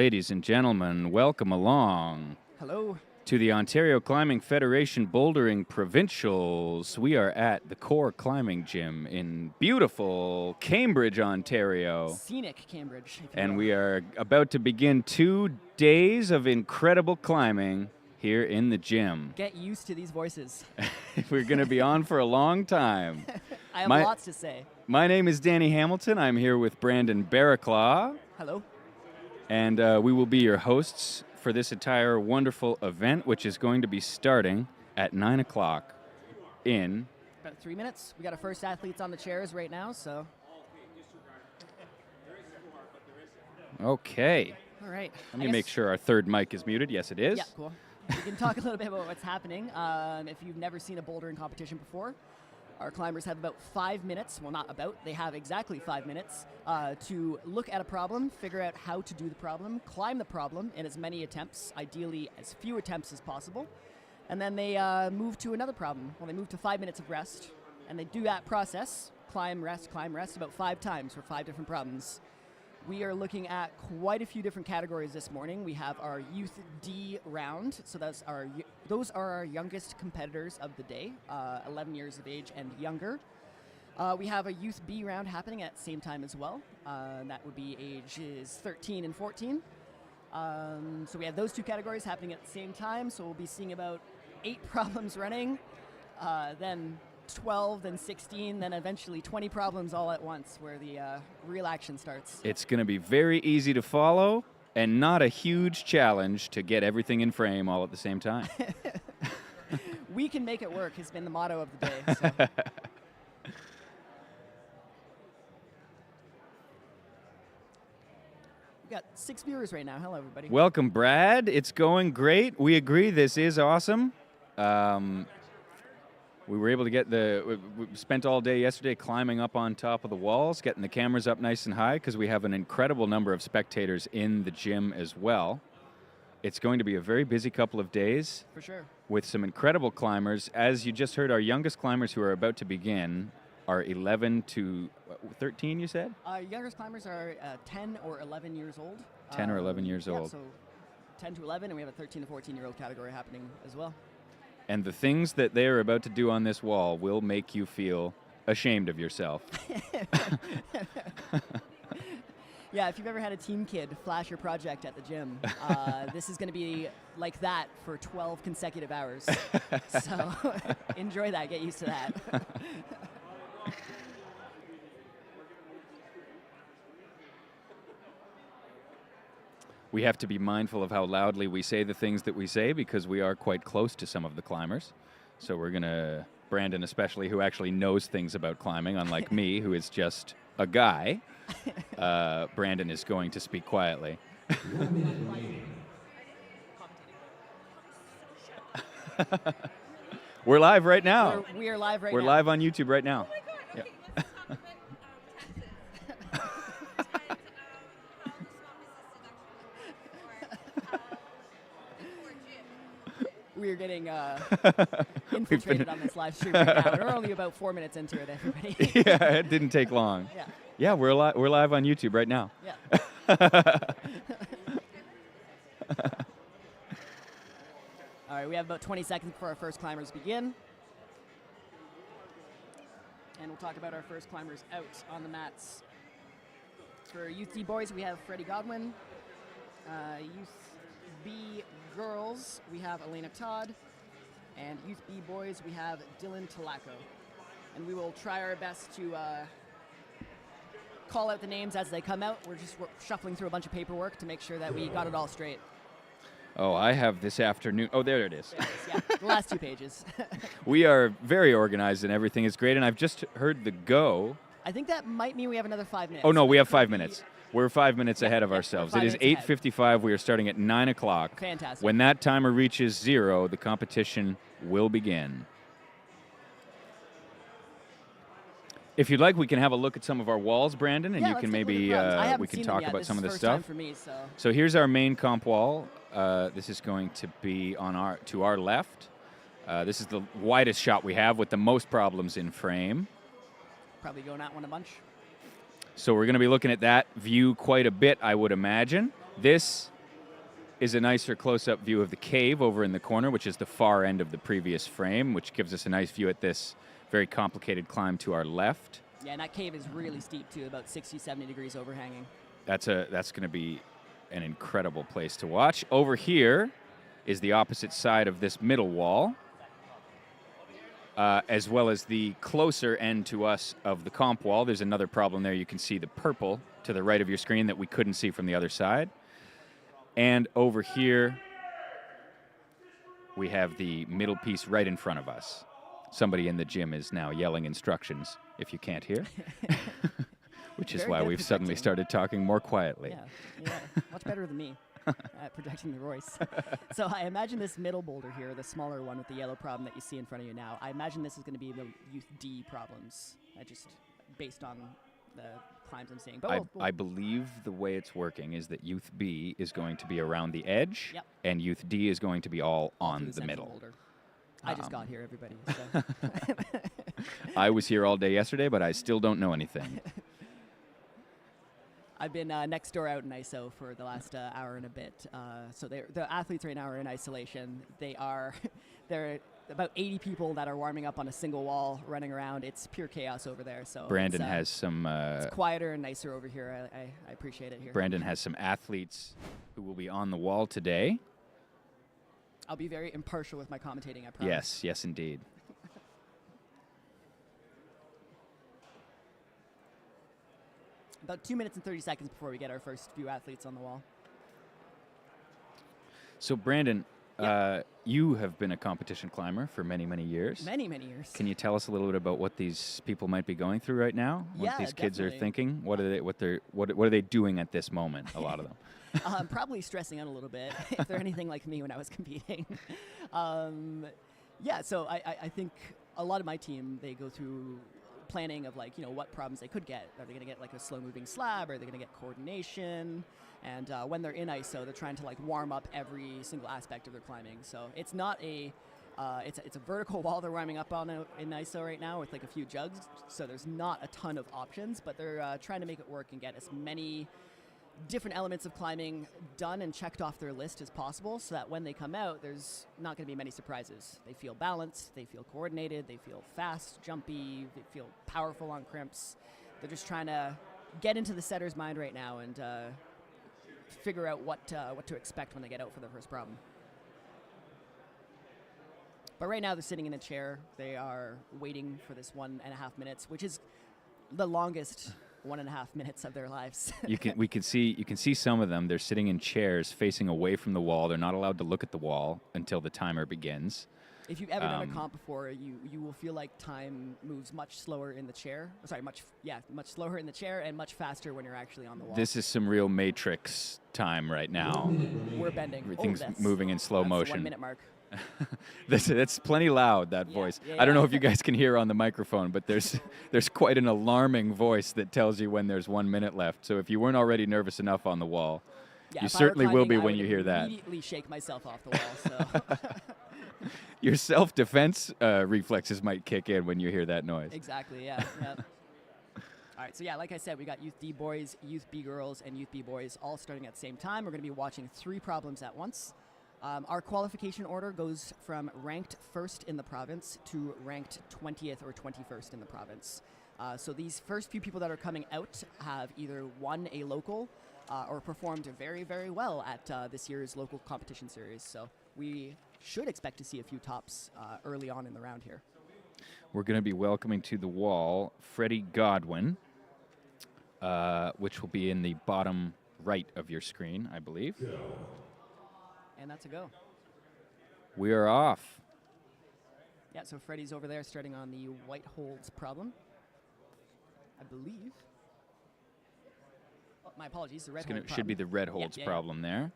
Ladies and gentlemen, welcome along Hello. to the Ontario Climbing Federation Bouldering Provincials. We are at the Core Climbing Gym in beautiful Cambridge, Ontario. Scenic Cambridge. And we are about to begin 2 days of incredible climbing here in the gym. Get used to these voices. We're going to be on for a long time. I have lots to say. My name is Danny Hamilton. I'm here with Brandon Barraclaw. Hello. And we will be your hosts for this entire wonderful event, which is going to be starting at 9 o'clock in... About 3 minutes. We got our first athletes on the chairs right now, so... Okay. All right. Let me make sure our third mic is muted. Yes, it is. Yeah, cool. We can talk a little bit about what's happening. If you've never seen a bouldering competition before, our climbers have about 5 minutes, well, not about, they have exactly 5 minutes to look at a problem, figure out how to do the problem, climb the problem in as many attempts, ideally as few attempts as possible, and then they move to another problem. Well, they move to 5 minutes of rest, and they do that process, climb, rest, about 5 times for 5 different problems. We are looking at quite a few different categories this morning. We have our Youth D round, so those are our youngest competitors of the day, 11 years of age and younger. We have a Youth B round happening at the same time as well. That would be ages 13 and 14. So we have those two categories happening at the same time, so we'll be seeing about 8 problems running, then 12, then 16, then eventually 20 problems all at once where the real action starts. It's going to be very easy to follow and not a huge challenge to get everything in frame all at the same time. We can make it work has been the motto of the day. So. We've got 6 viewers right now. Hello, everybody. Welcome, Brad. It's going great. We agree this is awesome. We were able to get we spent all day yesterday climbing up on top of the walls, getting the cameras up nice and high because we have an incredible number of spectators in the gym as well. It's going to be a very busy couple of days. For sure. With some incredible climbers. As you just heard, our youngest climbers who are about to begin are 11 to 13, you said? Our youngest climbers are 10 or 11 years old. 10 or 11 years old. So 10 to 11, and we have a 13 to 14-year-old category happening as well. And the things that they are about to do on this wall will make you feel ashamed of yourself. Yeah, if you've ever had a team kid flash your project at the gym, this is going to be like that for 12 consecutive hours. So enjoy that. Get used to that. We have to be mindful of how loudly we say the things that we say because we are quite close to some of the climbers. So we're going to, Brandon especially, who actually knows things about climbing, unlike me, who is just a guy, Brandon is going to speak quietly. We're live right now. We are live right now. We're live on YouTube right now. Yeah. We are getting infiltrated on this live stream right now. We're only about 4 minutes into it, everybody. Yeah, it didn't take long. Yeah, we're live on YouTube right now. Yeah. All right, we have about 20 seconds before our first climbers begin. And we'll talk about our first climbers out on the mats. For Youth D boys, we have Freddie Godwin. Youth B girls, we have Elena Todd, and Youth B boys, we have Dylan Talaco. And we will try our best to call out the names as they come out. We're shuffling through a bunch of paperwork to make sure that we got it all straight. Oh, I have this afternoon. Oh, there it is. There it is, yeah. The last 2 pages. We are very organized and everything is great, and I've just heard the go. I think that might mean we have another 5 minutes. Oh, no, we have 5 minutes. We're 5 minutes ahead of ourselves. It is 8:55. We are starting at 9 o'clock. Fantastic. When that timer reaches 0, the competition will begin. If you'd like, we can have a look at some of our walls, Brandon, and you can maybe we can talk about some of this stuff. For me, so here's our main comp wall. This is going to be to our left. This is the widest shot we have with the most problems in frame. Probably going at one a bunch. So we're going to be looking at that view quite a bit, I would imagine. This is a nicer close-up view of the cave over in the corner, which is the far end of the previous frame, which gives us a nice view at this very complicated climb to our left. Yeah, and that cave is really steep too, about 60, 70 degrees overhanging. That's going to be an incredible place to watch. Over here is the opposite side of this middle wall, as well as the closer end to us of the comp wall. There's another problem there. You can see the purple to the right of your screen that we couldn't see from the other side. And over here, we have the middle piece right in front of us. Somebody in the gym is now yelling instructions, if you can't hear, which is why we've suddenly started talking more quietly. Yeah, much better than me at projecting the voice. So I imagine this middle boulder here, the smaller one with the yellow problem that you see in front of you now, I imagine this is going to be the Youth D problems, based on the climbs I'm seeing. But I believe the way it's working is that Youth B is going to be around the edge, and Youth D is going to be all on the middle. Boulder. I just got here, everybody. So. I was here all day yesterday, but I still don't know anything. I've been next door out in ISO for the last hour and a bit. So the athletes right now are in isolation. They're about 80 people that are warming up on a single wall, running around. It's pure chaos over there. So Brandon has some. It's quieter and nicer over here. I appreciate it here. Brandon has some athletes who will be on the wall today. I'll be very impartial with my commentating, I promise. Yes, indeed. About 2 minutes and 30 seconds before we get our first few athletes on the wall. So, Brandon, you have been a competition climber for many, many years. Many years. Can you tell us a little bit about what these people might be going through right now? What these kids are thinking? What are they doing at this moment? A lot of them. Probably stressing out a little bit if they're anything like me when I was competing. So I think a lot of my team, they go through planning of what problems they could get. Are they going to get like a slow moving slab? Are they going to get coordination? And when they're in ISO, they're trying to warm up every single aspect of their climbing. So it's not it's a vertical wall they're warming up on in ISO right now with a few jugs. So there's not a ton of options, but they're trying to make it work and get as many different elements of climbing done and checked off their list as possible, so that when they come out, there's not going to be many surprises. They feel balanced, they feel coordinated, they feel fast, jumpy, they feel powerful on crimps. They're just trying to get into the setter's mind right now and figure out what to expect when they get out for their first problem. But right now they're sitting in a chair. They are waiting for this 1.5 minutes, which is the longest 1.5 minutes of their lives. You can see some of them. They're sitting in chairs facing away from the wall. They're not allowed to look at the wall until the timer begins. If you've ever done a comp before, you will feel like time moves much slower in the chair. Sorry, much slower in the chair and much faster when you're actually on the wall. This is some real Matrix time right now. We're bending. Everything's moving in slow motion. The 1 minute mark. That's plenty loud, that voice. I don't know if you guys can hear on the microphone, but there's quite an alarming voice that tells you when there's 1 minute left. So if you weren't already nervous enough on the wall, you certainly will be when you hear that. I would immediately shake myself off the wall. So. Your self-defense reflexes might kick in when you hear that noise. Exactly, yeah. All right, so like I said, we got Youth D boys, Youth B girls, and Youth B boys all starting at the same time. We're going to be watching 3 problems at once. Our qualification order goes from ranked 1st in the province to ranked 20th or 21st in the province. So these first few people that are coming out have either won a local or performed very, very well at this year's local competition series. So we should expect to see a few tops early on in the round here. We're going to be welcoming to the wall Freddie Godwin, which will be in the bottom right of your screen, I believe. Yeah. And that's a go. We are off. Yeah, so Freddie's over there starting on the white holds problem, I believe. Oh, my apologies, the red hold problem. Should be the red holds problem there.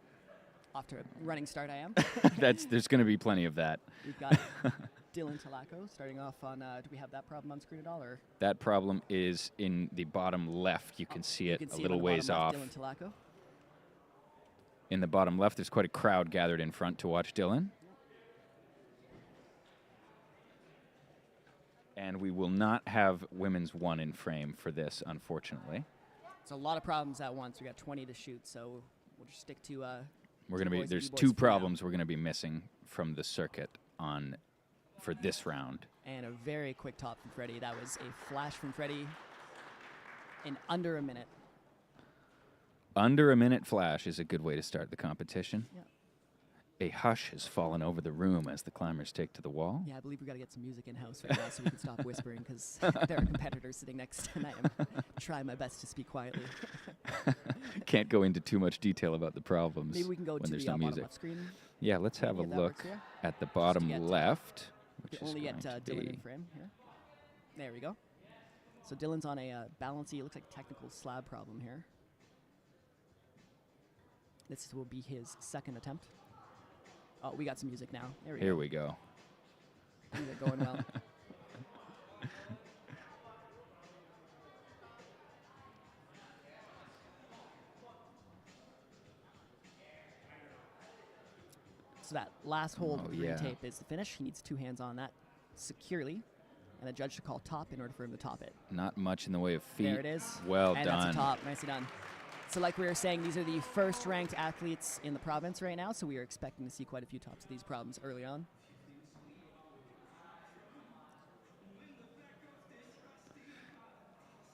Off to a running start I am. There's going to be plenty of that. We've got Dylan Talaco starting off on, do we have that problem on screen at all? Or? That problem is in the bottom left. You can see it a little ways off. Dylan Talaco. In the bottom left, there's quite a crowd gathered in front to watch Dylan. And we will not have women's 1 in frame for this, unfortunately. It's a lot of problems at once. We got 20 to shoot, so we'll just stick to We're going to be, boys and there's B-boys two for now. problems we're going to be missing from the circuit for this round. And a very quick top from Freddie. That was a flash from Freddie in under a minute. Under a minute flash is a good way to start the competition. Yeah. A hush has fallen over the room as the climbers take to the wall. Yeah, I believe we got to get some music in-house right now so we can stop whispering because there are competitors sitting next to me. I'm trying my best to speak quietly. Can't go into too much detail about the problems Maybe we can go when to there's the no bottom music. left screen. Yeah, let's have a If that look works here. at the bottom get, left, which We is only going get to Dylan in be frame here. There we go. So Dylan's on a balancy, it looks like technical slab problem here. This will be his second attempt. Oh, we got some music now. There we Here go. we go. Things are going well. So that last hold Oh, with green yeah. tape is the finish. He needs two hands on that securely, and the judge should call top in order for him to top it. Not much in the way of feet. There it is. Well and done. that's a top. Nicely done. So like we were saying, these are the first ranked athletes in the province right now, so we are expecting to see quite a few tops of these problems early on.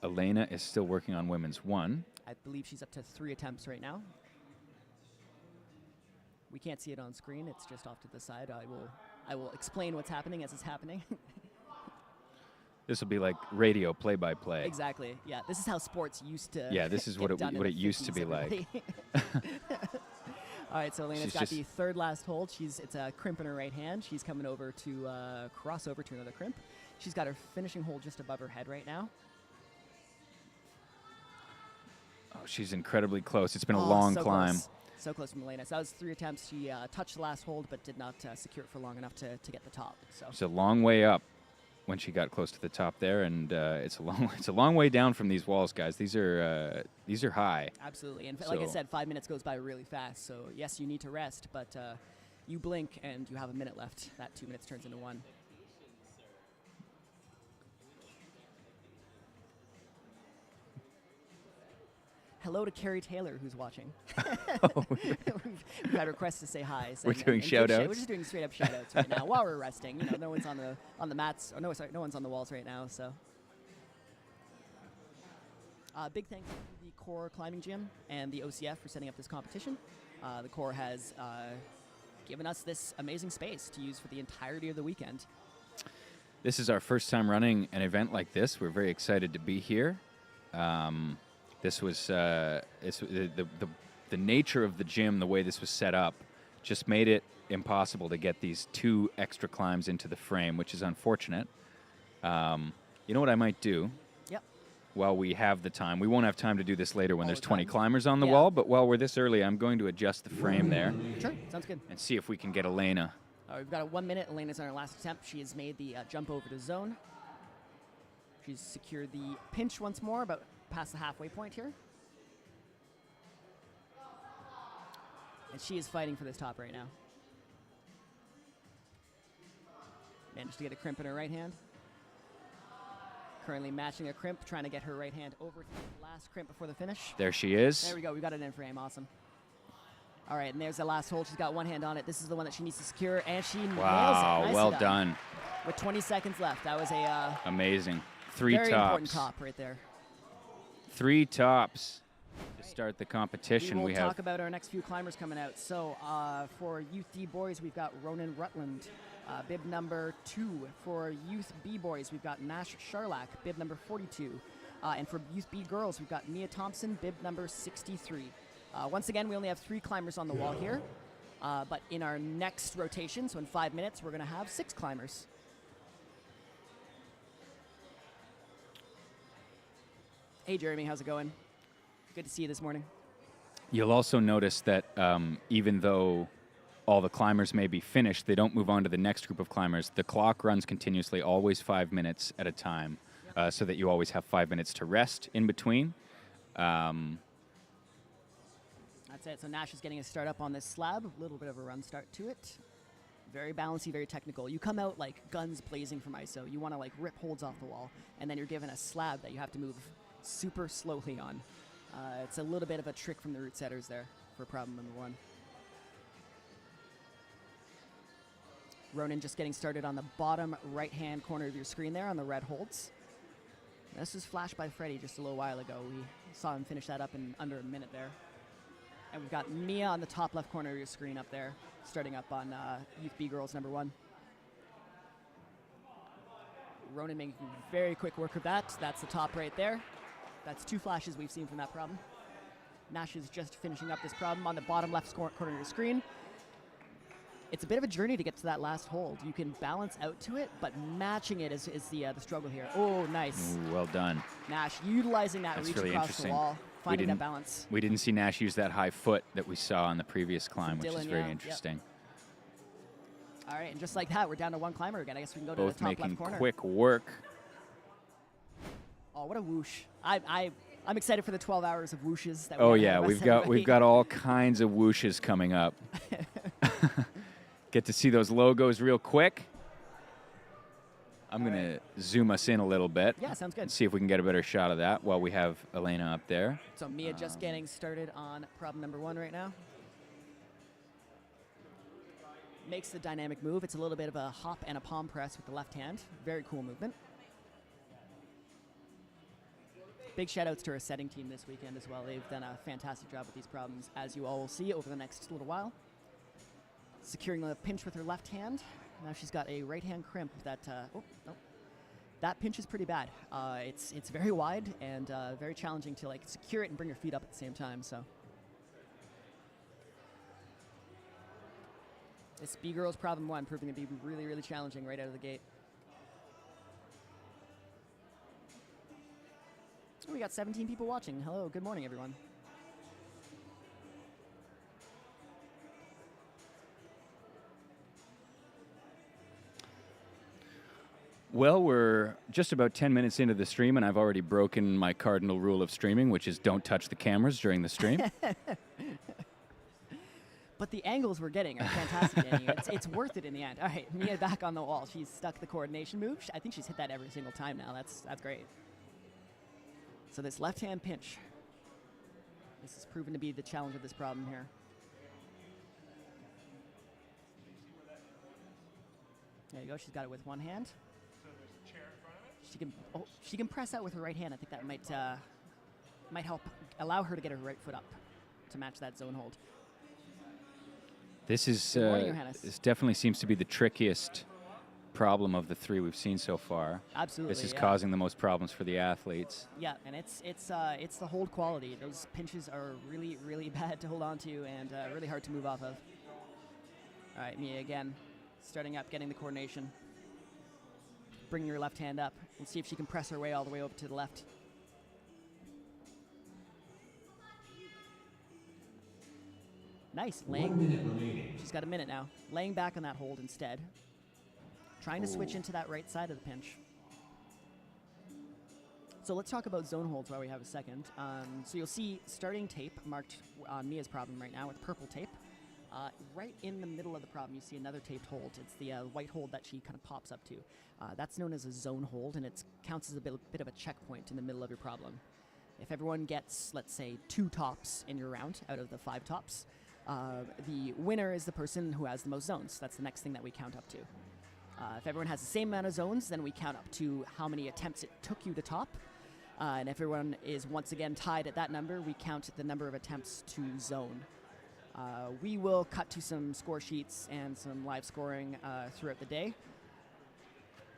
Elena is still working on women's one. I believe she's up to 3 attempts right now. We can't see it on screen. It's just off to the side. I will explain what's happening as it's happening. This will be like radio play-by-play. Exactly. Yeah, this is how sports used to. Yeah, this is get what it done in what the it used to 50s, be like. everybody. All right, so Elena's She's got just- the third last hold. It's a crimp in her right hand. She's coming over to cross over to another crimp. She's got her finishing hold just above her head right now. Oh, she's incredibly close. It's been a Oh, long so climb. Close. So close from Elena. So that was 3 attempts. She touched the last hold, but did not secure it for long enough to get the top. So It's a long way up when she got close to the top there, and it's a long way down from these walls, guys. These are high. absolutely. And like I So- said, 5 minutes goes by really fast. So yes, you need to rest, but you blink and you have a minute left. That 2 minutes turns into 1. Hello to Carrie Taylor, who's watching. We've had requests to say hi. We're saying- doing and give shout-outs? We're just doing straight up shout outs right now while we're resting. You know, no one's on the mats. Or no, sorry, no one's on the walls right now. So, big thanks to the Core Climbing Gym and the OCF for setting up this competition. The Core has given us this amazing space to use for the entirety of the weekend. This is our first time running an event like this. We're very excited to be here. This was the nature of the gym, the way this was set up, just made it impossible to get these 2 extra climbs into the frame, which is unfortunate. You know what I might do? Yep. While we have the time, we won't have time to do this later when All there's the 20 time? climbers on the Yeah. wall, but while we're this early, I'm going to adjust the frame there Sure, sounds good. and see if we can get Elena. We've got 1 minute. Elena's on her last attempt. She has made the jump over to zone. She's secured the pinch once more, about past the halfway point here. And she is fighting for this top right now. Managed to get a crimp in her right hand. Currently matching a crimp, trying to get her right hand over to the last crimp before the finish. There she is. There we go. We got it in frame. Awesome. All right, and there's the last hold. She's got 1 hand on it. This is the one that she needs to secure, and she nails it. Wow, Nicely well done. With 20 seconds left. That was a Amazing. 3 very important tops. top right there. 3 tops to start the We competition. will We talk have about our next few climbers coming out. So for Youth D boys, we've got Ronan Rutland, bib number 2. For Youth B boys, we've got Nash Sharlak, bib number 42. And for Youth B girls, we've got Mia Thompson, bib number 63. Once again, we only have 3 climbers on the wall here. But in our next rotation, so in 5 minutes, we're going to have 6 climbers. Hey, Jeremy, how's it going? Good to see you this morning. You'll also notice that even though all the climbers may be finished, they don't move on to the next group of climbers. The clock runs continuously, always 5 minutes at a time, so that you always have 5 minutes to rest in between. That's it. So Nash is getting a start up on this slab. A little bit of a run start to it. Very bouncy, very technical. You come out like guns blazing from ISO. You want to like rip holds off the wall, and then you're given a slab that you have to move super slowly on. It's a little bit of a trick from the root setters there for problem number 1. Ronan just getting started on the bottom right-hand corner of your screen there on the red holds. This was flashed by Freddie just a little while ago. We saw him finish that up in under a minute there. And we've got Mia on the top left corner of your screen up there, starting up on Youth B Girls number 1. Ronan making very quick work of that. That's the top right there. That's 2 flashes we've seen from that problem. Nash is just finishing up this problem on the bottom left corner of your screen. It's a bit of a journey to get to that last hold. You can balance out to it, but matching it is the struggle here. Oh, nice. Ooh, well done. Nash utilizing that reach really across the interesting. wall, finding that balance. We didn't see Nash use that high foot that we saw on the previous climb, which is very interesting. Yep. All right, and just like that, we're down to 1 climber again. I guess we can go Both to the top left making corner. quick work. Oh, what a whoosh! I'm excited for the 12 hours of whooshes. That Oh yeah, we've got all kinds of whooshes coming up. Get to see those logos real quick. I'm going to zoom us in a little bit. Yeah, sounds good. And see if we can get a better shot of that while we have Elena up there. So Mia just getting started on problem number 1 right now. Makes the dynamic move. It's a little bit of a hop and a palm press with the left hand. Very cool movement. Big shout outs to our setting team this weekend as well. They've done a fantastic job with these problems, as you all will see over the next little while. Securing the pinch with her left hand. Now she's got a right hand crimp that, that pinch is pretty bad. It's very wide and very challenging to like secure it and bring your feet up at the same time. So this B Girls problem 1 proving to be really, really challenging right out of the gate. Oh, we got 17 people watching. Hello, good morning, everyone. Well, we're just about 10 minutes into the stream, and I've already broken my cardinal rule of streaming, which is don't touch the cameras during the stream. But the angles we're getting are fantastic. It's worth it in the end. All right, Mia back on the wall. She's stuck the coordination move. I think she's hit that every single time now. That's great. So this left-hand pinch. This has proven to be the challenge of this problem here. There you go. She's got it with one hand. She can press out with her right hand. I think that might help allow her to get her right foot up to match that zone hold. This is Good morning, Johannes. this definitely seems to be the trickiest problem of the 3 we've seen so far. Absolutely. This is causing the most problems for the athletes. Yeah, and it's the hold quality. Those pinches are really, really bad to hold on to and really hard to move off of. All right, Mia again, starting up, getting the coordination. Bringing your left hand up. We'll see if she can press her way all the way over to the left. Nice. Laying. 1 minute remaining. She's got a minute now. Laying back on that hold instead. Trying to switch into that right side of the pinch. So let's talk about zone holds while we have a second. So you'll see starting tape marked on Mia's problem right now with purple tape. Right in the middle of the problem, you see another taped hold. It's the white hold that she kind of pops up to. That's known as a zone hold, and it counts as a bit of a checkpoint in the middle of your problem. If everyone gets, let's say, 2 tops in your round out of the 5 tops, the winner is the person who has the most zones. That's the next thing that we count up to. If everyone has the same amount of zones, then we count up to how many attempts it took you to top. And if everyone is once again tied at that number, we count the number of attempts to zone. We will cut to some score sheets and some live scoring throughout the day.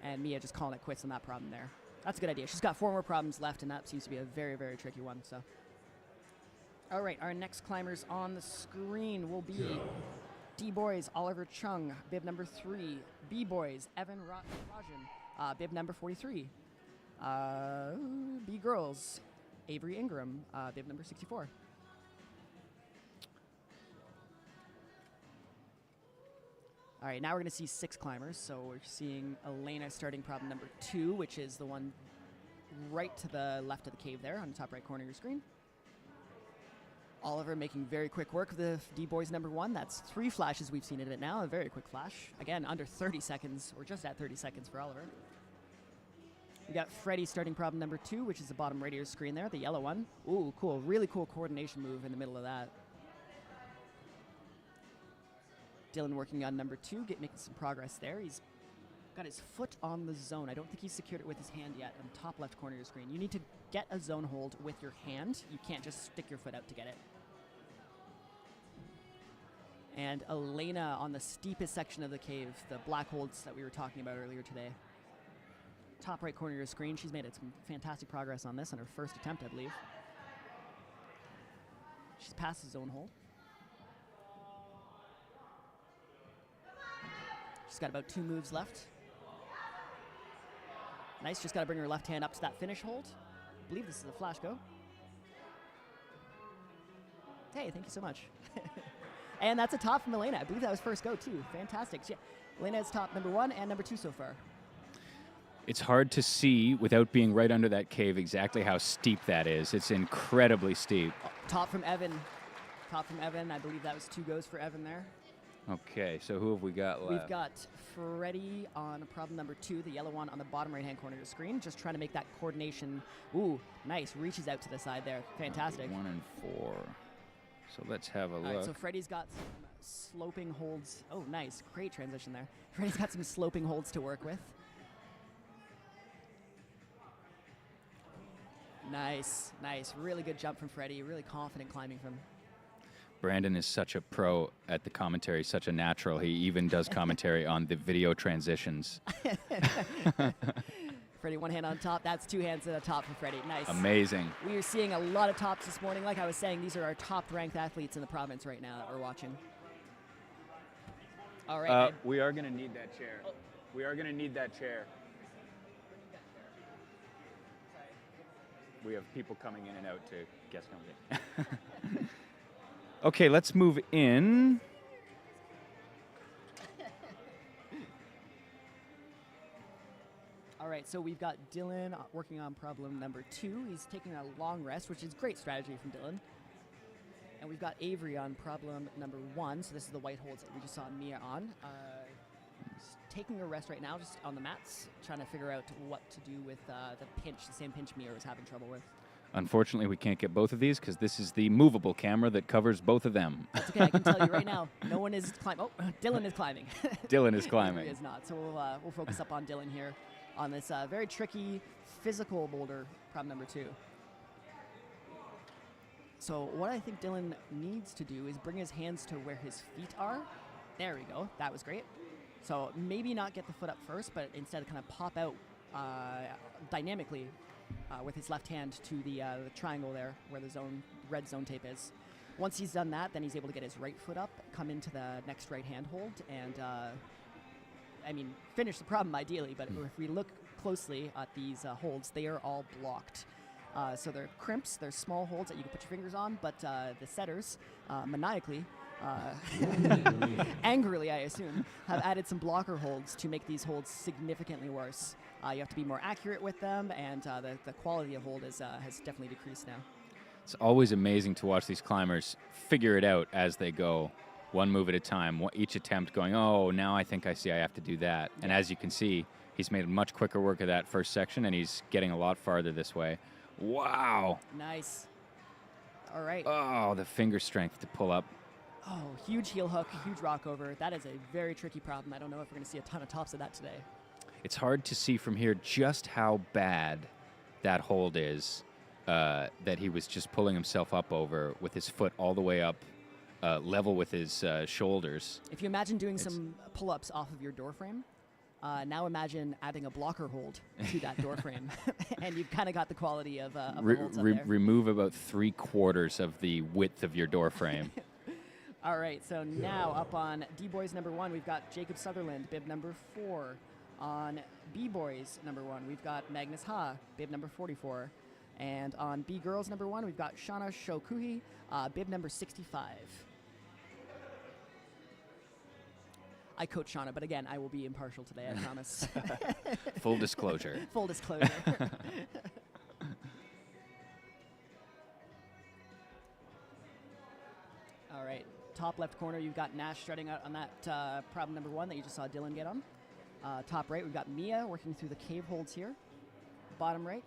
And Mia just calling it quits on that problem there. That's a good idea. She's got 4 more problems left, and that seems to be a very, very tricky one. So, all right, our next climbers on the screen will be D-Boys, Oliver Chung, bib number 3. B-Boys, Evan Rajan, bib number 43. B-Girls, Avery Ingram, bib number 64. All right, now we're going to see 6 climbers. So we're seeing Elena starting problem number 2, which is the one right to the left of the cave there on the top right corner of your screen. Oliver making very quick work of the D-Boys number 1. That's 3 flashes we've seen of it now, a very quick flash. Again, under 30 seconds. We're just at 30 seconds for Oliver. We got Freddie starting problem number 2, which is the bottom right of your screen there, the yellow one. Ooh, cool. Really cool coordination move in the middle of that. Dylan working on number 2, making some progress there. He's got his foot on the zone. I don't think he's secured it with his hand yet on the top left corner of your screen. You need to get a zone hold with your hand. You can't just stick your foot out to get it. And Elena on the steepest section of the cave, the black holds that we were talking about earlier today. Top right corner of your screen. She's made some fantastic progress on this on her first attempt, I believe. She's past the zone hold. She's got about 2 moves left. Nice, just got to bring her left hand up to that finish hold. I believe this is a flash go. Hey, thank you so much. And that's a top from Elena. I believe that was first go, too. Fantastic. Elena is top number 1 and number 2 so far. It's hard to see without being right under that cave exactly how steep that is. It's incredibly steep. Top from Evan. Top from Evan. I believe that was 2 goes for Evan there. Okay, so who have we got left? We've got Freddie on problem number 2, the yellow one on the bottom right-hand corner of the screen, just trying to make that coordination. Ooh, nice. Reaches out to the side there. Fantastic. 1 and 4. So let's have a look. All right, so Freddie's got some sloping holds. Oh, nice. Great transition there. Freddie's got some sloping holds to work with. Nice, nice. Really good jump from Freddie. Really confident climbing from. Brandon is such a pro at the commentary, such a natural. He even does commentary on the video transitions. Freddie, 1 hand on top. That's 2 hands at the top for Freddie. Nice. Amazing. We are seeing a lot of tops this morning. Like I was saying, these are our top-ranked athletes in the province right now that we're watching. All right. We are going to need that chair. Oh. We are going to need that chair. We have people coming in and out to guest commentate. Okay, let's move in. All right, so we've got Dylan working on problem number 2. He's taking a long rest, which is great strategy from Dylan. And we've got Avery on problem number 1. So this is the white holds that we just saw Mia on. He's taking a rest right now, just on the mats, trying to figure out what to do with the pinch, the same pinch Mia was having trouble with. Unfortunately, we can't get both of these because this is the movable camera that covers both of them. That's okay. I can tell you right now, no one is climbing. Oh, Dylan is climbing. Dylan is climbing. He is not. So we'll focus up on Dylan here on this very tricky physical boulder, problem number 2. So what I think Dylan needs to do is bring his hands to where his feet are. There we go. That was great. So maybe not get the foot up first, but instead kind of pop out dynamically with his left hand to the triangle there where the red zone tape is. Once he's done that, then he's able to get his right foot up, come into the next right hand hold, and finish the problem ideally. But if we look closely at these holds, they are all blocked. So they're crimps, they're small holds that you can put your fingers on, but the setters, maniacally, angrily I assume, have added some blocker holds to make these holds significantly worse. You have to be more accurate with them, and the quality of hold has definitely decreased now. It's always amazing to watch these climbers figure it out as they go, one move at a time, each attempt going, oh, now I think I see I have to do that. Yeah. And as you can see, he's made much quicker work of that first section, and he's getting a lot farther this way. Wow. Nice. All right. Oh, the finger strength to pull up. Oh, huge heel hook, huge rock over. That is a very tricky problem. I don't know if we're going to see a ton of tops of that today. It's hard to see from here just how bad that hold is, that he was just pulling himself up over with his foot all the way up, level with his shoulders. If you imagine doing some pull-ups off of your door frame, now imagine adding a blocker hold to that door frame, and you've kind of got the quality of the holds up there. Remove about 3/4 of the width of your door frame. All right, so now up on D-Boys number 1, we've got Jacob Sutherland, bib number 4. On B-Boys number 1, we've got Magnus Ha, bib number 44. And on B-Girls number 1, we've got Shauna Shokuhi, bib number 65. I coach Shauna, but again, I will be impartial today, I promise. Full disclosure. Full disclosure. All right, top left corner, you've got Nash strutting out on that problem number 1 that you just saw Dylan get on. Top right, we've got Mia working through the cave holds here. Bottom right,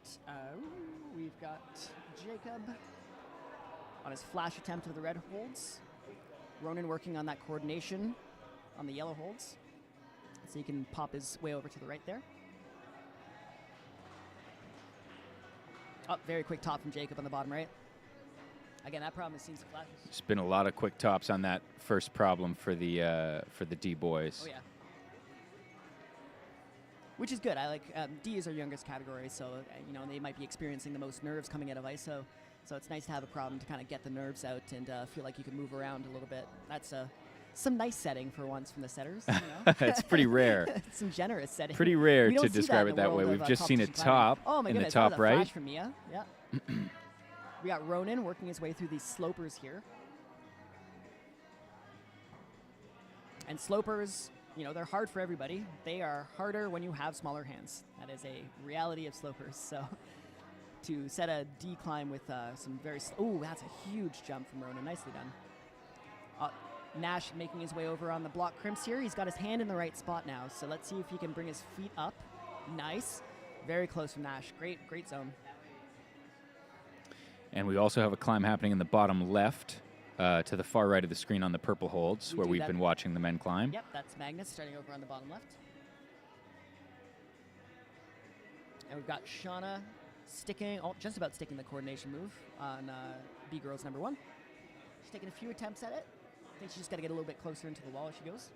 we've got Jacob on his flash attempt of the red holds. Ronan working on that coordination. on the yellow holds. So he can pop his way over to the right there. Oh, very quick top from Jacob on the bottom right. Again, that problem has seen some flashes. There's been a lot of quick tops on that first problem for the D boys. Oh yeah. Which is good. I like D is our youngest category, so they might be experiencing the most nerves coming out of ISO. So it's nice to have a problem to kind of get the nerves out and feel like you can move around a little bit. That's some nice setting for once from the setters. It's pretty rare. Some generous setting. Pretty rare to describe it that way. We've just seen a top in the top right. Flash from Mia. Yeah. We got Ronan working his way through these slopers here. And slopers, they're hard for everybody. They are harder when you have smaller hands. That is a reality of slopers. So to set a D climb with some very... Oh, that's a huge jump from Ronan. Nicely done. Nash making his way over on the block crimps here. He's got his hand in the right spot now. So let's see if he can bring his feet up. Nice. Very close from Nash. Great zone. And we also have a climb happening in the bottom left to the far right of the screen on the purple holds where we've been watching the men climb. Yep, that's Magnus starting over on the bottom left. And we've got Shauna just about sticking the coordination move on B Girls number 1. She's taking a few attempts at it. I think she's just got to get a little bit closer into the wall as she goes.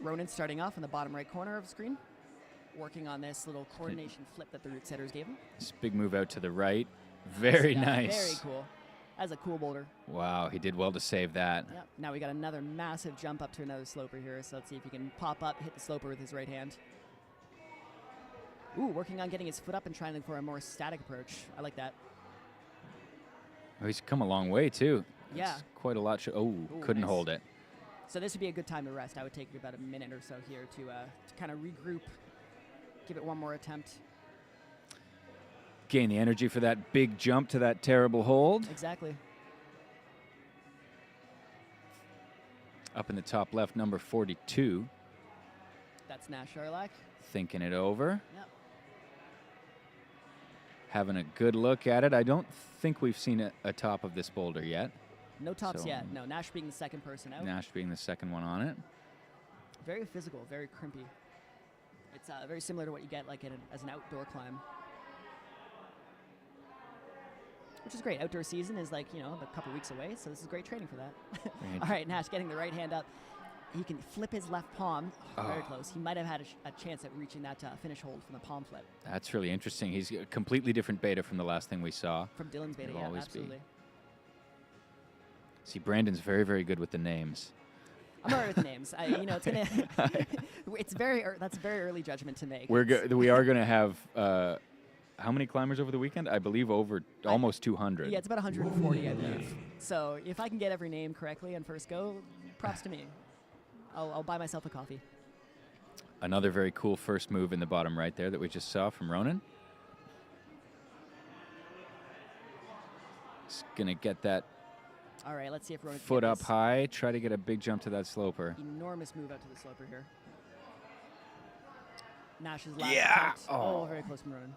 Ronan starting off in the bottom right corner of the screen, working on this little coordination flip that the root setters gave him. This big move out to the right. Very nice. Very cool. That's a cool boulder. Wow, he did well to save that. Yep. Now we got another massive jump up to another sloper here, so let's see if he can pop up, hit the sloper with his right hand. Ooh, working on getting his foot up and trying for a more static approach. I like that. Oh, he's come a long way, too. Yeah. That's quite a lot. Ooh, Couldn't nice. hold it. So this would be a good time to rest. I would take about a minute or so here to kind of regroup, give it one more attempt. Gain the energy for that big jump to that terrible hold. Exactly. Up in the top left, number 42. That's Nash Sharlak. Thinking it over. Yep. Having a good look at it. I don't think we've seen a top of this boulder yet. No tops yet. No, Nash being the second person out. Nash being the second one on it. Very physical, very crimpy. It's very similar to what you get like as an outdoor climb. Which is great. Outdoor season is like, a couple weeks away, so this is great training for that. All right, Nash getting the right hand up. He can flip his left palm. Very close. He might have had a chance at reaching that finish hold from the palm flip. That's really interesting. He's a completely different beta from the last thing we saw. From Dylan's beta, yeah, absolutely. See, Brandon's very, very good with the names. I'm all right with the names. It's gonna. That's very early judgment to make. We are gonna have how many climbers over the weekend? I believe almost 200. Yeah, it's about 140, I believe. So if I can get every name correctly on first go, props to me. I'll buy myself a coffee. Another very cool first move in the bottom right there that we just saw from Ronan. He's gonna get that. All right, let's see if Ronan can foot get up this high. Try to get a big jump to that sloper. enormous move out to the sloper here. Nash's last attempt. Oh, very close from Ronan.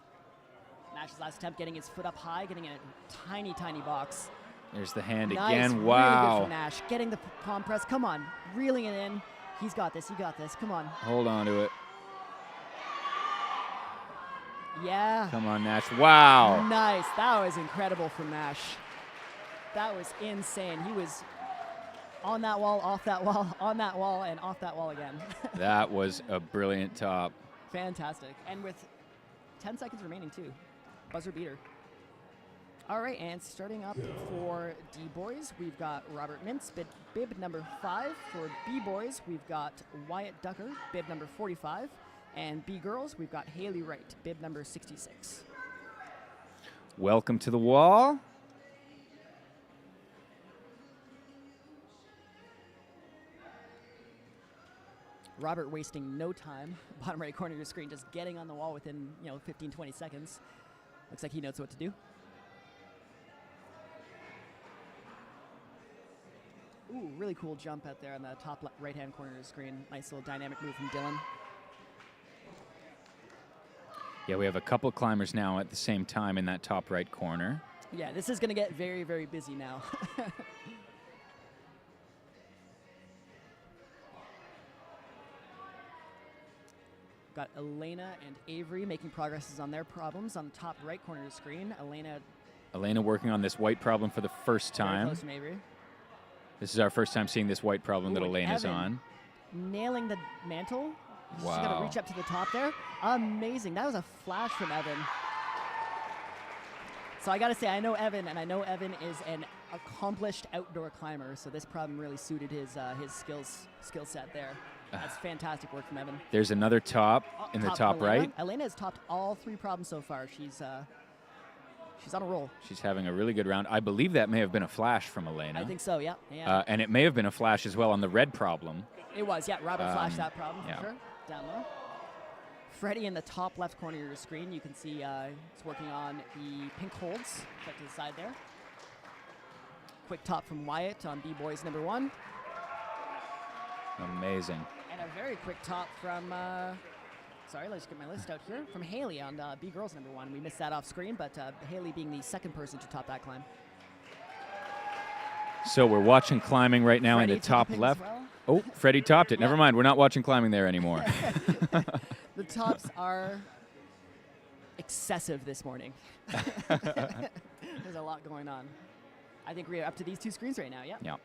Nash's last attempt, getting his foot up high, getting in a tiny, tiny box. There's the hand Nice, again. Wow. Really good from Nash. Getting the palm press. Come on. Reeling it in. He's got this. You got this. Come on. Hold on to it. Yeah. Come on, Nash. Wow. Nice. That was incredible from Nash. That was insane. He was on that wall, off that wall, on that wall, and off that wall again. That was a brilliant top. Fantastic. And with 10 seconds remaining, too. Buzzer beater. All right, and starting up for D-Boys, we've got Robert Mintz, bib number 5. For B-Boys, we've got Wyatt Ducker, bib number 45. And B-Girls, we've got Haley Wright, bib number 66. Welcome to the wall. Robert wasting no time. Bottom right corner of your screen, just getting on the wall within 15, 20 seconds. Looks like he knows what to do. Ooh, really cool jump out there on the top right-hand corner of the screen. Nice little dynamic move from Dylan. Yeah, we have a couple climbers now at the same time in that top right corner. Yeah, this is going to get very, very busy now. Got Elena and Avery making progresses on their problems on the top right corner of the screen. Elena working on this white problem for the first very time. close from Avery. This is our first time seeing this white problem that Ooh, Elena's Evan on. nailing the mantle. She's Wow. got to reach up to the top there. Amazing. That was a flash from Evan. So I got to say, I know Evan, and I know Evan is an accomplished outdoor climber, so this problem really suited his skill set there. That's fantastic work from Evan. There's another top in the top Elena. right. Elena has topped all 3 problems so far. She's on a roll. She's having a really good round. I believe that may have been a flash from Elena. I think so, yeah. Yeah. And it may have been a flash as well on the red problem. It was, yeah. Robert flashed that problem for yeah. sure. Down low. Freddie in the top left corner of your screen. You can see he's working on the pink holds. Cut to the side there. Quick top from Wyatt on B-Boys number 1. Amazing. And a very quick top from, sorry, let's get my list out here, from Haley on B-Girls number 1. We missed that off screen, but Haley being the second person to top that climb. So we're watching climbing right now in the top topping as left. well. Oh, Freddie topped it. Yeah. Never mind. We're not watching climbing there anymore. The tops are excessive this morning. There's a lot going on. I think we're up to these 2 screens right now, yeah. Yeah.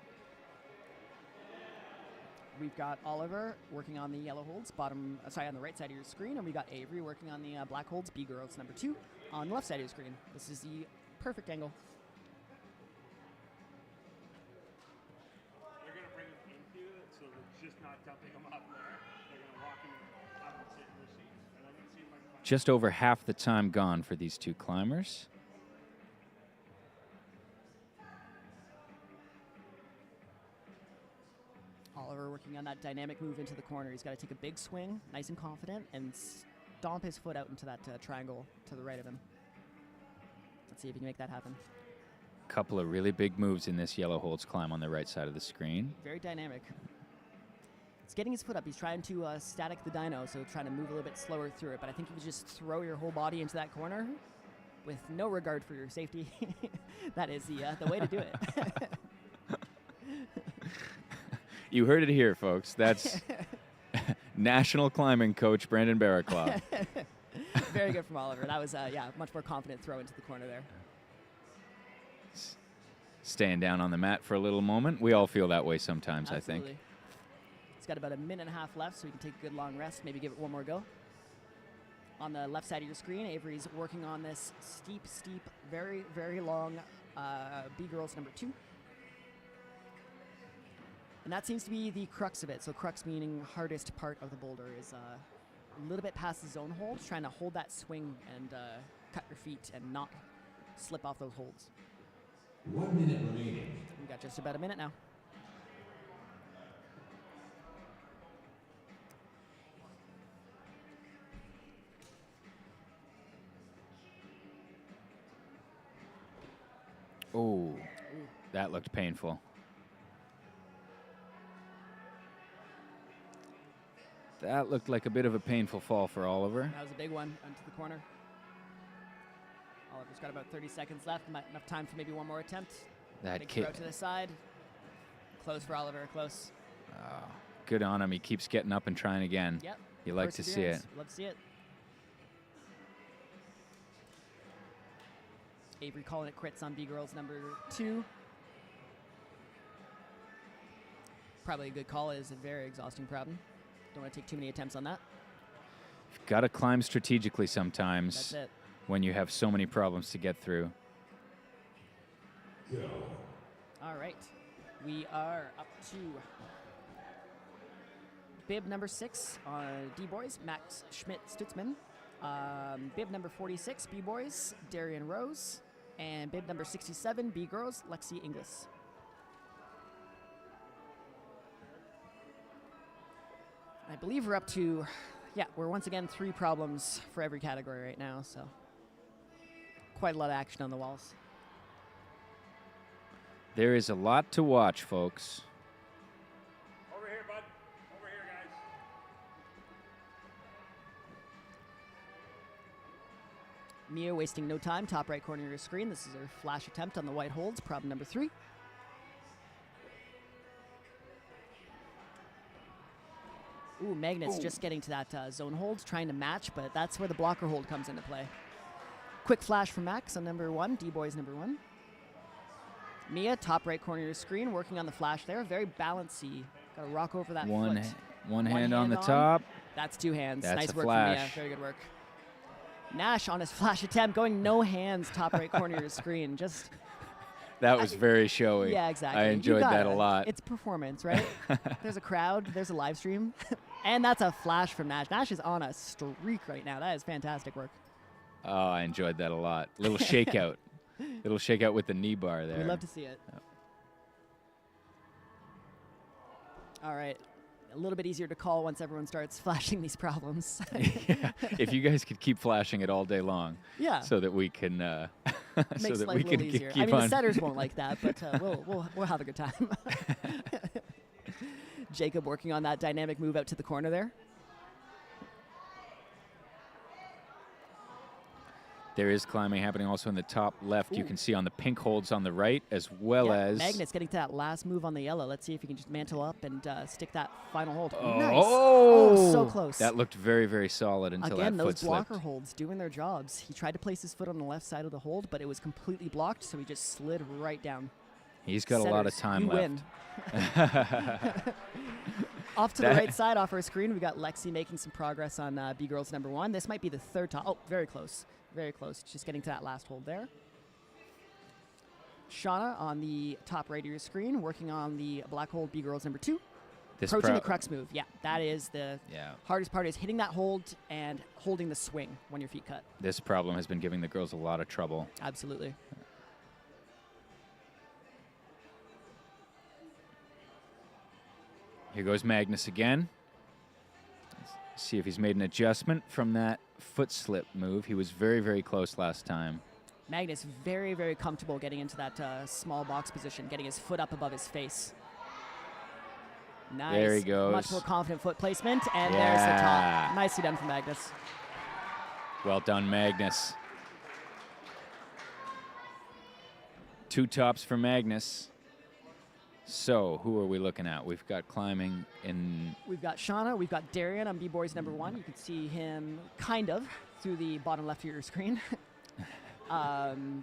We've got Oliver working on the yellow holds, on the right side of your screen, and we got Avery working on the black holds, B-Girls number 2, on the left side of your screen. This is the perfect angle. They're going to bring them into it, so they're just not dumping them up there. They're going to walk in and have them sit in their seats. And I'm going to see if I can find Just over half the time gone for these 2 climbers. Oliver working on that dynamic move into the corner. He's got to take a big swing, nice and confident, and stomp his foot out into that triangle to the right of him. Let's see if he can make that happen. Couple of really big moves in this yellow holds climb on the right side of the screen. Very dynamic. He's getting his foot up. He's trying to static the dyno, so trying to move a little bit slower through it. But I think if you just throw your whole body into that corner with no regard for your safety, that is the way to do it. You heard it here, folks. That's national climbing coach Brandon Barraclaw. Very good from Oliver. That was, much more confident throw into the corner there. Staying down on the mat for a little moment. We all feel that way sometimes, Absolutely. I think. He's got about a minute and a half left, so he can take a good long rest, maybe give it one more go. On the left side of your screen, Avery's working on this steep, very, very long B-Girls number 2. And that seems to be the crux of it. So crux meaning hardest part of the boulder is a little bit past the zone holds, trying to hold that swing and cut your feet and not slip off those holds. 1 minute remaining. We've got just about a minute now. Oh, that looked painful. That looked like a bit of a painful fall for Oliver. That was a big one into the corner. Oliver's got about 30 seconds left. Enough time for maybe one more attempt. That Big kick. throw to the side. Close for Oliver, close. Good on him. He keeps getting up and trying again. Yep. You like to see it. Perseverance. Love to see it. Avery calling it quits on B-Girls number 2. Probably a good call. It is a very exhausting problem. Don't want to take too many attempts on that. You've got to climb strategically sometimes. That's it. When you have so many problems to get through. Go. All right. We are up to bib number 6 on D-Boys, Max Schmidt-Stutzman. Bib number 46, B-Boys, Darian Rose. And bib number 67, B-Girls, Lexi Inglis. I believe we're up to, we're once again 3 problems for every category right now, so quite a lot of action on the walls. There is a lot to watch, folks. Over here, bud. Over here, guys. Mia wasting no time, top right corner of your screen. This is her flash attempt on the white holds, problem number 3. Ooh, Magnet's just getting to that zone hold, trying to match, but that's where the blocker hold comes into play. Quick flash from Max on number 1, D-Boys number 1. Mia, top right corner of your screen, working on the flash there. Very balancy. Got to rock over that foot. One hand on the top. That's 2 hands. That's nice a work flash. from Mia. Very good work. Nash on his flash attempt, going no hands, top right corner of your screen. Just That was very showy. yeah, exactly. I enjoyed that a lot. It's performance, right? There's a crowd. There's a live stream. And that's a flash from Nash. Nash is on a streak right now. That is fantastic work. Oh, I enjoyed that a lot. Little shakeout. Little shakeout with the knee bar there. We'd love to see it. Yep. All right. A little bit easier to call once everyone starts flashing these problems. Yeah. If you guys could keep flashing it all day long, Yeah. so that we can, Makes so that life we a little can easier. keep I mean, on. the setters won't like that, but we'll have a good time. Jacob working on that dynamic move out to the corner there. There is climbing happening also in the top left. You Ooh. can see on the pink holds on the right, as well Yeah, as Magnet's getting to that last move on the yellow. Let's see if he can just mantle up and stick that final hold. Oh, Nice. Oh, so close. That looked very, very solid until Again, that those foot slipped. blocker holds doing their jobs. He tried to place his foot on the left side of the hold, but it was completely blocked, so he just slid right down. He's got a lot of Setters, time you left. Win. Off to the That- right side, off our screen, we got Lexi making some progress on B-Girls number 1. This might be the third top. Oh, very close. Very close. Just getting to that last hold there. Shauna on the top right of your screen, working on the black hold B-Girls number 2. This Approaching the pro- crux move. Yeah, that is the Yeah. hardest part, is hitting that hold and holding the swing when your feet cut. This problem has been giving the girls a lot of trouble. Absolutely. Here goes Magnus again. Let's see if he's made an adjustment from that foot slip move. He was very, very close last time. Magnus very, very comfortable getting into that small box position, getting his foot up above his face. Nice. There he goes. Much more confident foot placement, and there's the Yeah. top. Nicely done from Magnus. Well done, Magnus. 2 tops for Magnus. So, who are we looking at? We've got climbing in... We've got Shauna, we've got Darian on B-Boys number 1. You can see him kind of through the bottom left of your screen.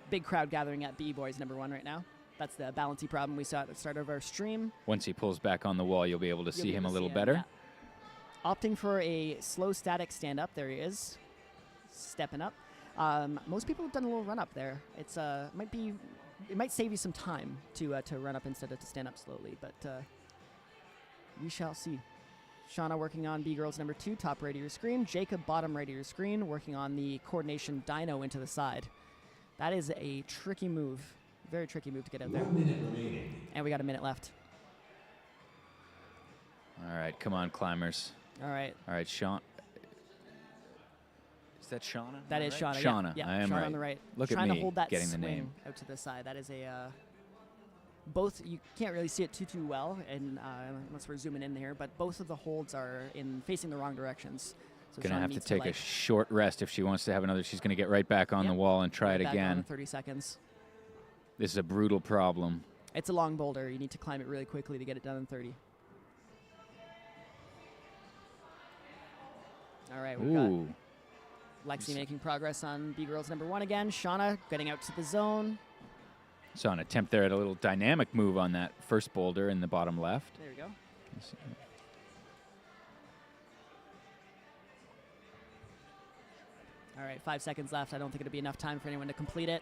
Big crowd gathering at B-Boys number 1 right now. That's the balancy problem we saw at the start of our stream. Once he pulls back on the wall, you'll be able to You'll see be him a able to little see better. yeah. Opting for a slow static stand-up. There he is. Stepping up. Most people have done a little run-up there. It's it might save you some time to run up instead of to stand up slowly, but we shall see. Shauna working on B-Girls number 2, top right of your screen. Jacob, bottom right of your screen, working on the coordination dyno into the side. That is a tricky move. Very tricky move to get out there. 1 minute remaining. And we got a minute left. All right, come on, climbers. All right. All right, Sean. Is that Shauna? That is Shauna. Shauna, Yeah, I am Shauna right. on the right. Look Trying at me to hold that getting the swing name. out to the side. That is a both. You can't really see it too well, and unless we're zooming in here. But both of the holds are facing the wrong directions. So Gonna Shauna have to needs take a like, short rest if she wants to have another. She's gonna get right back on Yep. the wall and try right it back on again. in 30 seconds. This is a brutal problem. It's a long boulder. You need to climb it really quickly to get it done in 30. All right, we've got Ooh. Lexi making progress on B-Girls number 1 again. Shauna getting out to the zone. Saw an attempt there at a little dynamic move on that first boulder in the bottom left. There we go. All right, 5 seconds left. I don't think it'll be enough time for anyone to complete it.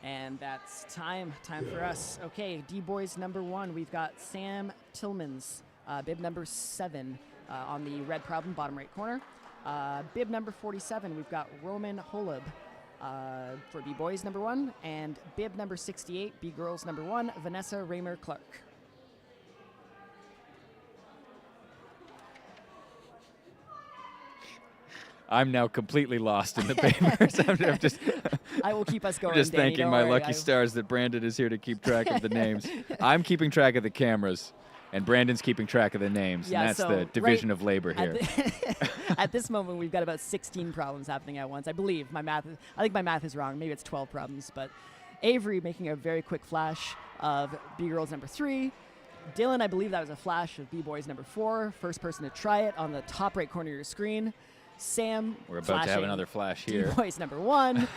And that's time. Time for us. Okay, D-Boys number 1. We've got Sam Tillmans, bib number 7 on the red problem, bottom right corner. Bib number 47, we've got Roman Holub for B-Boys number 1. And bib number 68, B-Girls number 1, Vanessa Raymer-Clark. I'm now completely lost in the papers. I'm just, I will keep us going, I'm just Danny, thanking don't my worry. lucky stars that Brandon is here to keep track of the names. I'm keeping track of the cameras, and Brandon's keeping track of the names. Yeah, and that's so the division right of labor At here. At this moment, we've got about 16 problems happening at once. I believe I think my math is wrong. Maybe it's 12 problems. But Avery making a very quick flash of B-Girls number 3. Dylan, I believe that was a flash of B-Boys number 4. First person to try it on the top right corner of your screen. Sam, We're about to have another flash here. B-Boys number 1.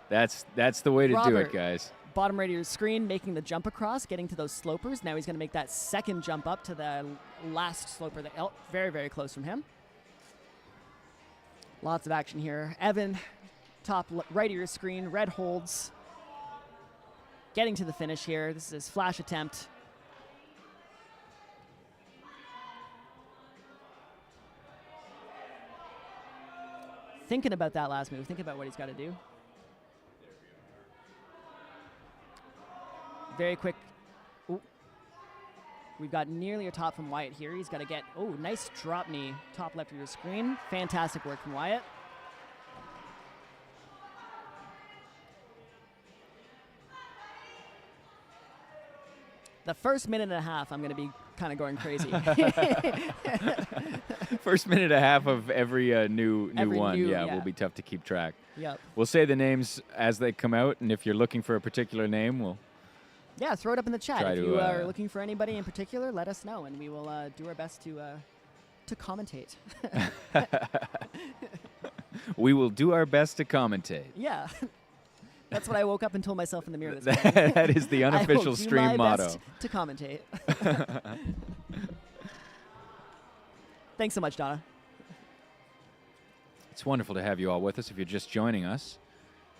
That's the way to do Robert, it, guys. Bottom right of your screen, making the jump across, getting to those slopers. Now he's going to make that second jump up to the last sloper. Very, very close from him. Lots of action here. Evan, top right of your screen, red holds. Getting to the finish here. This is his flash attempt. Thinking about that last move. Thinking about what he's got to do. Very quick. Ooh. We've got nearly a top from Wyatt here. He's got to get, nice drop knee, top left of your screen. Fantastic work from Wyatt. The first minute and a half, I'm going to be kind of going crazy. First minute and a half of every new one. Yeah, will be tough to keep track. Yep. We'll say the names as they come out, and if you're looking for a particular name, we'll... Yeah, throw it up in the chat. Try If to, you are looking for anybody in particular, let us know, and we will do our best to commentate. We will do our best to commentate. Yeah. That's what I woke up and told myself in the mirror this morning. That is the unofficial I will stream do my motto. Best to commentate. Thanks so much, Donna. It's wonderful to have you all with us. If you're just joining us,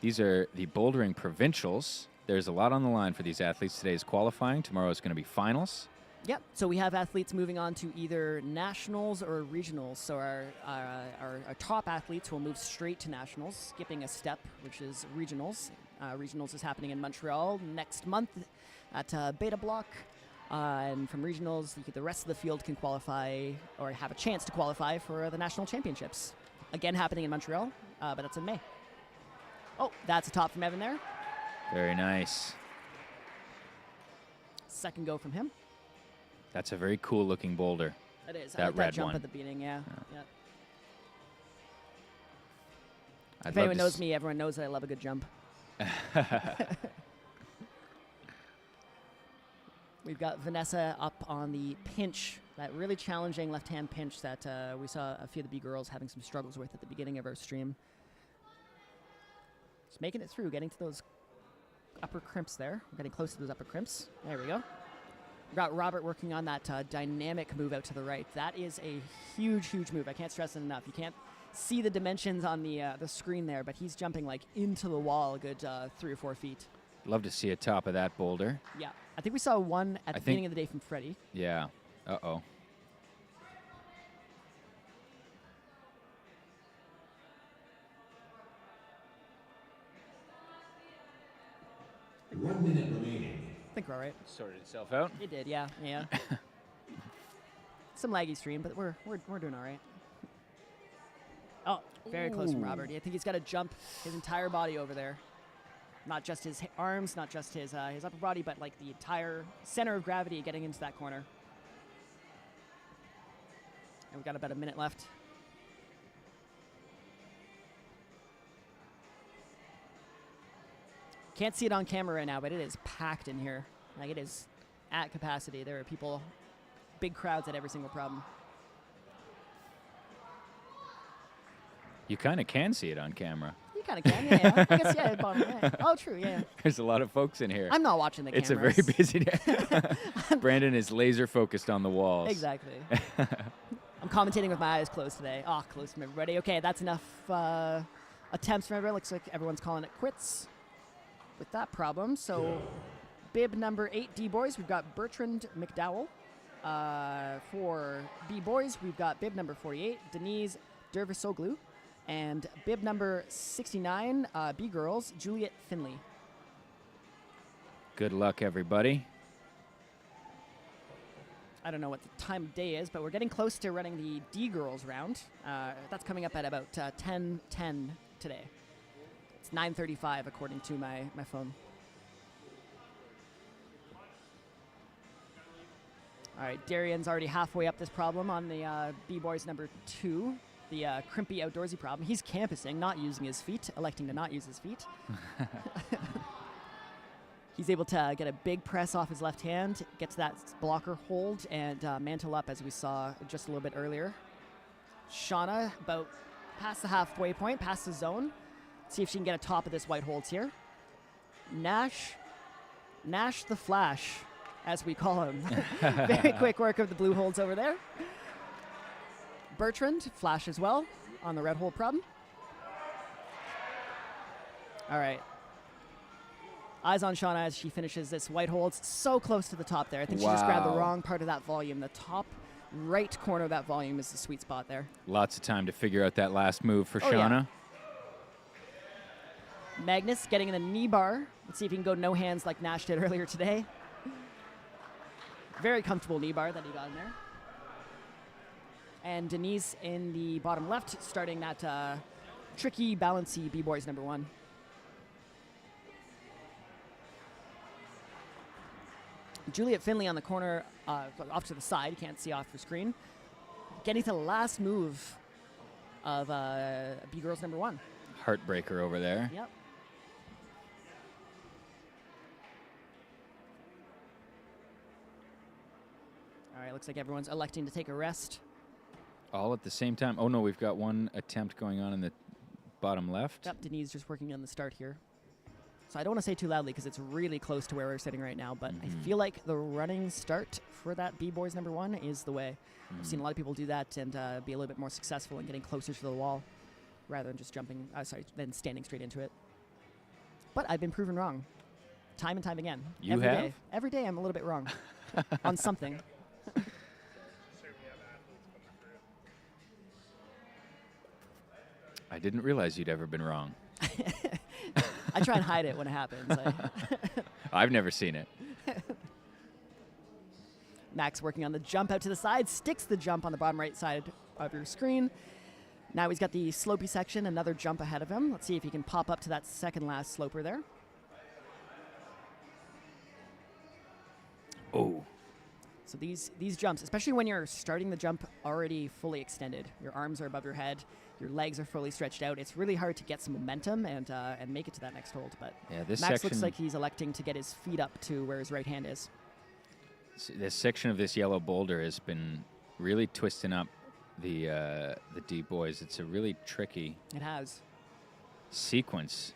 these are the Bouldering Provincials. There's a lot on the line for these athletes. Today is qualifying. Tomorrow is going to be finals. Yep. So we have athletes moving on to either nationals or regionals. So our top athletes will move straight to nationals, skipping a step, which is regionals. Regionals is happening in Montreal next month at Beta Block. And from regionals, the rest of the field can qualify or have a chance to qualify for the national championships. Again, happening in Montreal, but that's in May. Oh, that's a top from Evan there. Very nice. Second go from him. That's a very cool looking boulder. It is. That I like red that jump one. at the beginning, yeah. I'd If love anyone to knows me, everyone knows that I love a good jump. We've got Vanessa up on the pinch, that really challenging left-hand pinch that we saw a few of the B-girls having some struggles with at the beginning of our stream. Just making it through, getting to those upper crimps there. We're getting close to those upper crimps. There we go. We've got Robert working on that dynamic move out to the right. That is a huge, huge move. I can't stress it enough. You can't see the dimensions on the screen there, but he's jumping like into the wall a good 3 or 4 feet. Love to see a top of that boulder. Yeah. I think we saw one at the beginning of the day from Freddie. Yeah. Uh-oh. One minute remaining. I think we're all right. Sorted itself out. It did, yeah. Some laggy stream, but we're doing all right. Oh, very close from Robert. I think he's got to jump his entire body over there. Not just his arms, not just his upper body, but like the entire center of gravity getting into that corner. And we've got about a minute left. Can't see it on camera right now, but it is packed in here. Like, it is at capacity. There are people, big crowds at every single problem. You kind of can see it on camera. You kind of can, yeah. I guess, yeah. Bottom right. Oh, true, yeah. There's a lot of folks in here. I'm not watching the It's cameras. a very busy day. Brandon is laser focused on the walls. Exactly. I'm commentating with my eyes closed today. Oh, close from everybody. Okay, that's enough attempts from everybody. Looks like everyone's calling it quits with that problem. So, bib number 8, D-boys, we've got Bertrand McDowell. For B-boys, we've got bib number 48, Denise Dervisoglu. And bib number 69, B-girls, Juliet Finley. Good luck, everybody. I don't know what the time of day is, but we're getting close to running the D-girls round. That's coming up at about 10:10 today. It's 9:35 according to my phone. All right, Darian's already halfway up this problem on the B-Boys number 2, the crimpy outdoorsy problem. He's campusing, not using his feet, electing to not use his feet. He's able to get a big press off his left hand, get to that blocker hold, and mantle up as we saw just a little bit earlier. Shauna about past the halfway point, past the zone. See if she can get a top of this white holds here. Nash the Flash, as we call him. Very quick work of the blue holds over there. Bertrand, Flash as well on the red hold problem. All right. Eyes on Shauna as she finishes this white hold. So close to the top there. I think she just grabbed the wrong part of that volume. The top right corner of that volume is the sweet spot there. Lots of time to figure out that last move for Shauna. Yeah. Magnus getting in the knee bar. Let's see if he can go no hands like Nash did earlier today. Very comfortable knee bar that he got in there. And Denise in the bottom left, starting that tricky, balancy B-Boys number 1. Juliet Finley on the corner, off to the side. You can't see off your screen. Getting to the last move of B-Girls number 1. Heartbreaker over there. Yep. All right, looks like everyone's electing to take a rest. All at the same time. Oh, no, we've got one attempt going on in the bottom left. Yep, Denise just working on the start here. So I don't want to say too loudly because it's really close to where we're sitting right now, but I feel like the running start for that B-Boys number 1 is the way. I've seen a lot of people do that and be a little bit more successful in getting closer to the wall rather than just jumping, than standing straight into it. But I've been proven wrong time and time again. You have? Day. Every day I'm a little bit wrong on something. I didn't realize you'd ever been wrong. I try and hide it when it happens. I've never seen it. Max working on the jump out to the side, sticks the jump on the bottom right side of your screen. Now he's got the slopey section, another jump ahead of him. Let's see if he can pop up to that second last sloper there. Oh. So these jumps, especially when you're starting the jump already fully extended, your arms are above your head, your legs are fully stretched out. It's really hard to get some momentum and make it to that next hold. But yeah, this Max section looks like he's electing to get his feet up to where his right hand is. This section of this yellow boulder has been really twisting up the D-Boys. It's a really tricky It has. sequence.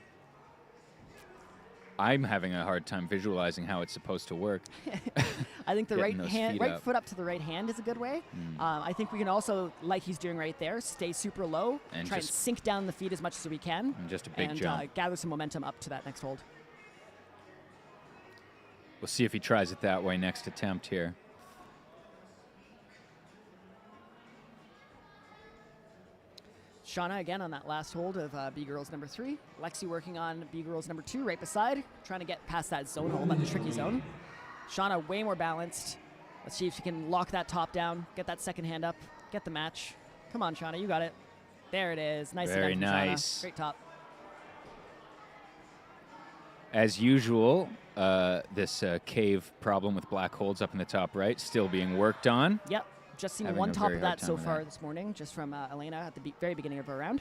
I'm having a hard time visualizing how it's supposed to work. I think the Getting right those hand, feet right up. foot up to the right hand is a good way. I think we can also, like he's doing right there, stay super low, And try and just- sink down the feet as much as we can, And just a big and jump. gather some momentum up to that next hold. We'll see if he tries it that way next attempt here. Shauna again on that last hold of B-Girls number 3. Lexi working on B-Girls number 2 right beside, trying to get past that zone hold, that tricky zone. Shauna way more balanced. Let's see if she can lock that top down, get that second hand up, get the match. Come on, Shauna, you got it. There it is. Nicely Very done from Shauna. nice. Great top. As usual, this cave problem with black holds up in the top right still being worked on. Yep. Just seen Having one a top very of hard that time so with far that. this morning, just from Elena at the very beginning of her round.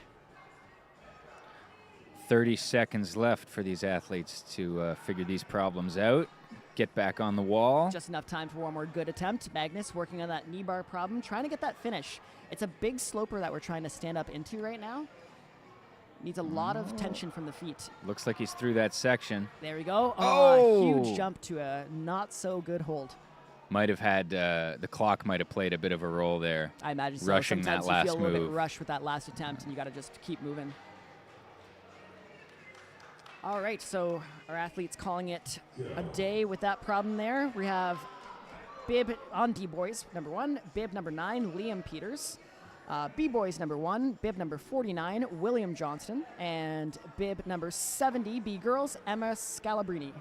30 seconds left for these athletes to figure these problems out. Get back on the wall. Just enough time for one more good attempt. Magnus working on that knee bar problem, trying to get that finish. It's a big sloper that we're trying to stand up into right now. Needs a lot of tension from the feet. Looks like he's through that section. There we go. Oh! Huge jump to a not so good hold. Might have had, the clock might have played a bit of a role there. I imagine so. Rushing Sometimes that you feel last a little move. bit rushed with that last attempt, and you got to just keep moving. All right, so our athletes calling it a day with that problem there. We have Bib on D-Boys, number 1, Bib number 9, Liam Peters. B-Boys number 1, Bib number 49, William Johnston. And Bib number 70, B-Girls, Emma Scalabrini.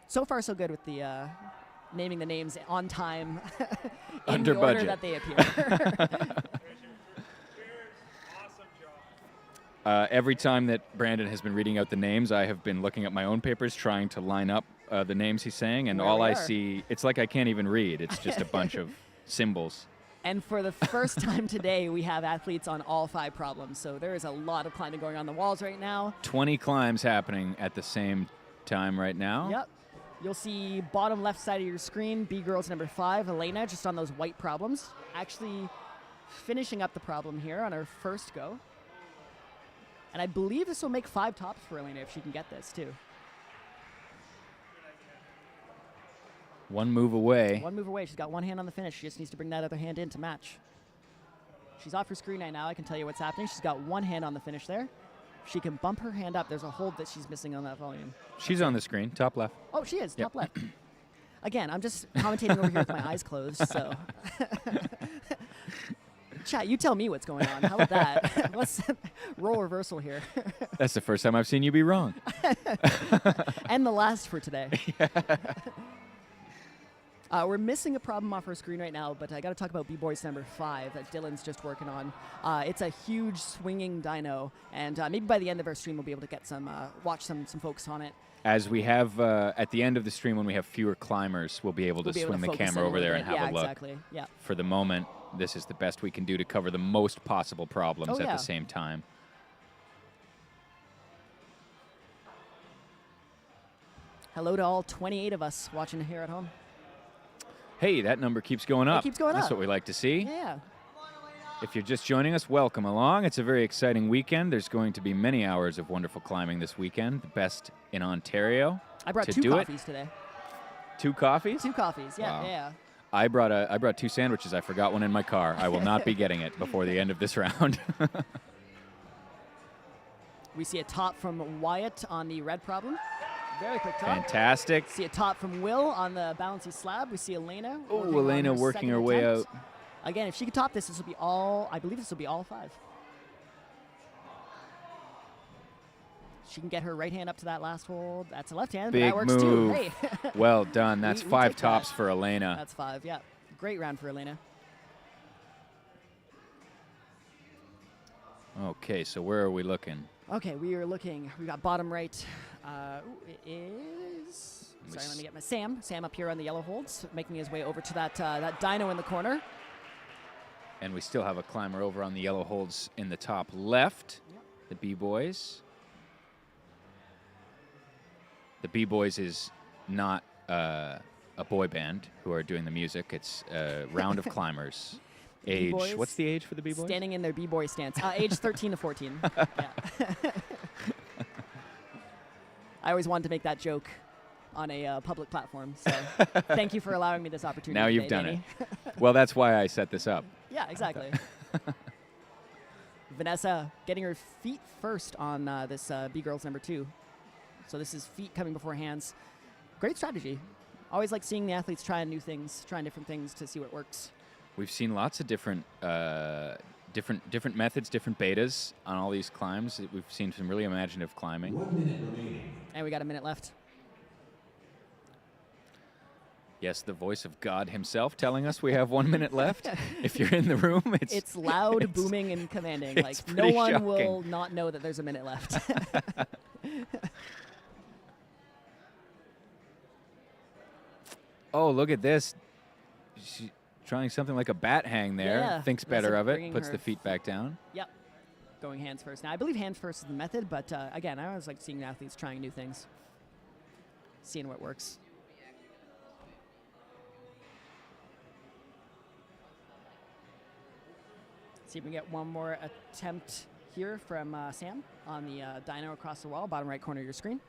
So far, so good with the naming the names on time in Under the order budget. that they appear. Awesome job. Every time that Brandon has been reading out the names, I have been looking at my own papers, trying to line up the names he's saying, and Where all we I are. see, it's like I can't even read. It's just a bunch of symbols. And for the first time today, we have athletes on all 5 problems. So there is a lot of climbing going on the walls right now. 20 climbs happening at the same time right now. Yep. You'll see bottom left side of your screen, B girls number 5, Elena, just on those white problems. Actually finishing up the problem here on her first go. And I believe this will make 5 tops for Elena if she can get this too. One move away. One move away. She's got one hand on the finish. She just needs to bring that other hand in to match. She's off her screen right now. I can tell you what's happening. She's got one hand on the finish there. She can bump her hand up. There's a hold that she's missing on that volume. She's on the screen, top left. Oh, she is. Yep. Top left. Again, I'm just commentating over here with my eyes closed, so. Chat, you tell me what's going on. How about that? Let's roll reversal here. That's the first time I've seen you be wrong. And the last for today. We're missing a problem off our screen right now, but I got to talk about B-Boys number 5 that Dylan's just working on. It's a huge swinging dyno, and maybe by the end of our stream we'll be able to get some, watch some folks on it. As we have, at the end of the stream when we have fewer climbers, we'll be able to swing the focus in camera over there and little have bit. a look. Yeah, exactly. Yeah. For the moment, this is the best we can do to cover the most possible problems at yeah. the same time. Hello to all 28 of us watching here at home. Hey, that number keeps going up. keeps going That's up. what we like to see. Yeah. If you're just joining us, welcome along. It's a very exciting weekend. There's going to be many hours of wonderful climbing this weekend, the best in Ontario. I brought to 2 do coffees today. 2 coffees? 2 coffees, yeah, Wow. yeah. I brought 2 sandwiches. I forgot one in my car. I will not be getting it before the end of this round. We see a top from Wyatt on the red problem. Very quick top. Fantastic. See a top from Will on the bouncy slab. We see Elena. Oh, working on Elena working second her way attempt. out. Again, if she could top this, this will be all, I believe this will be all 5. She can get her right hand up to that last hold. That's a left hand, but Big that works move. too. Hey, Well done. That's We 5 take that. tops for Elena. that's 5, yeah. Great round for Elena. Okay, so where are we looking? Okay, we are looking. We got bottom right. It is. Sorry, let me get my Sam. Sam up here on the yellow holds, making his way over to that that dyno in the corner. And we still have a climber over on the yellow holds in the top left. Yep. The B-Boys. The B-Boys is not a boy band who are doing the music. It's a round of climbers. Age, B-Boys what's the age for the B-Boys? Standing in their b-boy stance. Age 13 to 14. Yeah. I always wanted to make that joke on a public platform, so thank you for allowing me this opportunity. Now you've today, done Danny. it. Well, that's why I set this up. Yeah, exactly. Vanessa getting her feet first on this B-Girls number 2. So this is feet coming before hands. Great strategy. Always like seeing the athletes trying new things, trying different things to see what works. We've seen lots of different different methods, different betas on all these climbs. We've seen some really imaginative climbing. 1 minute remaining. And we got a minute left. Yes, the voice of God himself telling us we have 1 minute left. If you're in the room, It's loud, booming, and commanding. Like it's no pretty one shocking. will not know that there's a minute left. Oh, look at this. She's trying something like a bat hang there. Yeah, Thinks Vanessa better of it. bringing Puts her the feet back down. Yep. Going hands first. Now, I believe hands first is the method, but again, I always like seeing athletes trying new things, seeing what works. See if we can get one more attempt here from Sam on the dyno across the wall, bottom right corner of your screen.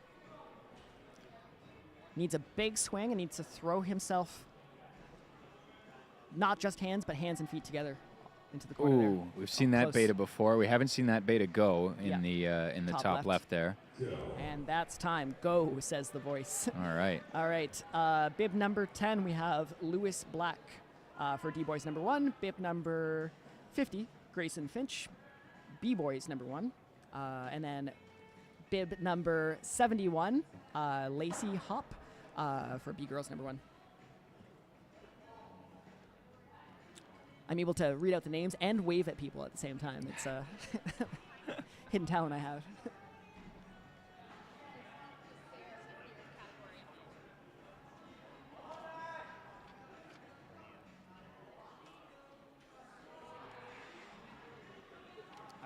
Needs a big swing and needs to throw himself, not just hands, but hands and feet together into the corner there. Ooh, we've seen that Close. beta before. We haven't seen that beta go in Yeah. the Top top left. left there. And that's time. Go, says the voice. All right. All right. Bib number 10, we have Lewis Black for D-Boys number 1. Bib number 50, Grayson Finch. B-Boys number 1. And then bib number 71, Lacey Hop for B-Girls number 1. I'm able to read out the names and wave at people at the same time. It's a hidden talent I have.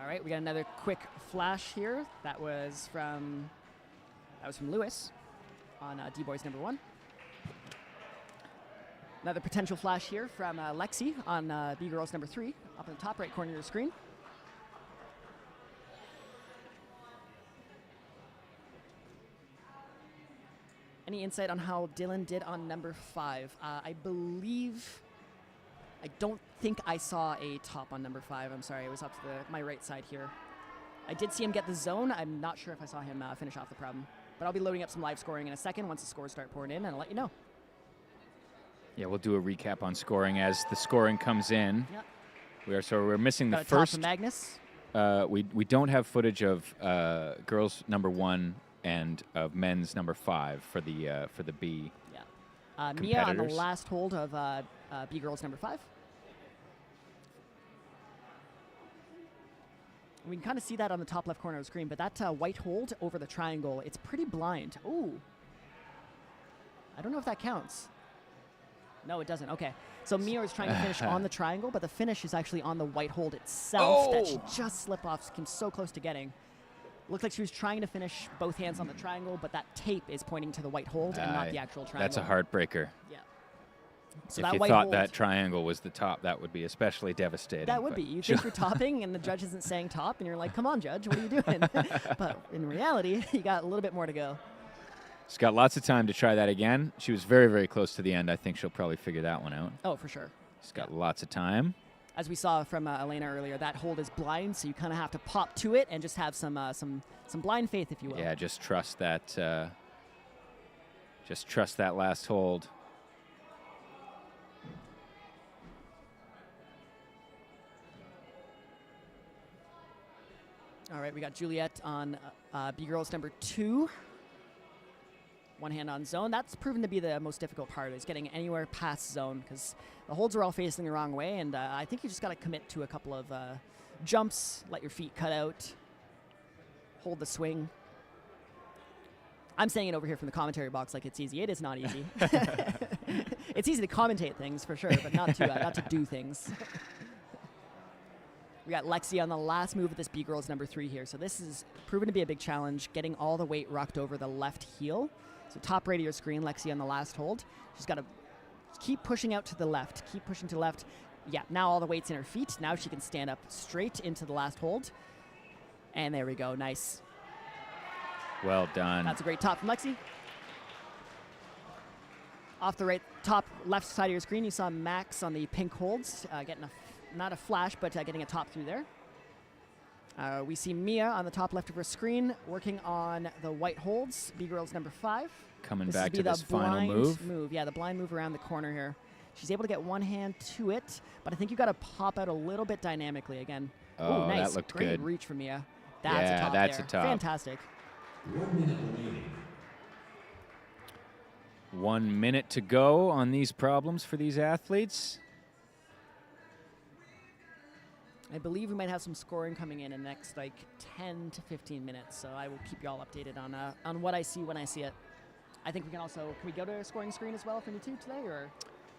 All right, we got another quick flash here. That was from Lewis on D-Boys number 1. Another potential flash here from Lexi on B-Girls number 3, up in the top right corner of the screen. Any insight on how Dylan did on number 5? I don't think I saw a top on number 5. I'm sorry, it was up to my right side here. I did see him get the zone. I'm not sure if I saw him finish off the problem. But I'll be loading up some live scoring in a second once the scores start pouring in, and I'll let you know. Yeah, we'll do a recap on scoring as the scoring comes in. Yep. We're missing Got the a top first. from Magnus. We don't have footage of girls number 1 and of men's number 5 for the B. Yeah. Mia on the competitors. last hold of B Girls number 5. We can kind of see that on the top left corner of the screen, but that white hold over the triangle, it's pretty blind. Ooh. I don't know if that counts. No, it doesn't. Okay. So Mia is trying to finish on the triangle, but the finish is actually on the white hold itself that she just slipped off, came so close to getting. Looked like she was trying to finish both hands on the triangle, but that tape is pointing to the white hold and not the actual triangle. That's a heartbreaker. Yeah. So If that you white thought hold, that triangle was the top, that would be especially devastating. that would but be. You think you're topping, and the judge isn't saying top, and you're like, come on, judge, what are you doing? But in reality, you got a little bit more to go. She's got lots of time to try that again. She was very, very close to the end. I think she'll probably figure that one out. Oh, for sure. She's got lots of time. As we saw from Elena earlier, that hold is blind, so you kind of have to pop to it and just have some blind faith, if you will. Yeah, just trust that. Just trust that last hold. All right, we got Juliet on B Girls number 2. One hand on zone. That's proven to be the most difficult part, is getting anywhere past zone, because the holds are all facing the wrong way, and I think you just got to commit to a couple of jumps, let your feet cut out, hold the swing. I'm saying it over here from the commentary box like it's easy. It is not easy. It's easy to commentate things, for sure, but not to do things. We got Lexi on the last move of this B-Girls number 3 here. So this is proven to be a big challenge, getting all the weight rocked over the left heel. So top right of your screen, Lexi on the last hold. She's got to keep pushing out to the left, keep pushing to the left. Yeah, now all the weight's in her feet. Now she can stand up straight into the last hold. And there we go, nice. Well done. That's a great top from Lexi. Off the right top left side of your screen, you saw Max on the pink holds, getting not a flash, but getting a top through there. We see Mia on the top left of her screen working on the white holds, B-Girls number 5. Coming This back would to be this the final blind move. Yeah, the blind move around the corner here. She's able to get one hand to it, but I think you got to pop out a little bit dynamically again. Oh, Ooh, nice. that looked Great good. reach from Mia. That's Yeah, a top that's there. a top. Fantastic. 1 minute remaining. 1 minute to go on these problems for these athletes. I believe we might have some scoring coming in the next 10 to 15 minutes, so I will keep you all updated on what I see when I see it. I think can we go to a scoring screen as well if we need to today, or?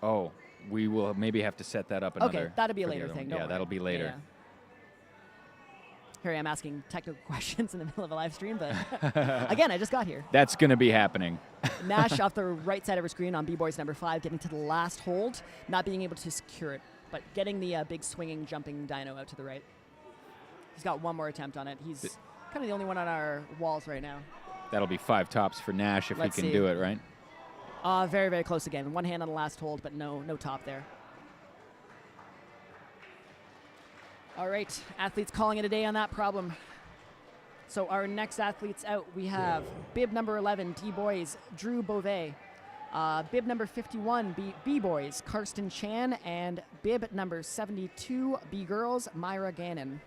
Oh, we will maybe have to set that up another. Okay, that'll be a for the later other thing. one. Don't Yeah, worry. that'll be later. Yeah. Here I am asking technical questions in the middle of a live stream, but again, I just got here. That's going to be happening. Nash off the right side of her screen on B-Boys number 5, getting to the last hold, not being able to secure it, but getting the big swinging, jumping dyno out to the right. He's got one more attempt on it. He's kind of the only one on our walls right now. That'll be 5 tops for Nash if Let's he can see. do it, right? Very, very close again. One hand on the last hold, but no top there. All right, athletes calling it a day on that problem. So our next athletes out, we have bib number 11, D-Boys, Drew Beauvais. Bib number 51, B-Boys, Karsten Chan. And bib number 72, B-Girls, Myra Gannon.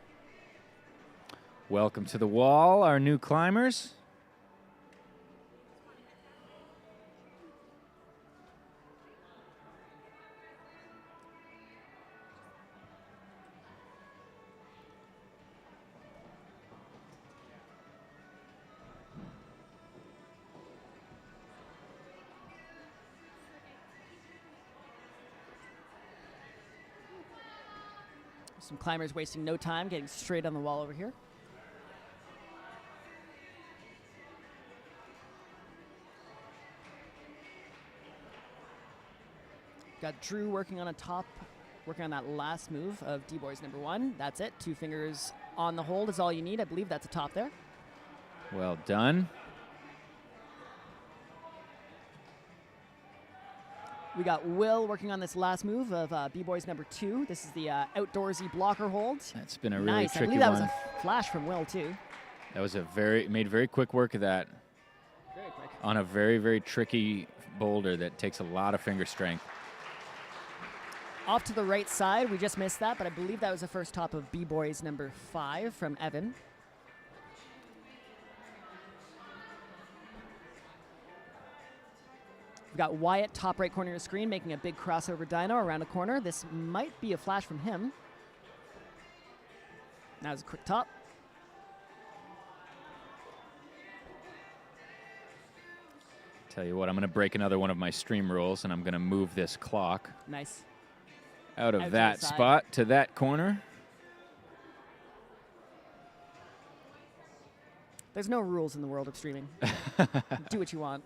Welcome to the wall, our new climbers. Some climbers wasting no time, getting straight on the wall over here. Got Drew working on that last move of D-Boys number 1. That's it. 2 fingers on the hold is all you need. I believe that's a top there. Well done. We got Will working on this last move of B-Boys number 2. This is the outdoorsy blocker hold. That's been a really Nice. I tricky believe that one. was a flash from Will too. That was made very quick work of that Very quick. on a very, very tricky boulder that takes a lot of finger strength. Off to the right side, we just missed that, but I believe that was the first top of B-Boys number 5 from Evan. We've got Wyatt, top right corner of the screen, making a big crossover dyno around a corner. This might be a flash from him. That was a quick top. Tell you what, I'm going to break another one of my stream rules, and I'm going to move this clock Nice. out of Out to that the side. spot to that corner. There's no rules in the world of streaming. Do what you want.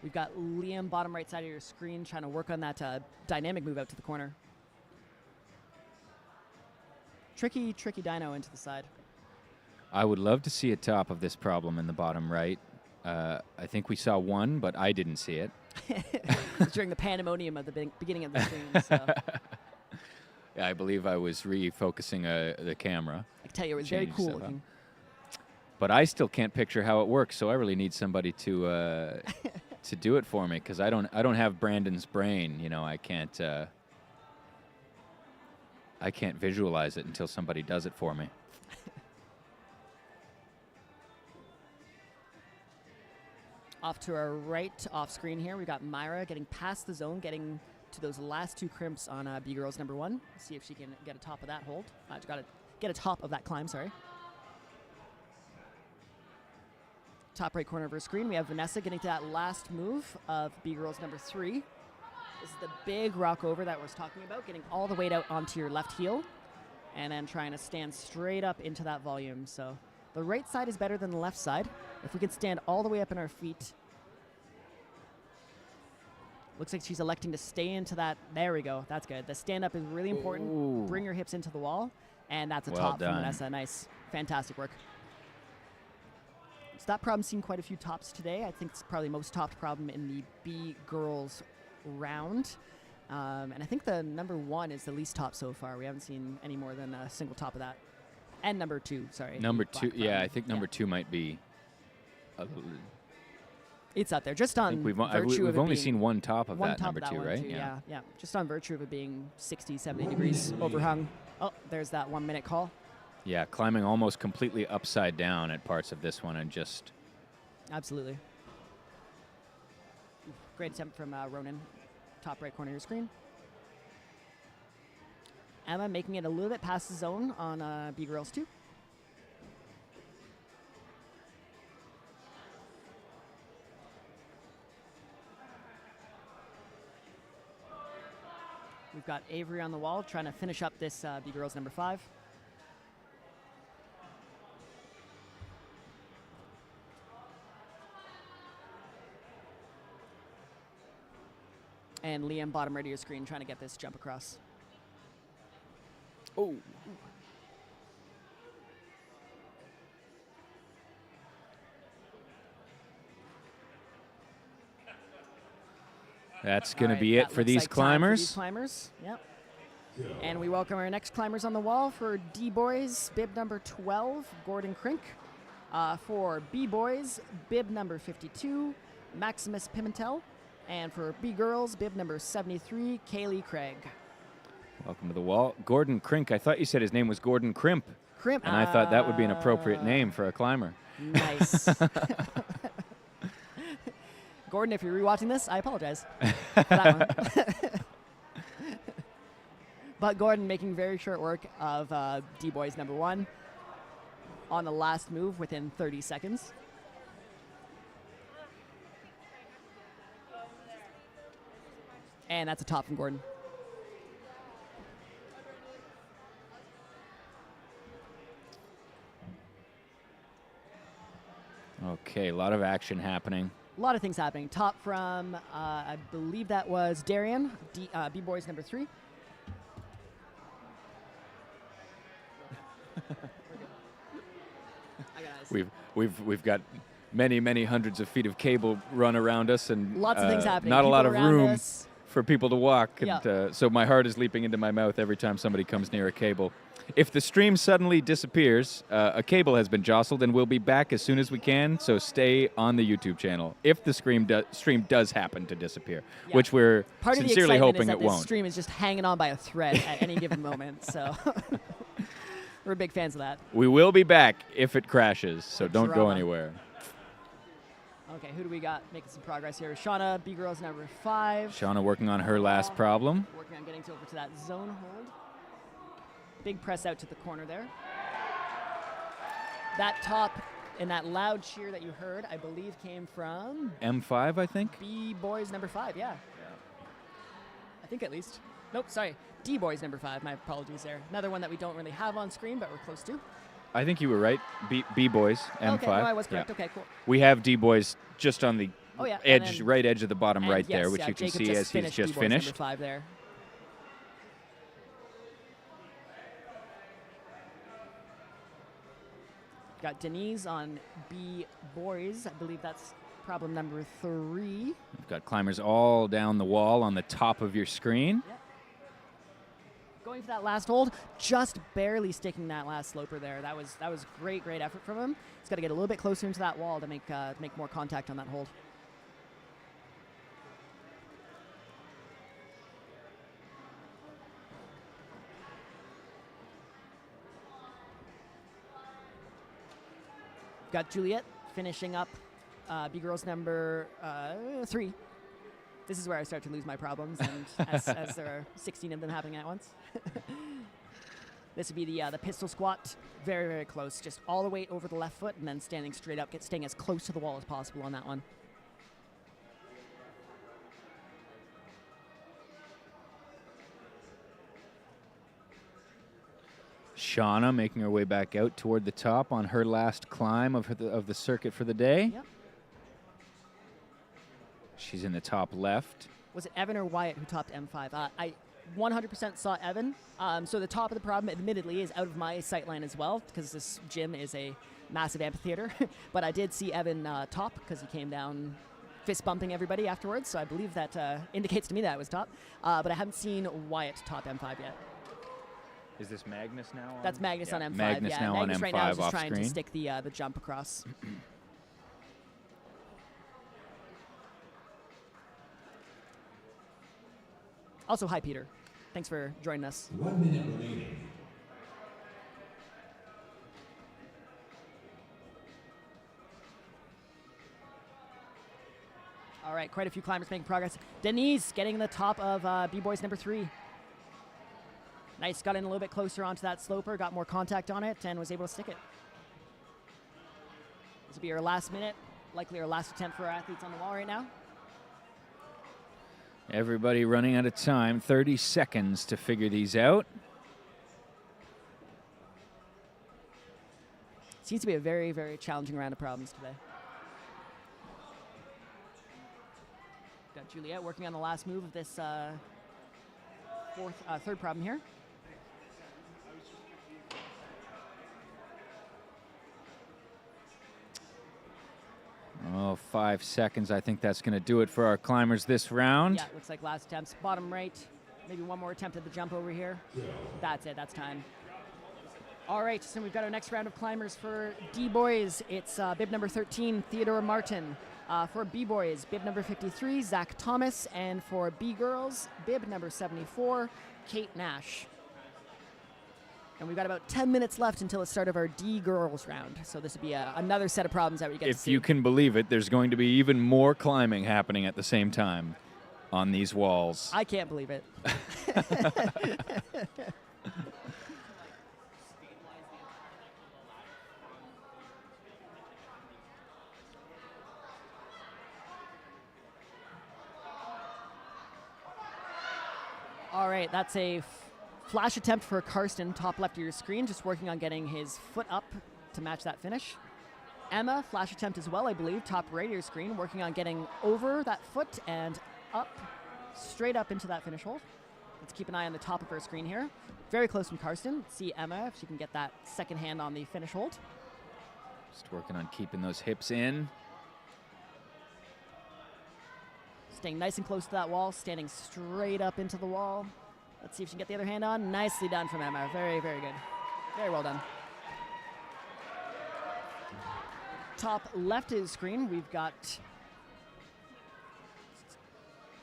We've got Liam, bottom right side of your screen, trying to work on that dynamic move out to the corner. Tricky dyno into the side. I would love to see a top of this problem in the bottom right. I think we saw one, but I didn't see it. During the pandemonium of the beginning of the stream. So Yeah, I believe I was refocusing the camera. I can tell you it was very Change cool stuff up. looking. But I still can't picture how it works, so I really need somebody to to do it for me, because I don't have Brandon's brain. You know, I can't visualize it until somebody does it for me. Off to our right, off screen here, we've got Myra getting past the zone, getting to those last 2 crimps on B-Girls number 1. See if she can get a top of that hold. Got to get a top of that climb, sorry. Top right corner of her screen, we have Vanessa getting to that last move of B-Girls number 3. This is the big rock over that I was talking about, getting all the weight out onto your left heel, and then trying to stand straight up into that volume. So the right side is better than the left side. If we can stand all the way up in our feet. Looks like she's electing to stay into that. There we go. That's good. The stand up is really important. Ooh. Bring your hips into the wall. And that's a Well top done. from Vanessa. Nice. Fantastic work. So that problem's seen quite a few tops today. I think it's probably the most topped problem in the B girls round. And I think the number 1 is the least top so far. We haven't seen any more than a single top of that. And number 2, sorry. Number the 2, black yeah, problem. I think number 2 might be. It's up there. Just I on think we've virtue of it only being seen one top of one that top number of that 2, one right? too, yeah. Just on virtue of it being 60, 70 degrees overhung. Oh, there's that 1 minute call. Yeah, climbing almost completely upside down at parts of this one, and just Absolutely. Great attempt from Ronan. Top right corner of your screen. Emma making it a little bit past the zone on B-Girls 2. We've got Avery on the wall trying to finish up this B-Girls number 5. And Liam, bottom right of your screen, trying to get this jump across. oh. That's going All to right, be that it for looks these like time for these climbers. climbers, yep. And we welcome our next climbers on the wall for D-Boys, bib number 12, Gordon Crink. For B-Boys, bib number 52, Maximus Pimentel. And for B-Girls, bib number 73, Kaylee Craig. Welcome to the wall. Gordon Crink. I thought you said his name was Gordon Crimp, Crimp. and I thought that would be an appropriate name for a climber. Nice. Gordon, if you're rewatching this, I apologize for that one. But Gordon making very short work of D-Boys number 1 on the last move within 30 seconds. And that's a top from Gordon. Okay, a lot of action happening. A lot of things happening. Top from, I believe that was Darian, B-Boys number 3. We've got many hundreds of feet of cable run around us, and Lots of things happening. Not a lot People of around room us. for people to walk. Yeah. And, so my heart is leaping into my mouth every time somebody comes near a cable. If the stream suddenly disappears, a cable has been jostled, and we'll be back as soon as we can. So stay on the YouTube channel if the stream does happen to disappear, Yeah. which we're Part of the sincerely excitement hoping is that it this won't. stream is just hanging on by a thread at any given moment. So we're big fans of that. We will be back if it crashes, so don't go drama. anywhere. Okay, who do we got making some progress here? Shauna, B-Girls number 5. Shauna working on her last problem. Working on getting over to that zone hold. Big press out to the corner there. That top and that loud cheer that you heard, I believe, came from M5, I think. B-Boys number 5, yeah. I think at least. Nope, sorry. D-Boys number 5, my apologies there. Another one that we don't really have on screen, but we're close to. I think you were right. B-Boys, M5. Okay, no, I was correct. Yeah. Okay, cool. We have D-Boys just on the Oh, yeah. edge, and then- right edge of the bottom and right yes, there, which yeah, you can Jacob see just as he's finished just D-Boys finished. number 5 there. Got Denise on B-Boys. I believe that's problem number 3. You've got climbers all down the wall on the top of your screen. Yep. Going for that last hold, just barely sticking that last sloper there. That was great effort from him. He's got to get a little bit closer into that wall to make more contact on that hold. Got Juliet finishing up B-Girls number 3. This is where I start to lose my problems, and as there are 16 of them happening at once. This would be the pistol squat, very close, just all the way over the left foot, and then standing straight up, staying as close to the wall as possible on that one. Shauna making her way back out toward the top on her last climb of the circuit for the day. Yep. She's in the top left. Was it Evan or Wyatt who topped M5? I 100% saw Evan. So the top of the problem, admittedly, is out of my sight line as well, because this gym is a massive amphitheater. But I did see Evan top, because he came down fist bumping everybody afterwards. So I believe that indicates to me that it was top. But I haven't seen Wyatt top M5 yet. Is this Magnus now? That's Magnus on M5. Magnus yeah, now Magnus on right M5 now is just off trying screen. to stick the jump across. Also, hi, Peter. Thanks for joining us. 1 minute remaining. All right, quite a few climbers making progress. Denise getting the top of B-Boys number 3. Nice, got in a little bit closer onto that sloper, got more contact on it, and was able to stick it. This will be our last minute, likely our last attempt for our athletes on the wall right now. Everybody running out of time. 30 seconds to figure these out. Seems to be a very challenging round of problems today. Got Juliet working on the last move of this third problem here. Oh, 5 seconds. I think that's going to do it for our climbers this round. Yeah, looks like last attempts. Bottom right. Maybe one more attempt at the jump over here. That's it. That's time. All right, so we've got our next round of climbers for D-Boys. It's bib number 13, Theodore Martin. For B-Boys, bib number 53, Zach Thomas. And for B-Girls, bib number 74, Kate Nash. And we've got about 10 minutes left until the start of our D-Girls round. So this would be another set of problems that we get to If see. you can believe it, there's going to be even more climbing happening at the same time on these walls. I can't believe it. All right, that's a flash attempt for Karsten, top left of your screen, just working on getting his foot up to match that finish. Emma, flash attempt as well, I believe, top right of your screen, working on getting over that foot and up, straight up into that finish hold. Let's keep an eye on the top of her screen here. Very close from Karsten. Let's see Emma if she can get that second hand on the finish hold. Just working on keeping those hips in. Staying nice and close to that wall, standing straight up into the wall. Let's see if she can get the other hand on. Nicely done from Emma. Very, very good. Very well done. Top left of the screen, we've got,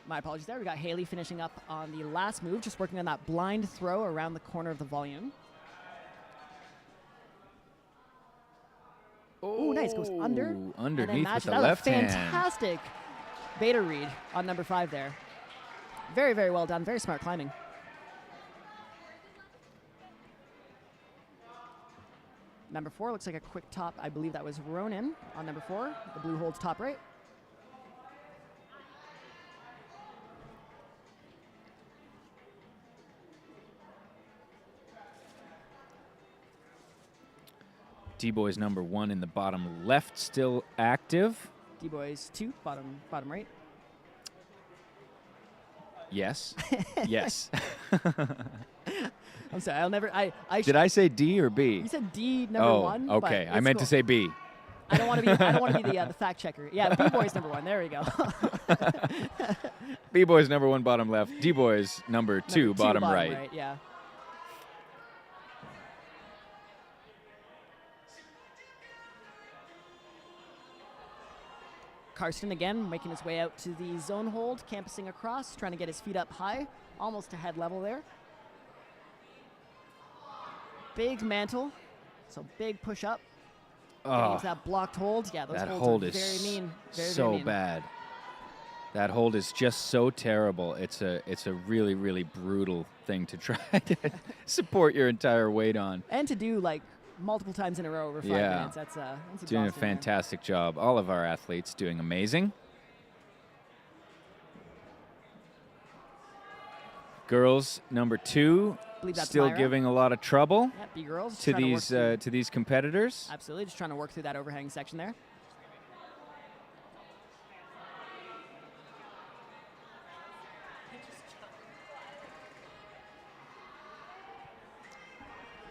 my apologies there, we got Haley finishing up on the last move, just working on that blind throw around the corner of the volume. Oh, nice, goes under. Underneath with the that was left a hand. fantastic beta read on number 5 there. Very, very well done, very smart climbing. Number 4 looks like a quick top. I believe that was Ronan on number 4. The blue holds top right. D-Boy's number 1 in the bottom left, still active. D-Boys 2, bottom right. Yes. Yes. I'm sorry, I'll never. I Did I say D or B? You said D number 1. Okay. but I it's meant cool. to say B. I don't want to be. I don't want to be the fact checker. Yeah, B-Boys number 1. There we go. B-Boy's number 1, bottom left. D-Boy's number 2, Number 2, bottom right. Yeah. Karsten again making his way out to the zone hold, campusing across, trying to get his feet up high, almost to head level there. Big mantle, so big push up. Getting into that blocked hold. Yeah, those That holds hold are is very mean. Very, so very mean. bad. That hold is just so terrible. It's a really, really brutal thing to try to support your entire weight on. And to do like multiple times in a row over 5 Yeah. minutes. That's Doing a exhausting, man. fantastic job. All of our athletes doing amazing. Girls number 2 Believe that's still Myra. giving a lot of trouble Yeah, B-girls. to trying these work through- to these competitors. Absolutely, just trying to work through that overhang section there.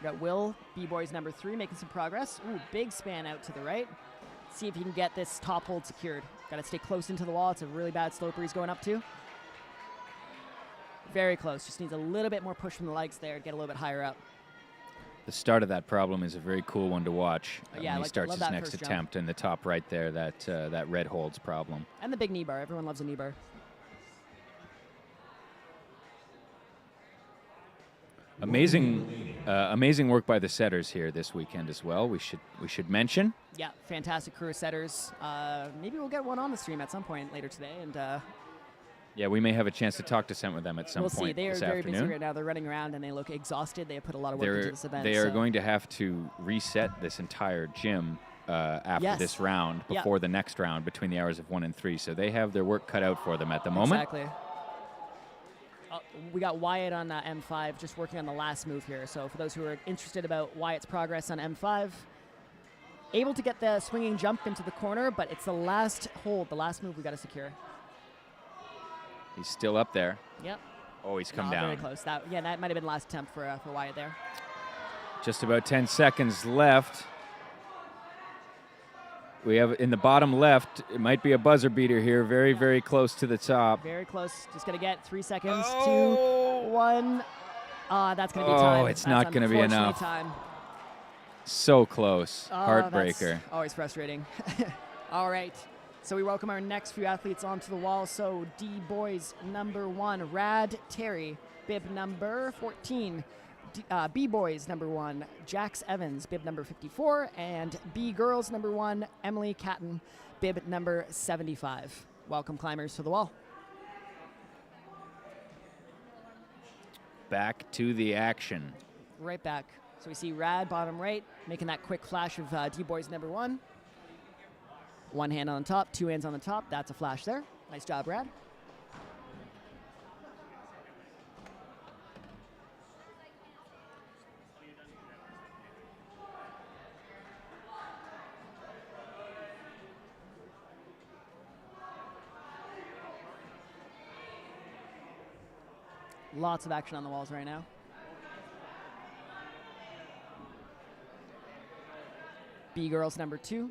We got Will, B-Boys number 3, making some progress. Ooh, big span out to the right. See if he can get this top hold secured. Got to stay close into the wall. It's a really bad slope where he's going up to. Very close. Just needs a little bit more push from the legs there to get a little bit higher up. The start of that problem is a very cool one to watch Yeah, when he starts love his that next first attempt in the top right there, that red holds problem. And the big knee bar. Everyone loves a knee bar. Amazing work by the setters here this weekend as well. We should mention. Yeah, fantastic crew of setters. Maybe we'll get one on the stream at some point later today, and Yeah, we may have a chance to talk to some of them at some we'll point see. They are this very busy afternoon. right now. They're running around and they look exhausted. They have put a lot of work into this event. They are so- going to have to reset this entire gym after Yes. this round, Yeah. before the next round between the hours of 1 and 3. So they have their work cut out for them at the moment. Exactly. We got Wyatt on M5, just working on the last move here. So for those who are interested about Wyatt's progress on M5, able to get the swinging jump into the corner, but it's the last hold, the last move we got to secure. He's still up there. Yep. Oh, he's come No, down. Very close. That might have been the last attempt for Wyatt there. Just about 10 seconds left. We have in the bottom left, it might be a buzzer beater here, very, very close to the top. Very close. Just gonna get 3 seconds. Oh. 2, 1. That's gonna be Oh, time. it's That's not gonna be unfortunately enough. Time. So close. Oh, Heartbreaker. That's always frustrating. All right. So we welcome our next few athletes onto the wall. So D-Boys number 1, Rad Terry, bib number 14. B-Boys number 1, Jax Evans, bib number 54. And B-Girls number 1, Emily Catton, bib number 75. Welcome, climbers, to the wall. Back to the action. Right back. So we see Rad, bottom right, making that quick flash of D-Boys number 1. One hand on the top, 2 hands on the top. That's a flash there. Nice job, Rad. Lots of action on the walls right now. B girls number 2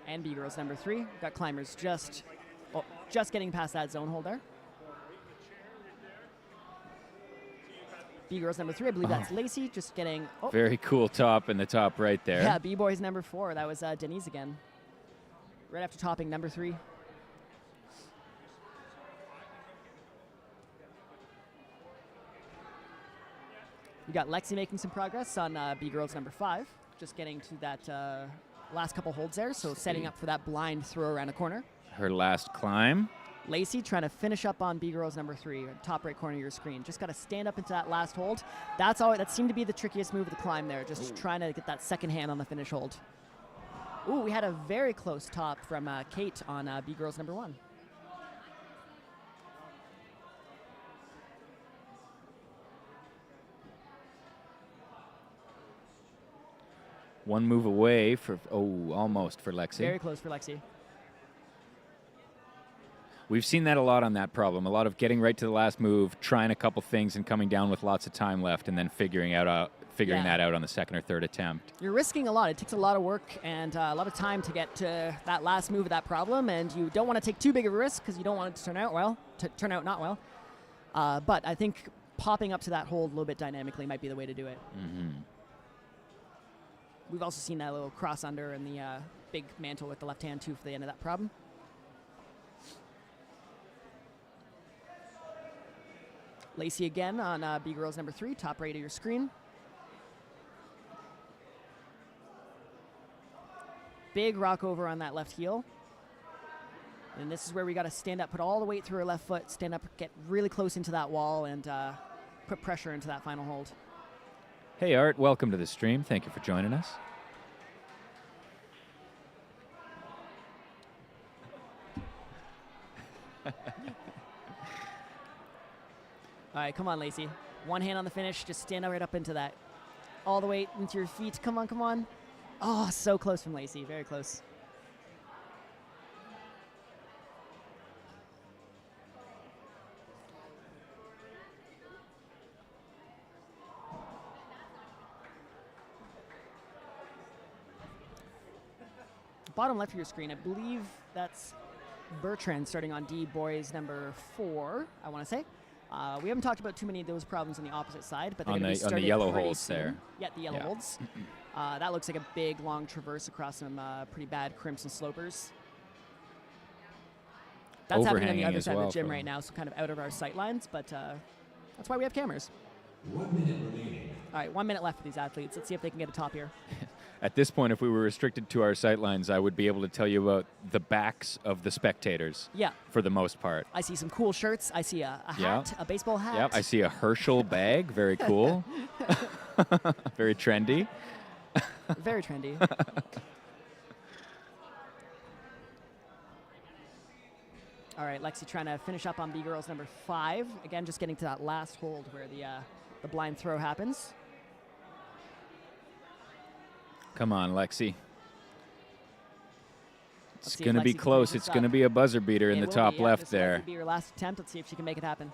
and B girls number 3. Got climbers just getting past that zone hold there. B girls number 3, I believe that's Lacey, just getting. Oh, Very cool top in the top right there. yeah, B boys number 4. That was Denise again. Right after topping number 3. We got Lexi making some progress on B girls number 5. Just getting to that last couple holds there, so setting up for that blind throw around a corner. Her last climb. Lacey trying to finish up on B girls number 3, top right corner of your screen. Just got to stand up into that last hold. That seemed to be the trickiest move of the climb there, just trying to get that second hand on the finish hold. Ooh, we had a very close top from Kate on B girls number 1. One move away for, almost for Lexi. Very close for Lexi. We've seen that a lot on that problem. A lot of getting right to the last move, trying a couple things and coming down with lots of time left, and then figuring that out on the second or third attempt. You're risking a lot. It takes a lot of work and a lot of time to get to that last move of that problem, and you don't want to take too big of a risk because you don't want it to turn out not well. But I think popping up to that hold a little bit dynamically might be the way to do it. Mm-hmm. We've also seen that little cross under and the big mantle with the left hand too for the end of that problem. Lacey again on B girls number 3, top right of your screen. Big rock over on that left heel. And this is where we got to stand up, put all the weight through our left foot, stand up, get really close into that wall, and put pressure into that final hold. Hey, Art, welcome to the stream. Thank you for joining us. All right, come on, Lacey. One hand on the finish. Just stand right up into that. All the way into your feet. Come on, come on. Oh, so close from Lacey. Very close. Bottom left of your screen, I believe that's Bertrand starting on D boys number 4, I want to say. We haven't talked about too many of those problems on the opposite side, but they're going to be starting on the yellow pretty holds soon. there. Yeah, the yellow holds. That looks like a big, long traverse across some pretty bad crimson slopers. That's happening on the Overhanging other as side well of the gym from- right now, so kind of out of our sight lines, but that's why we have cameras. 1 minute remaining. All right, 1 minute left for these athletes. Let's see if they can get a top here. At this point, if we were restricted to our sight lines, I would be able to tell you about the backs of the spectators. Yeah. For the most part. I see some cool shirts. I see a hat, a baseball hat. Yep. I see a Herschel bag. Very cool. Very trendy. Very trendy. All right, Lexi trying to finish up on B girls number 5. Again, just getting to that last hold where the blind throw happens. Come on, Lexi. It's see if going to be Lexi can close. finish this It's going to up. be a buzzer beater in It the will top be, yeah, left this will there. likely be her last attempt. Let's see if she can make it happen.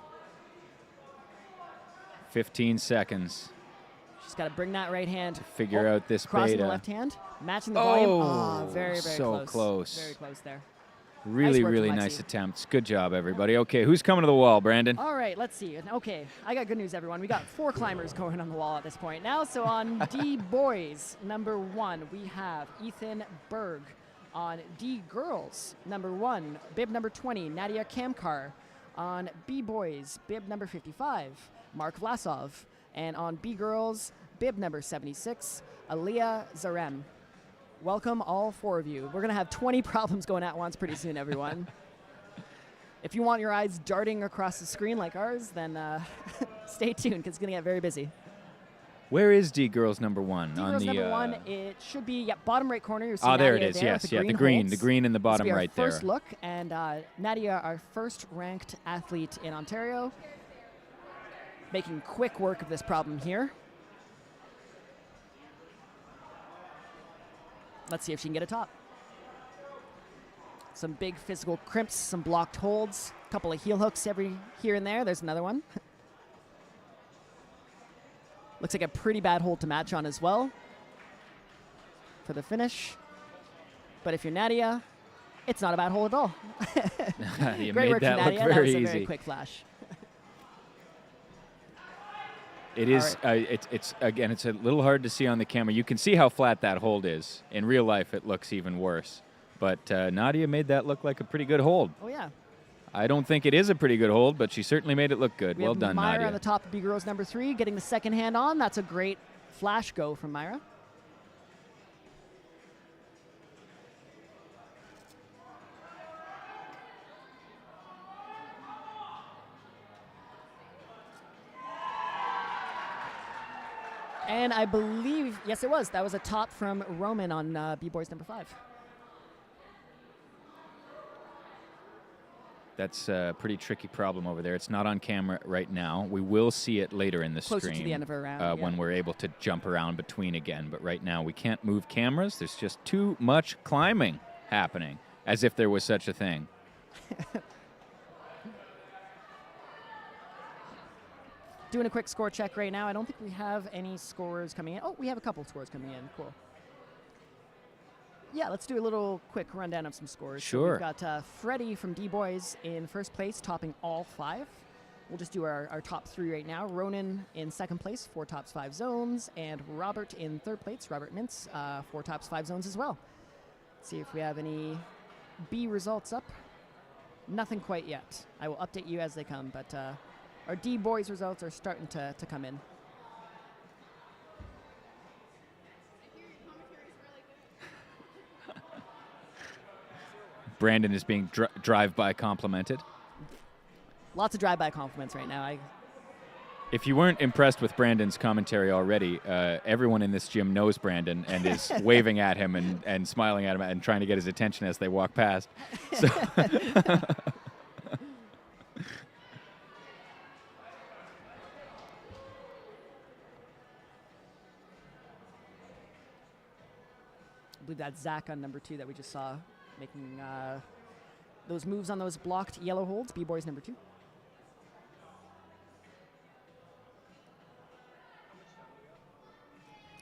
15 seconds. She's got to bring that right hand. Figure out this crossing beta. the left hand, matching the volume. Oh, Very, very so close. close. Very close there. Really, work, really Lexi. nice attempts. Good job, everybody. Okay, who's coming to the wall, Brandon? All right, let's see. Okay, I got good news, everyone. We got 4 climbers going on the wall at this point now. So on D boys number 1, we have Ethan Berg. On D girls number 1, bib number 20, Nadia Kamkar. On B boys, bib number 55, Mark Vlasov. And on B girls, bib number 76, Aliyah Zarem. Welcome, all 4 of you. We're going to have 20 problems going at once pretty soon, everyone. If you want your eyes darting across the screen like ours, then stay tuned because it's going to get very busy. Where is D girls number 1? D on girls the number 1, it should be bottom right corner. You're seeing there it Nadia is. there Yes, with yeah, the the green in the bottom this will be right our first there. look, and Nadia, our first ranked athlete in Ontario, making quick work of this problem here. Let's see if she can get a top. Some big physical crimps, some blocked holds, a couple of heel hooks every here and there. There's another one. Looks like a pretty bad hold to match on as well for the finish. But if you're Nadia, it's not a bad hold at all. You Great made work that from look Nadia. That very was a easy. very quick flash. It is. It's again. It's a little hard to see on the camera. You can see how flat that hold is. In real life, it looks even worse. But Nadia made that look like a pretty good hold. Oh, yeah. I don't think it is a pretty good hold, but she certainly made it look good. We Well have done, Myra Nadia. on the top of B Girls number 3, getting the second hand on. That's a great flash go from Myra. And I believe, yes, it was. That was a top from Roman on B-Boys number 5. That's a pretty tricky problem over there. It's not on camera right now. We will see it later in the Closer stream. to the end of her round, when we're able to jump around between again. But right now, we can't move cameras. There's just too much climbing happening, as if there was such a thing. Doing a quick score check right now. I don't think we have any scores coming in. Oh, we have a couple scores coming in. Cool. Yeah, let's do a little quick rundown of some scores. So Sure. we've got Freddie from D-Boys in first place, topping all 5. We'll just do our top 3 right now. Ronan in second place, 4 tops, 5 zones. And Robert in third place, Robert Mintz, 4 tops, 5 zones as well. Let's see if we have any B results up. Nothing quite yet. I will update you as they come, but our D-Boys results are starting to come in. Brandon is being drive-by complimented. Lots of drive-by compliments right now. If you weren't impressed with Brandon's commentary already, everyone in this gym knows Brandon and is waving at him and smiling at him and trying to get his attention as they walk past. So I believe that's Zach on number 2 that we just saw making those moves on those blocked yellow holds. B-Boys number 2.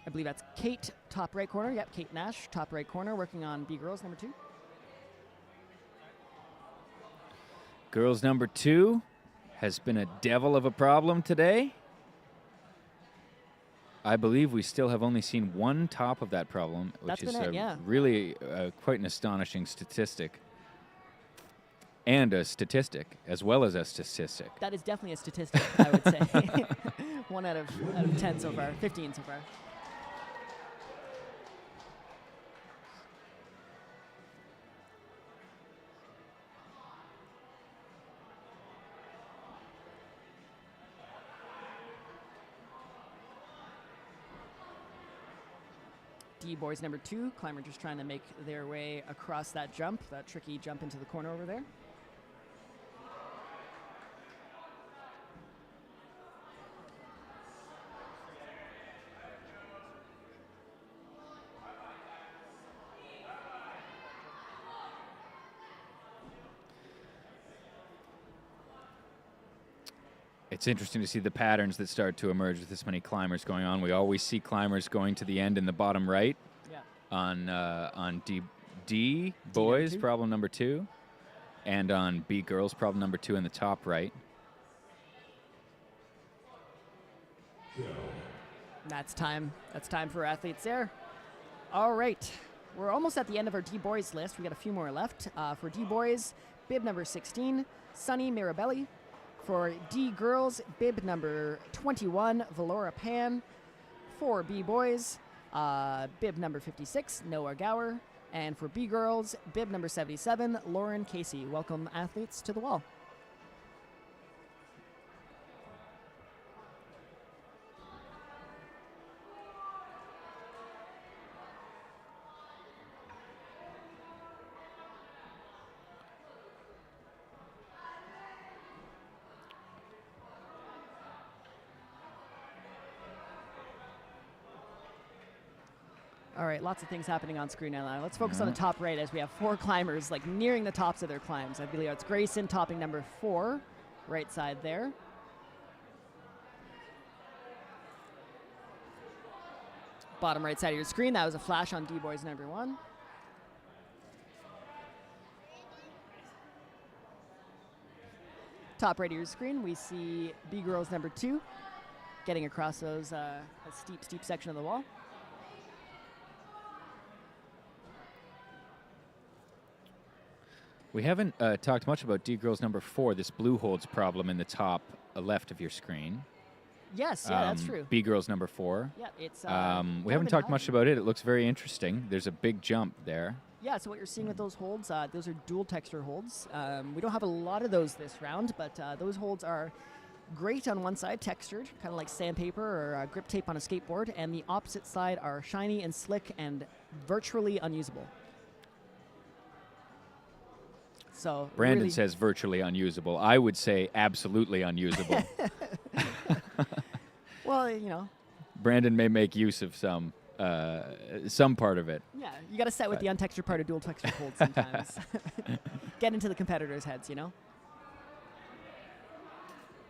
I believe that's Kate, top right corner. Yep, Kate Nash, top right corner, working on B-Girls number 2. girls number 2 has been a devil of a problem today. I believe we still have only seen one top of that problem, which That's is been it, yeah. really quite an astonishing statistic. And a statistic, as well as a statistic. That is definitely a statistic, I would say. 1 out of 10 so far, 15 so far. D-Boys number 2, climber just trying to make their way across that jump, that tricky jump into the corner over there. It's interesting to see the patterns that start to emerge with this many climbers going on. We always see climbers going to the end in the bottom right on D boys, problem number 2, and on B girls, problem number 2 in the top right. That's time. That's time for athletes there. All right. We're almost at the end of our D-Boys list. We got a few more left. For D-Boys, bib number 16, Sunny Mirabelli. For D-Girls, bib number 21, Valora Pan. For B-Boys, bib number 56, Noah Gower. And for B-Girls, bib number 77, Lauren Casey. Welcome, athletes, to the wall. All right, lots of things happening on screen now. Let's focus on the top right as we have 4 climbers like nearing the tops of their climbs. I believe it's Grayson topping number 4, right side there. Bottom right side of your screen, that was a flash on D-Boys number 1. Top right of your screen, we see B-Girls number 2 getting across those a steep section of the wall. We haven't talked much about D-Girls number 4, this blue holds problem in the top left of your screen. Yes, yeah, that's true. B-Girls number 4. Yeah, it's. We haven't talked much about it. It looks very interesting. There's a big jump there. Yeah, so what you're seeing with those holds, those are dual texture holds. We don't have a lot of those this round, but those holds are great on one side, textured, kind of like sandpaper or grip tape on a skateboard, and the opposite side are shiny and slick and virtually unusable. So Brandon really says virtually unusable. I would say absolutely unusable. well, you know. Brandon may make use of some part of it. Yeah, you got to set with the untextured part of dual texture holds sometimes. Get into the competitors' heads, you know.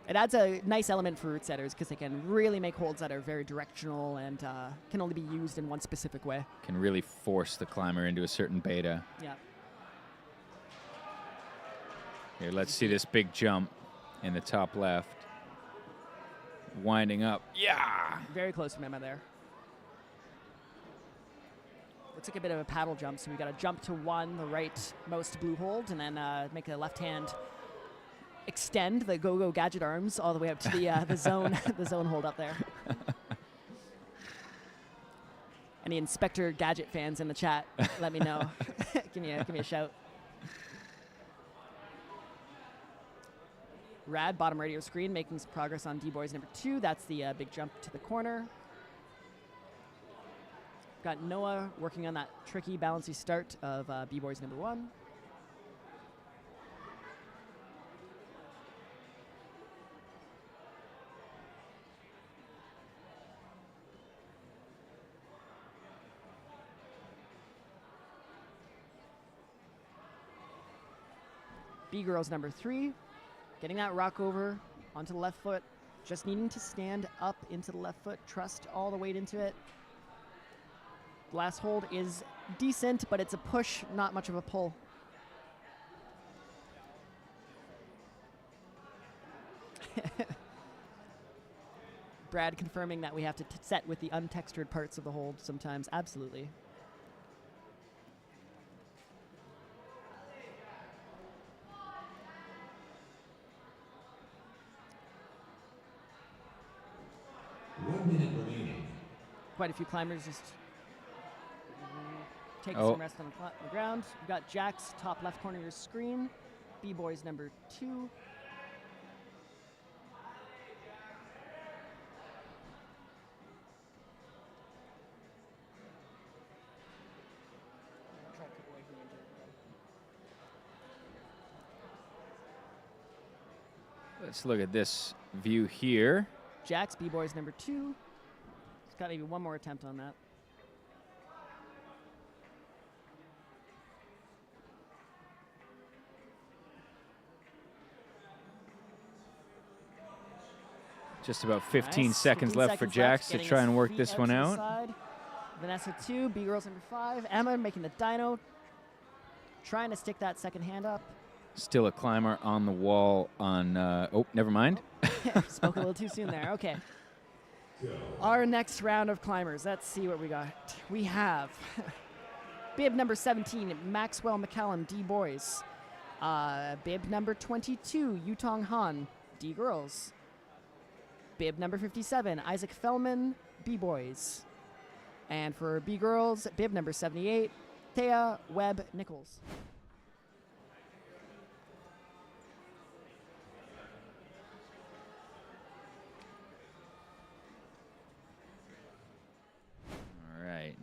It adds a nice element for route setters because they can really make holds that are very directional and can only be used in one specific way. Can really force the climber into a certain beta. Yeah. Here, let's see this big jump in the top left. Winding up. Yeah! Very close from Emma there. Looks like a bit of a paddle jump, so we got to jump to 1, the rightmost blue hold, and then make a left hand extend the go-go gadget arms all the way up to the zone the zone hold up there. Any Inspector Gadget fans in the chat, let me know. give me a shout. Rad, bottom right of your screen, making some progress on D-Boys number 2. That's the big jump to the corner. Got Noah working on that tricky, bouncy start of B-Boys number 1. B-Girls number 3. Getting that rock over onto the left foot, just needing to stand up into the left foot, trust all the weight into it. Last hold is decent, but it's a push, not much of a pull. Brad confirming that we have to set with the untextured parts of the hold sometimes. Absolutely. Quite a few climbers just taking some rest on the ground. We've got Jack's top left corner of your screen. B-Boys number 2. Let's look at this view here. Jack's B-Boys number 2. He's got maybe one more attempt on that. Just about 15 Nice. seconds 15 left for seconds Jax to getting try his and work feet this out one to the out. side. Vanessa 2, B-Girls number 5. Emma making the dyno. Trying to stick that second hand up. Still a climber on the wall on, oh, never mind. Spoke a little too soon there. Okay. Our next round of climbers. Let's see what we got. We have bib number 17, Maxwell McCallum, D-Boys. Bib number 22, Yutong Han, D-Girls. Bib number 57, Isaac Fellman, B-Boys. And for B-Girls, bib number 78, Thea Webb Nichols. All right.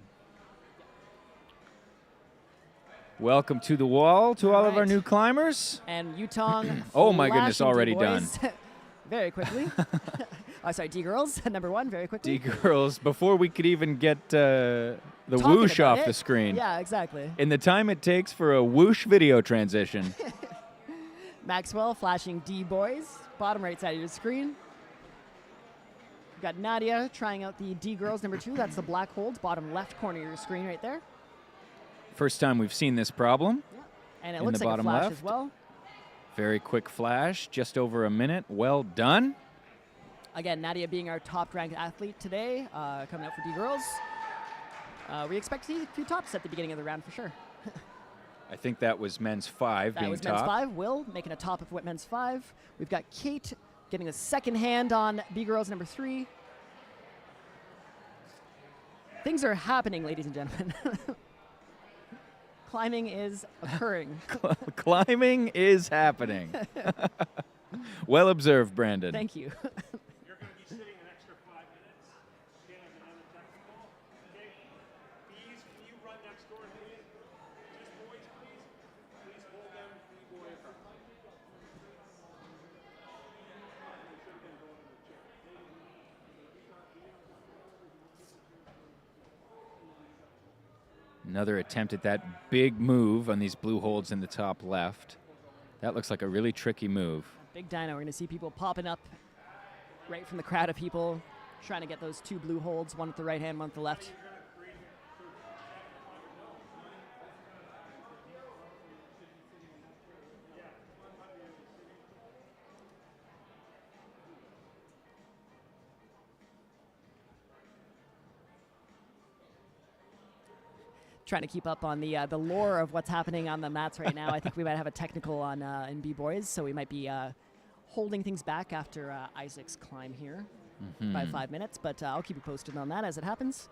Welcome to the wall to all of our right. new climbers. And Yutong. Oh my goodness, flashing already D-Boys very quickly. Oh, sorry, D girls, number 1, very quickly. D girls, before we could even get the Talking whoosh about off the it. screen. Yeah, exactly. In the time it takes for a whoosh video transition. Maxwell flashing D boys, bottom right side of your screen. We've got Nadia trying out the D girls, number 2. That's the black holds, bottom left corner of your screen right there. First time we've seen this problem. And it In looks the like a bottom flash left. as well. Very quick flash, just over a minute. Well done. Again, Nadia being our top-ranked athlete today, coming out for D girls. We expect to see a few tops at the beginning of the round for sure. I think that was men's 5 That being was top. men's 5. Will making a top of men's 5. We've got Kate getting a second hand on B girls number 3. Things are happening, ladies and gentlemen. Climbing is occurring. Climbing is happening. Well observed, Brandon. Thank you. You're going to be sitting an extra 5 minutes. Again, as another technical. Okay. Bees, can you run next door to me? Just boys, please. Please hold them. B-boy across. Another attempt at that big move on these blue holds in the top left. That looks like a really tricky move. Big dyno. We're going to see people popping up right from the crowd of people trying to get those 2 blue holds, one at the right hand, one at the left. Trying to keep up on the lore of what's happening on the mats right now. I think we might have a technical on in B-boys, so we might be holding things back after Isaac's climb here by 5 minutes, but I'll keep you posted on that as it happens.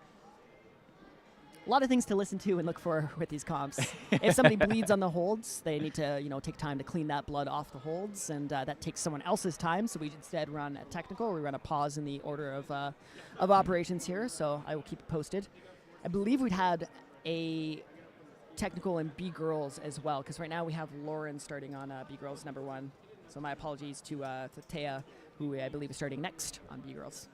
A lot of things to listen to and look for with these comps. If somebody bleeds on the holds, they need to take time to clean that blood off the holds, and that takes someone else's time. So we instead run a technical. We run a pause in the order of operations here. So I will keep you posted. I believe we'd had a technical in B girls as well, because right now we have Lauren starting on B girls number 1. So my apologies to Taya, who I believe is starting next on B girls.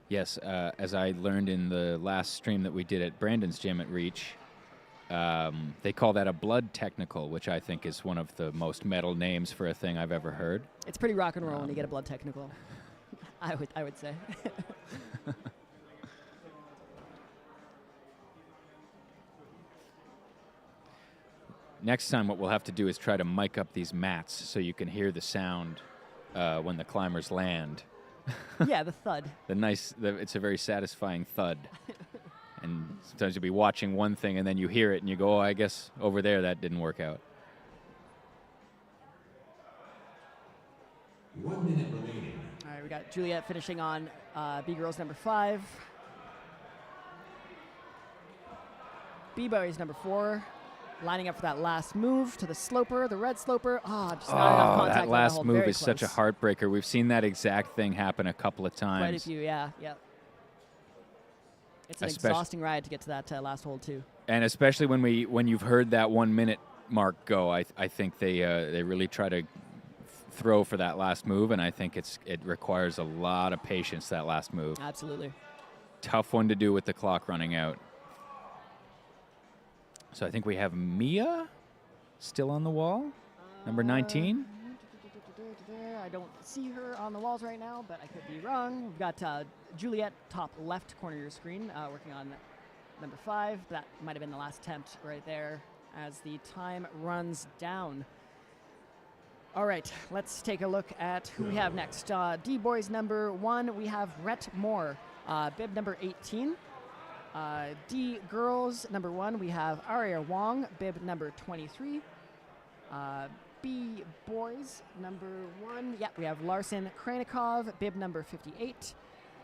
Yes, as I learned in the last stream that we did at Brandon's gym at Reach, they call that a blood technical, which I think is one of the most metal names for a thing I've ever heard. It's pretty rock and roll when you get a blood technical. I would say. Next time what we'll have to do is try to mic up these mats so you can hear the sound when the climbers land. Yeah, the thud. It's a very satisfying thud. And sometimes you'll be watching one thing and then you hear it and you go, oh, I guess over there that didn't work out. 1 minute remaining. All right, we got Juliet finishing on B girls number 5. B boys number 4. Lining up for that last move to the sloper, the red sloper. Just not enough contact. That last move very is such a close. heartbreaker. We've seen that exact thing happen a couple of times. Quite a few, yeah. It's an exhausting ride to get to that last hold too. And especially when you've heard that 1 minute mark go, I think they really try to throw for that last move, and I think it requires a lot of patience, that last move. Absolutely. Tough one to do with the clock running out. So I think we have Mia still on the wall, number 19. I don't see her on the walls right now, but I could be wrong. We've got Juliet, top left corner of your screen, working on number 5. That might have been the last attempt right there as the time runs down. All right, let's take a look at who we have next. D-boys number 1, we have Rhett Moore, bib number 18. D girls number 1, we have Aria Wong, bib number 23. B boys number 1, we have Larson Kranikov, bib number 58.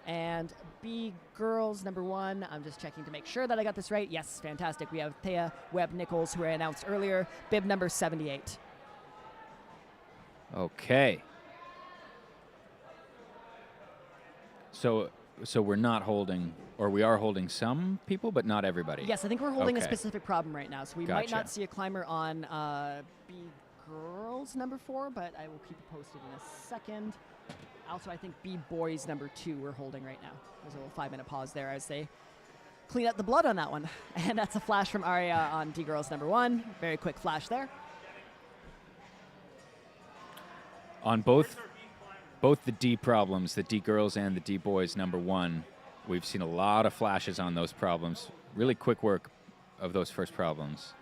And B girls number 1, I'm just checking to make sure that I got this right. Yes, fantastic. We have Thea Webb-Nichols, who I announced earlier, bib number 78. Okay. So we're not holding, or we are holding some people, but not everybody. Yes, I think we're holding a Okay. specific problem right now. So we might Gotcha. not see a climber on B girls girls number 4, but I will keep you posted in a second. Also, I think B boys number 2 we're holding right now. There's a little 5-minute pause there as they clean up the blood on that one. And that's a flash from Arya on D girls number 1. Very quick flash there. On both the D problems, the D girls and the D boys number 1, we've seen a lot of flashes on those problems. Really quick work of those first problems.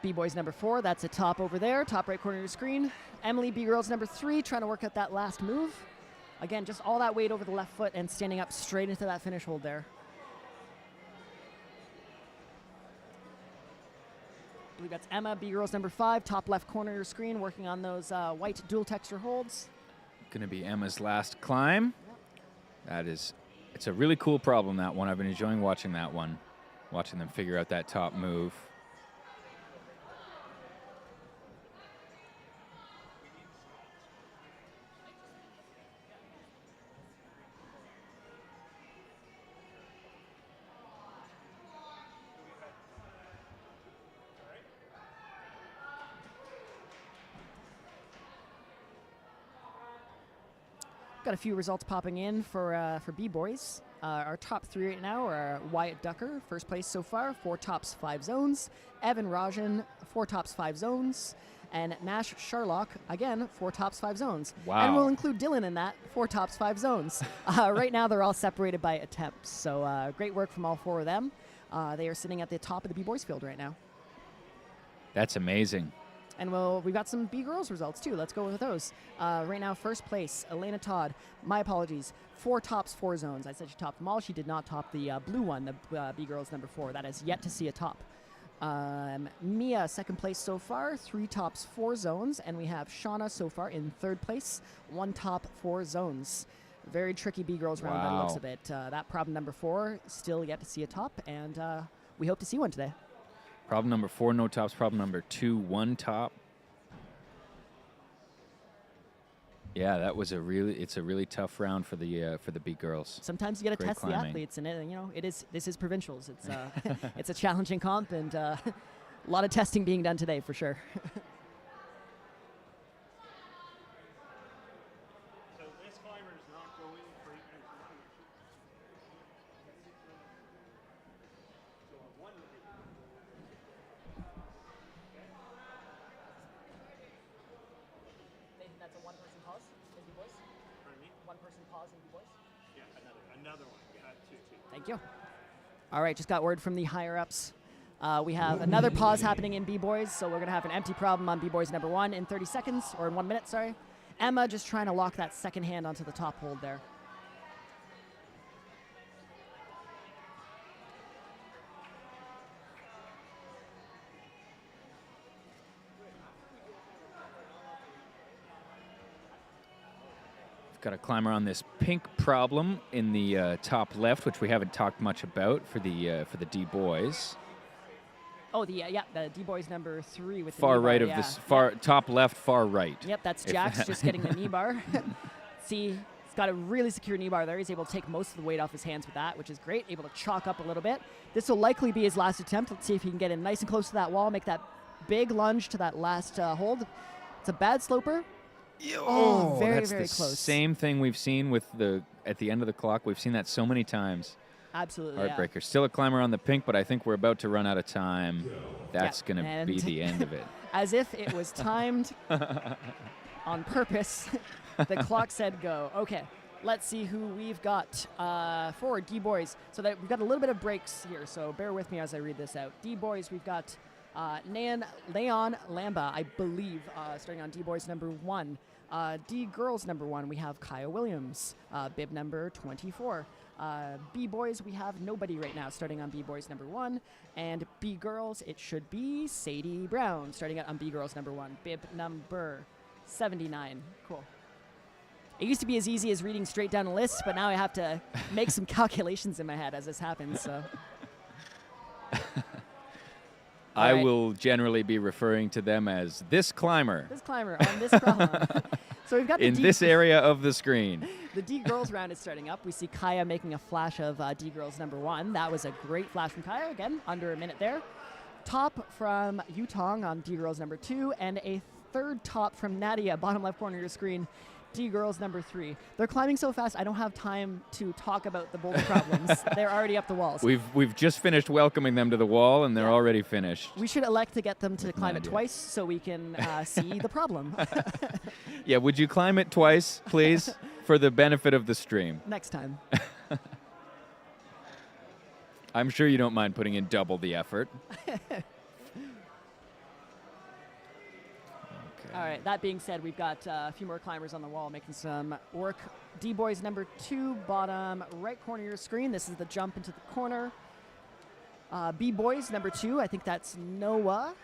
B-boys number 4, that's a top over there, top right corner of your screen. Emily, B-girls number 3, trying to work out that last move. Again, just all that weight over the left foot and standing up straight into that finish hold there. I believe that's Emma, B-girls number 5, top left corner of your screen, working on those white dual texture holds. Gonna be Emma's last climb. It's a really cool problem, that one. I've been enjoying watching that one, watching them figure out that top move. Got a few results popping in for B-boys. Our top 3 right now are Wyatt Ducker, first place so far, 4 tops, 5 zones. Evan Rajan, 4 tops, 5 zones. And Nash Sharlock, again, 4 tops, 5 zones. Wow. And we'll include Dylan in that, 4 tops, 5 zones. Right now, they're all separated by attempts. So great work from all 4 of them. They are sitting at the top of the B-boys field right now. That's amazing. And we've got some B-girls results, too. Let's go with those. Right now, first place, Elena Todd. My apologies. 4 tops, 4 zones. I said she topped them all. She did not top the blue one, the B-girls number 4. That is yet to see a top. Mia, second place so far. 3 tops, 4 zones. And we have Shauna so far in third place. 1 top, 4 zones. Very tricky B-girls round by the looks of it. That problem number 4, still yet to see a top. And we hope to see one today. Problem number 4, no tops. Problem number 2, 1 top. Yeah, that was it's a really tough round for the B girls. Sometimes you got to Great test climbing. the athletes, and this is provincials. It's it's a challenging comp, and a lot of testing being done today for sure. So this climber is not going for so on 1 minute. That's a one-person pause in B-boys? Pardon me? One-person pause in B-boys? Yeah, another one. Yeah, 2. Thank you. All right, just got word from the higher-ups. We have another pause happening in B-boys, so we're going to have an empty problem on B-boys number 1 in 30 seconds, or in 1 minute, sorry. Emma just trying to lock that second hand onto the top hold there. Got a climber on this pink problem in the top left, which we haven't talked much about for the D boys. Oh, the D-boys number 3 with the Far knee right bar, of this top left, far right. Yep, that's Jax just getting the knee bar. See, he's got a really secure knee bar there. He's able to take most of the weight off his hands with that, which is great. Able to chalk up a little bit. This will likely be his last attempt. Let's see if he can get in nice and close to that wall, make that big lunge to that last hold. It's a bad sloper. Oh, very, that's very the close. Same thing we've seen with at the end of the clock. We've seen that so many times. Absolutely, Heartbreaker. Still a climber on the pink, but I think we're about to run out of time. That's Yeah, going to and be the end of it. As if it was timed on purpose, the clock said go. Okay, let's see who we've got for D-boys. So that we've got a little bit of breaks here, so bear with me as I read this out. D-boys, we've got Leon Lamba, I believe, starting on D-boys number 1. D-girls number 1, we have Kaya Williams, bib number 24. B-boys, we have nobody right now, starting on B-boys number 1. And B-girls, it should be Sadie Brown, starting out on B-girls number 1, bib number 79. Cool. It used to be as easy as reading straight down a list, but now I have to make some calculations in my head as this happens. So. I All right. will generally be referring to them as this climber This climber on this problem. So we've got the in D, this area of the screen. the D girls round is starting up. We see Kaya making a flash of D girls number 1. That was a great flash from Kaya. Again, under a minute there. Top from Yutong on D girls number 2, and a third top from Nadia, bottom left corner of your screen. D girls number 3. They're climbing so fast, I don't have time to talk about the boulder problems. They're already up the walls. We've just finished welcoming them to the wall, and they're already finished. We should elect to get them to climb it Nadia. twice so we can see the problem Yeah, would you climb it twice, please, for the benefit of the stream? next time. I'm sure you don't mind putting in double the effort. All right, that being said, we've got a few more climbers on the wall making some work. D-boys number 2, bottom right corner of your screen. This is the jump into the corner. B-boys number 2, I think that's Noah.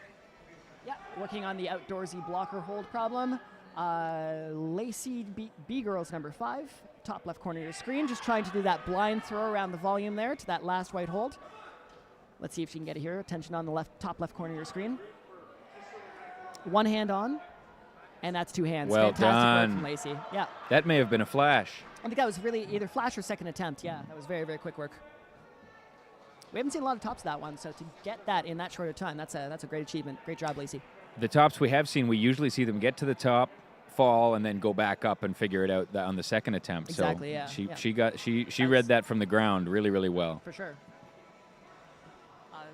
Yeah, working on the outdoorsy blocker hold problem. Lacey B-girls number 5, top left corner of your screen. Just trying to do that blind throw around the volume there to that last white hold. Let's see if she can get it here. Attention on the top left corner of your screen. One hand on. And that's 2 hands. Well Fantastic work done. from Lacey. Yeah. That may have been a flash. I think that was really either flash or second attempt. Yeah, that was very, very quick work. We haven't seen a lot of tops of that one, so to get that in that short of time, that's a great achievement. Great job, Lacey. The tops we have seen, we usually see them get to the top, fall, and then go back up and figure it out on the second attempt. Exactly, so yeah, she read that from the ground really, really well. For sure.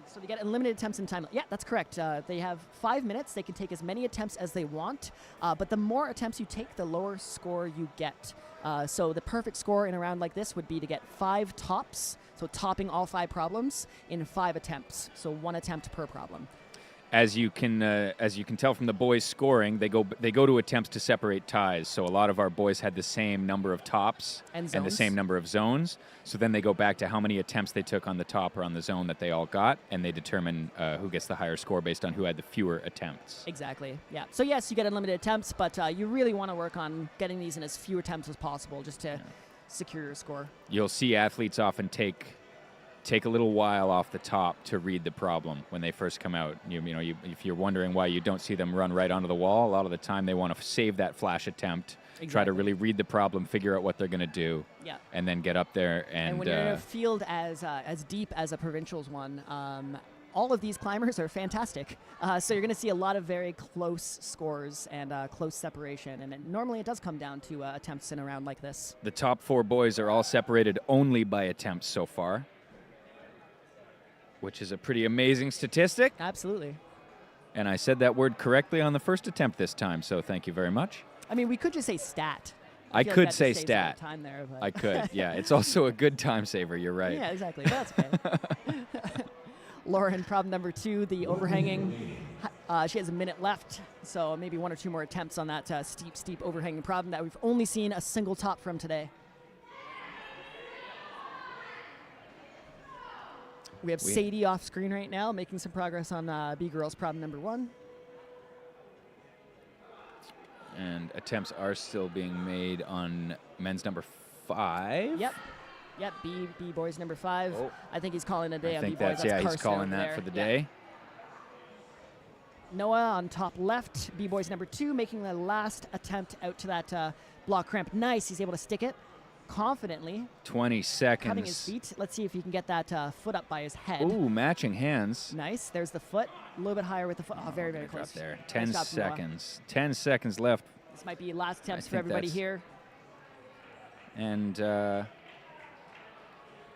So they get unlimited attempts in time. Yeah, that's correct. They have 5 minutes. They can take as many attempts as they want, but the more attempts you take, the lower score you get. So the perfect score in a round like this would be to get 5 tops, so topping all 5 problems in 5 attempts. So 1 attempt per problem. As you can tell from the boys scoring, they go to attempts to separate ties. So a lot of our boys had the same number of tops And the zones. same number of zones. So then they go back to how many attempts they took on the top or on the zone that they all got, and they determine who gets the higher score based on who had the fewer attempts. Exactly. Yeah. So yes, you get unlimited attempts, but you really want to work on getting these in as few attempts as possible, just to secure your score. You'll see athletes often take a little while off the top to read the problem when they first come out. If you're wondering why you don't see them run right onto the wall, a lot of the time they want to save that flash attempt, try to Exactly. really read the problem, figure out what they're going to do, Yeah. and then get up there. And when you're in a field as deep as a Provincials one, all of these climbers are fantastic. So you're going to see a lot of very close scores and close separation. And normally it does come down to attempts in a round like this. the top 4 boys are all separated only by attempts so far, which is a pretty amazing statistic. Absolutely. And I said that word correctly on the first attempt this time, so thank you very much. I mean, we could just say stat. I feel like could that say just saves a lot of stat. Time there, but I could, yeah. It's also a good time saver, you're right. Yeah, exactly. That's okay. Lauren, problem number 2, the overhanging. She has a minute left, so maybe 1 or 2 more attempts on that steep overhanging problem that we've only seen a single top from today. We have Sadie off screen right now, making some progress on B Girls problem number 1. And attempts are still being made on men's number 5. Yep. B Boys number 5. Oh. I think he's calling a day I on B think Boys. that's, he's Carson calling over that there. for the Yeah. day. Noah on top left, B Boys number 2, making the last attempt out to that block cramp. Nice, he's able to stick it confidently, 20 seconds. cutting his feet. Let's see if he can get that foot up by his head. Ooh, matching hands. Nice, there's the foot, a little bit higher with the foot. Oh, very, very Drop close. there. Nice 10 job from Noah. seconds. 10 seconds left. This might be last attempts for think everybody that's- here. And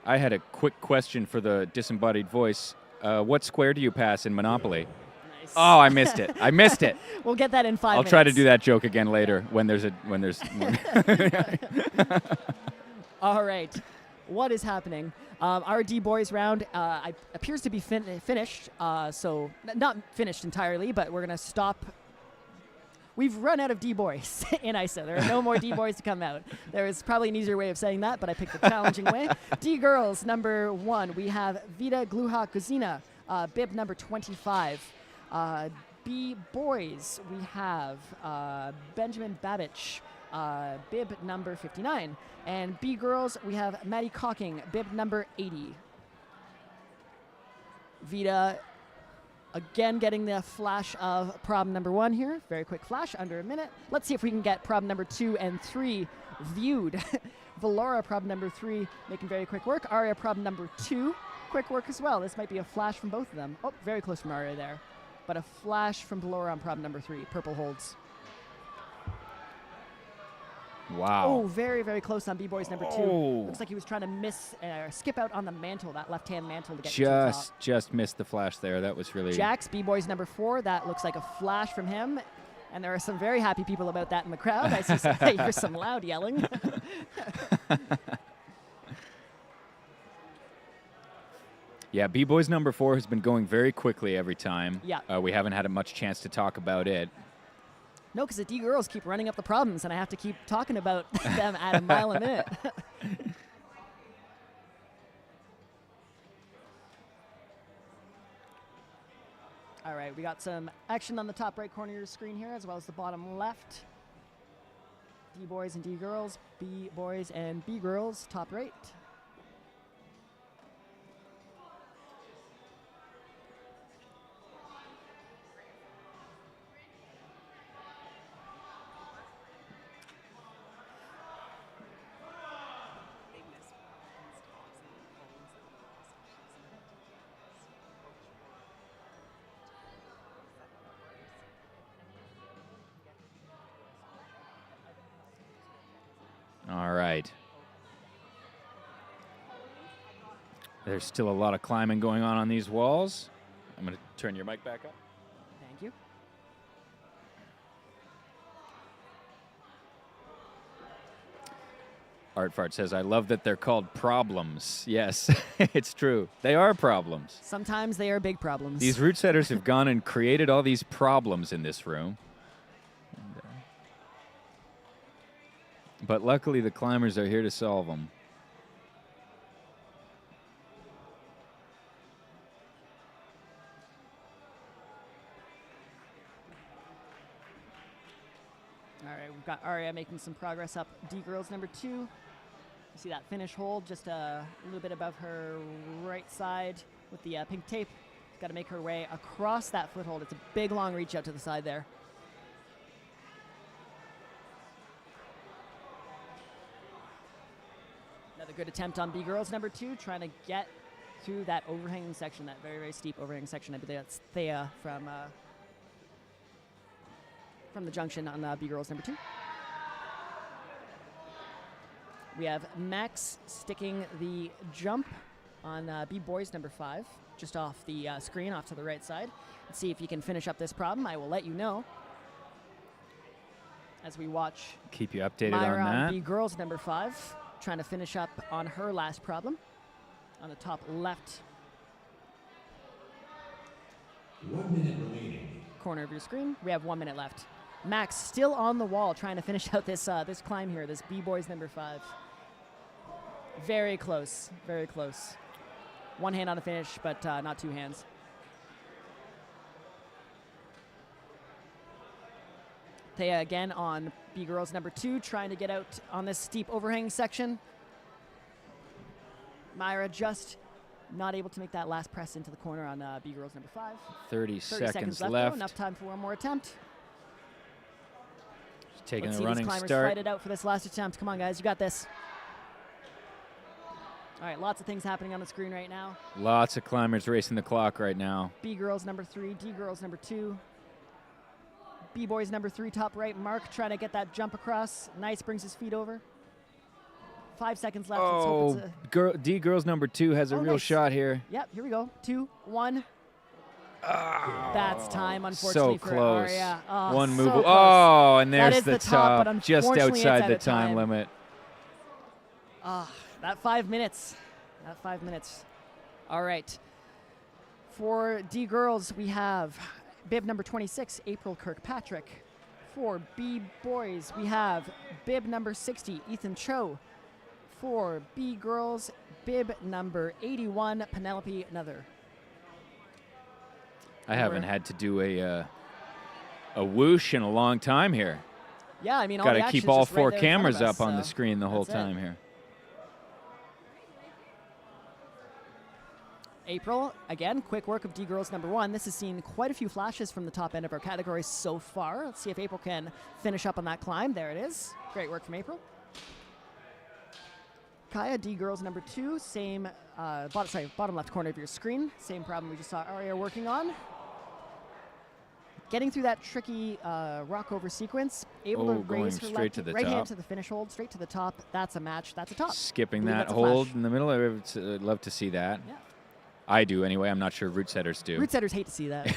I had a quick question for the disembodied voice. What square do you pass in Monopoly? Nice. Oh, I missed it. I missed it. We'll get that in 5 I'll minutes. try to do that joke again later when there's All right. What is happening? Our D Boys round appears to be finished. So not finished entirely, but we're going to stop. We've run out of D Boys in ISO. There are no more D Boys to come out. There is probably an easier way of saying that, but I picked the challenging way. D Girls number 1. We have Vida Gluha Kuzina, bib number 25. B Boys, we have Benjamin Babich. bib number 59. And B girls, we have Maddie Cocking, bib number 80. Vita again getting the flash of problem number 1 here. Very quick flash, under a minute. Let's see if we can get problem number 2 and 3 viewed. Valora, problem number 3, making very quick work. Aria, problem number 2, quick work as well. This might be a flash from both of them. Oh, very close from Aria there. But a flash from Valora on problem number 3. Purple holds. Wow. Oh, very, very close on B-Boys number 2. Oh. Looks like he was trying to skip out on the mantle, that left-hand mantle to get to the top. Just missed the flash there. That was really... Jax, B-Boys number 4. That looks like a flash from him. And there are some very happy people about that in the crowd. I hear some loud yelling. Yeah, B-Boys number 4 has been going very quickly every time. Yeah. We haven't had much chance to talk about it. No, because the D girls keep running up the problems, and I have to keep talking about them at a mile a minute. All right, we got some action on the top right corner of your screen here, as well as the bottom left. D boys and D girls, B boys and B girls, top right. All right. There's still a lot of climbing going on these walls. I'm going to turn your mic back up. Thank you. Artfart says, I love that they're called problems. Yes, it's true. They are problems. Sometimes they are big problems. These route setters have gone and created all these problems in this room. But luckily, the climbers are here to solve them. All right, we've got Aria making some progress up D girls number 2. You see that finish hold just a little bit above her right side with the pink tape. Got to make her way across that foothold. It's a big, long reach out to the side there. Another good attempt on B girls number 2, trying to get through that overhanging section, that very, very steep overhanging section. I believe that's Thea from the junction on B girls number 2. We have Max sticking the jump on B boys number 5, just off the screen, off to the right side. Let's see if he can finish up this problem. I will let you know as we watch. Keep you updated Myra on that. B girls number 5, trying to finish up on her last problem on the top left 1 minute remaining. corner of your screen. We have 1 minute left. Max still on the wall, trying to finish out this this climb here, this B boys number 5. Very close, very close. One hand on the finish, but not two hands. Thea again on B girls number 2, trying to get out on this steep overhang section. Myra just not able to make that last press into the corner on B girls number 5. 30 seconds left. Though, enough time for one more attempt. Just taking Let's the see running these climbers start. fight it out for this last attempt. Come on, guys, you got this. All right, lots of things happening on the screen right now. Lots of climbers racing the clock right now. B girls number 3, D girls number 2. B boys number 3, top right. Mark trying to get that jump across. Nice, brings his feet over. 5 seconds left. Let's hope it's a D girls number 2 has a real nice shot here. Yep, here we go. 2, 1. That's time, unfortunately, So for close. Aria. One move. So close. Oh, and That there's is the the top, top, but just unfortunately it's outside out the of time. limit. That 5 minutes. That 5 minutes. All right. For D girls, we have bib number 26, April Kirkpatrick. For B boys, we have bib number 60, Ethan Cho. For B girls, bib number 81, Penelope Nether. I haven't had to do a whoosh in a long time here. Yeah, I mean, all Got the to action's keep all just right 4 there in front of cameras us, up on the so screen the whole that's it. time here. April, again, quick work of D-Girls number 1. This has seen quite a few flashes from the top end of our category so far. Let's see if April can finish up on that climb. There it is. Great work from April. Kaya, D-Girls number 2, same, bottom left corner of your screen. Same problem we just saw Aria working on. Getting through that tricky rock over sequence, able to going raise her straight to left the right hand top. to the finish hold, straight to the top. That's a match. That's a top. Skipping Believe that that's a hold flash. in the middle. I'd love to see that. Yeah. I do anyway. I'm not sure root setters do. Root setters hate to see that.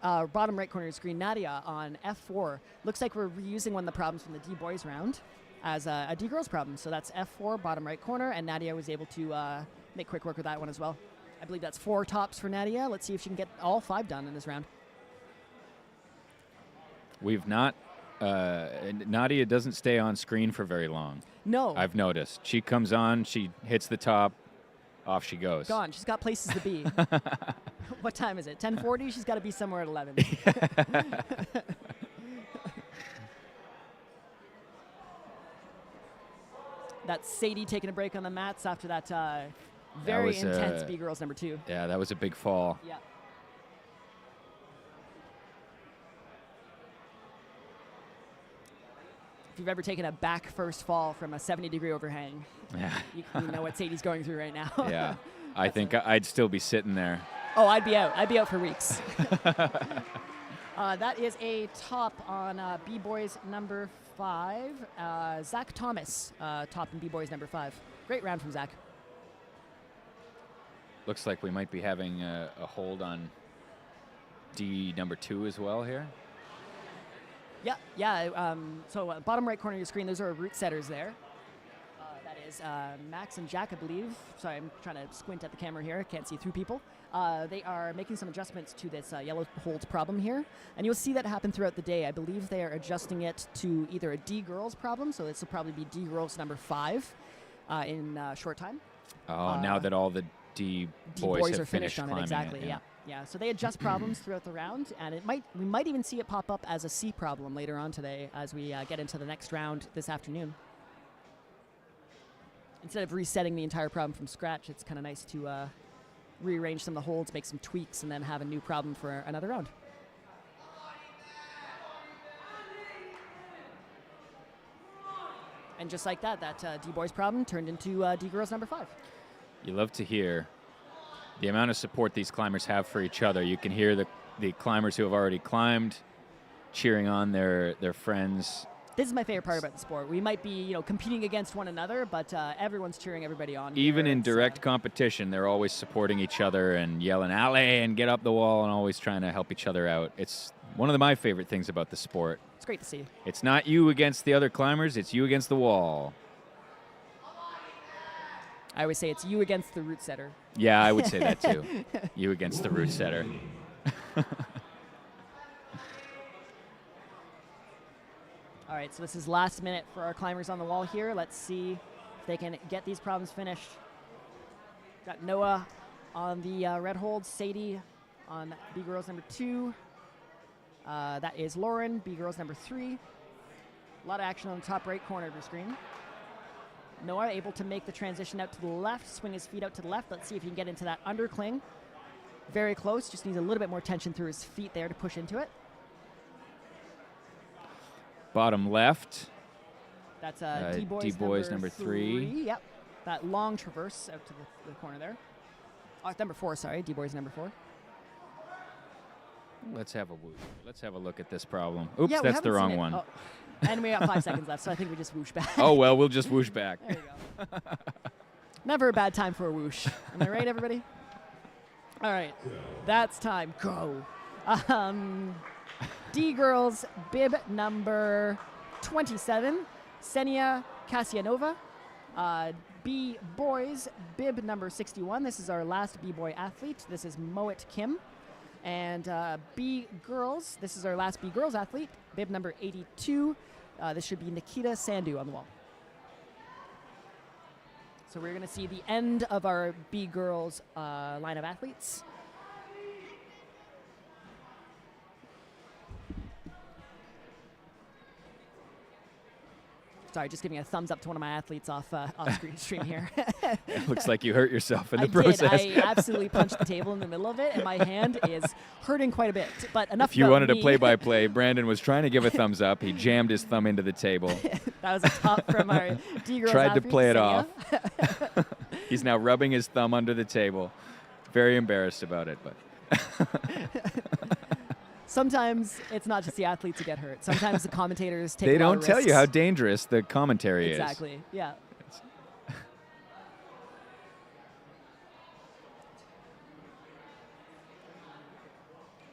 Bottom right corner of your screen, Nadia on F4. Looks like we're reusing one of the problems from the D-Boys round as a D-Girls problem. So that's F4, bottom right corner, and Nadia was able to make quick work with that one as well. I believe that's 4 tops for Nadia. Let's see if she can get all 5 done in this round. We've not. Nadia doesn't stay on screen for very long. No. I've noticed. She comes on, she hits the top, off she goes. Gone. She's got places to be. What time is it? 10:40? She's got to be somewhere at 11. That's Sadie taking a break on the mats after that very was, intense B-Girls number 2. Yeah, that was a big fall. Yeah. If you've ever taken a back first fall from a 70-degree overhang, Yeah. you know what Sadie's going through right now. Yeah. I think I'd still be sitting there. Oh, I'd be out. I'd be out for weeks. That is a top on B-Boys number 5. Zach Thomas, top in B-Boys number 5. Great round from Zach. Looks like we might be having a hold on D number 2 as well here. Yeah. So bottom right corner of your screen, those are root setters there. That is Max and Jack, I believe. Sorry, I'm trying to squint at the camera here. I can't see through people. They are making some adjustments to this yellow holds problem here. And you'll see that happen throughout the day. I believe they are adjusting it to either a D-Girls problem, so this will probably be D-Girls number 5 in short time. Oh, now that all the D boys have are finished on it, climbing exactly. it, Yeah. So they adjust problems throughout the round, and we might even see it pop up as a C problem later on today as we get into the next round this afternoon. Instead of resetting the entire problem from scratch, it's kind of nice to rearrange some of the holds, make some tweaks, and then have a new problem for another round. And just like that, D-Boys problem turned into D-Girls number 5. You love to hear the amount of support these climbers have for each other. You can hear the climbers who have already climbed cheering on their friends. This is my favorite part about the sport. We might be, competing against one another, but everyone's cheering everybody on. Even here. in It's, direct competition, they're always supporting each other and yelling, "Alley," and get up the wall, and always trying to help each other out. It's one of my favorite things about the sport. It's great to see. It's not you against the other climbers, it's you against the wall. I always say it's you against the root setter. Yeah, I would say that too. You against the root setter. All right, so this is last minute for our climbers on the wall here. Let's see if they can get these problems finished. Got Noah on the red hold, Sadie on B-Girls number 2. That is Lauren, B-Girls number 3. A lot of action on the top right corner of your screen. Noah able to make the transition out to the left, swing his feet out to the left. Let's see if he can get into that undercling. Very close, just needs a little bit more tension through his feet there to push into it. Bottom left. That's D-Boys number 3. Yep, that long traverse out to the corner there. Number 4, sorry, D-Boys number 4. Let's have a whoosh. Let's have a look at this problem. Oops, Yeah, we that's the haven't wrong seen it. one. Oh, and we got 5 seconds left, so I think we just whoosh back. Oh, well, we'll just whoosh back. There you go. Never a bad time for a whoosh. Am I right, everybody? All right, that's time. Go. D-Girls, bib number 27, Senia Kasianova. B-Boys, bib number 61. This is our last B-Boy athlete. This is Moet Kim. And B-Girls, this is our last B-Girls athlete, bib number 82. This should be Nikita Sandhu on the wall. So we're going to see the end of our B-Girls line of athletes. Sorry, just giving a thumbs up to one of my athletes off stream here. Looks like you hurt yourself in the I process. did. I absolutely punched the table in the middle of it, and my hand is hurting quite a bit. But enough If you about wanted me. a play-by-play, Brandon was trying to give a thumbs up. He jammed his thumb into the table. That was a top from our D-girls Tried to athlete, play it Senya. off. He's now rubbing his thumb under the table. Very embarrassed about it, but Sometimes it's not just the athletes who get hurt. Sometimes the commentators take they a lot don't of tell you risks. how dangerous the commentary is. Exactly, yeah.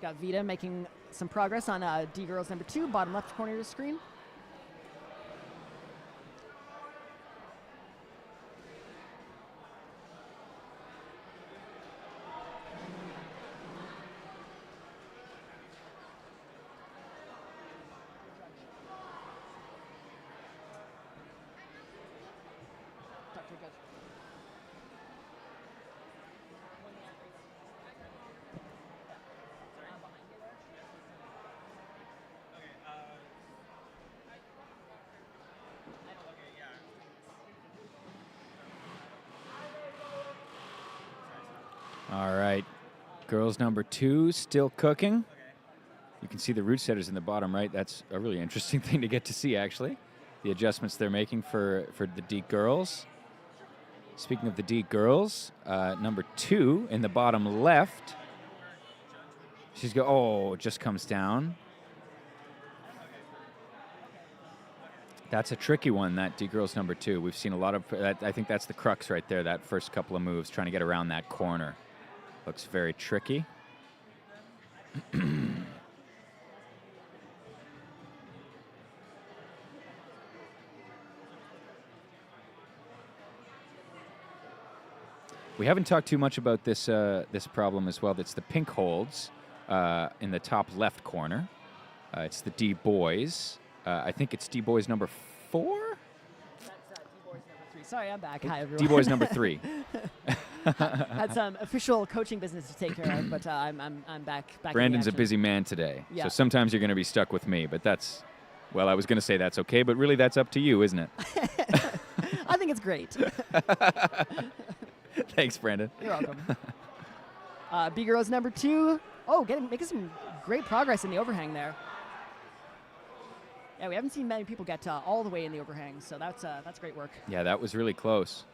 Got Vita making some progress on D-girls number 2, bottom left corner of the screen. All right. Girls number 2 still cooking. You can see the root setters in the bottom right. That's a really interesting thing to get to see, actually. The adjustments they're making for the D girls. Speaking of the D girls, number 2 in the bottom left. It just comes down. That's a tricky one, that D girls number 2. We've seen a lot of, I think that's the crux right there, that first couple of moves, trying to get around that corner. Looks very tricky. We haven't talked too much about this this problem as well. That's the pink holds in the top left corner. It's the D boys. I think it's D boys number 4. That's D-boys number 3. Sorry, I'm back. Hi, everyone. D boys number 3. Had some official coaching business to take care of, but I'm back. Brandon's a in the action. busy man today, Yeah. so sometimes you're going to be stuck with me. But that's, well, I was going to say that's okay, but really that's up to you, isn't it? I think it's great. Thanks, Brandon. You're welcome. B girls number 2. Oh, making some great progress in the overhang there. Yeah, we haven't seen many people get all the way in the overhang, so that's great work. Yeah, that was really close.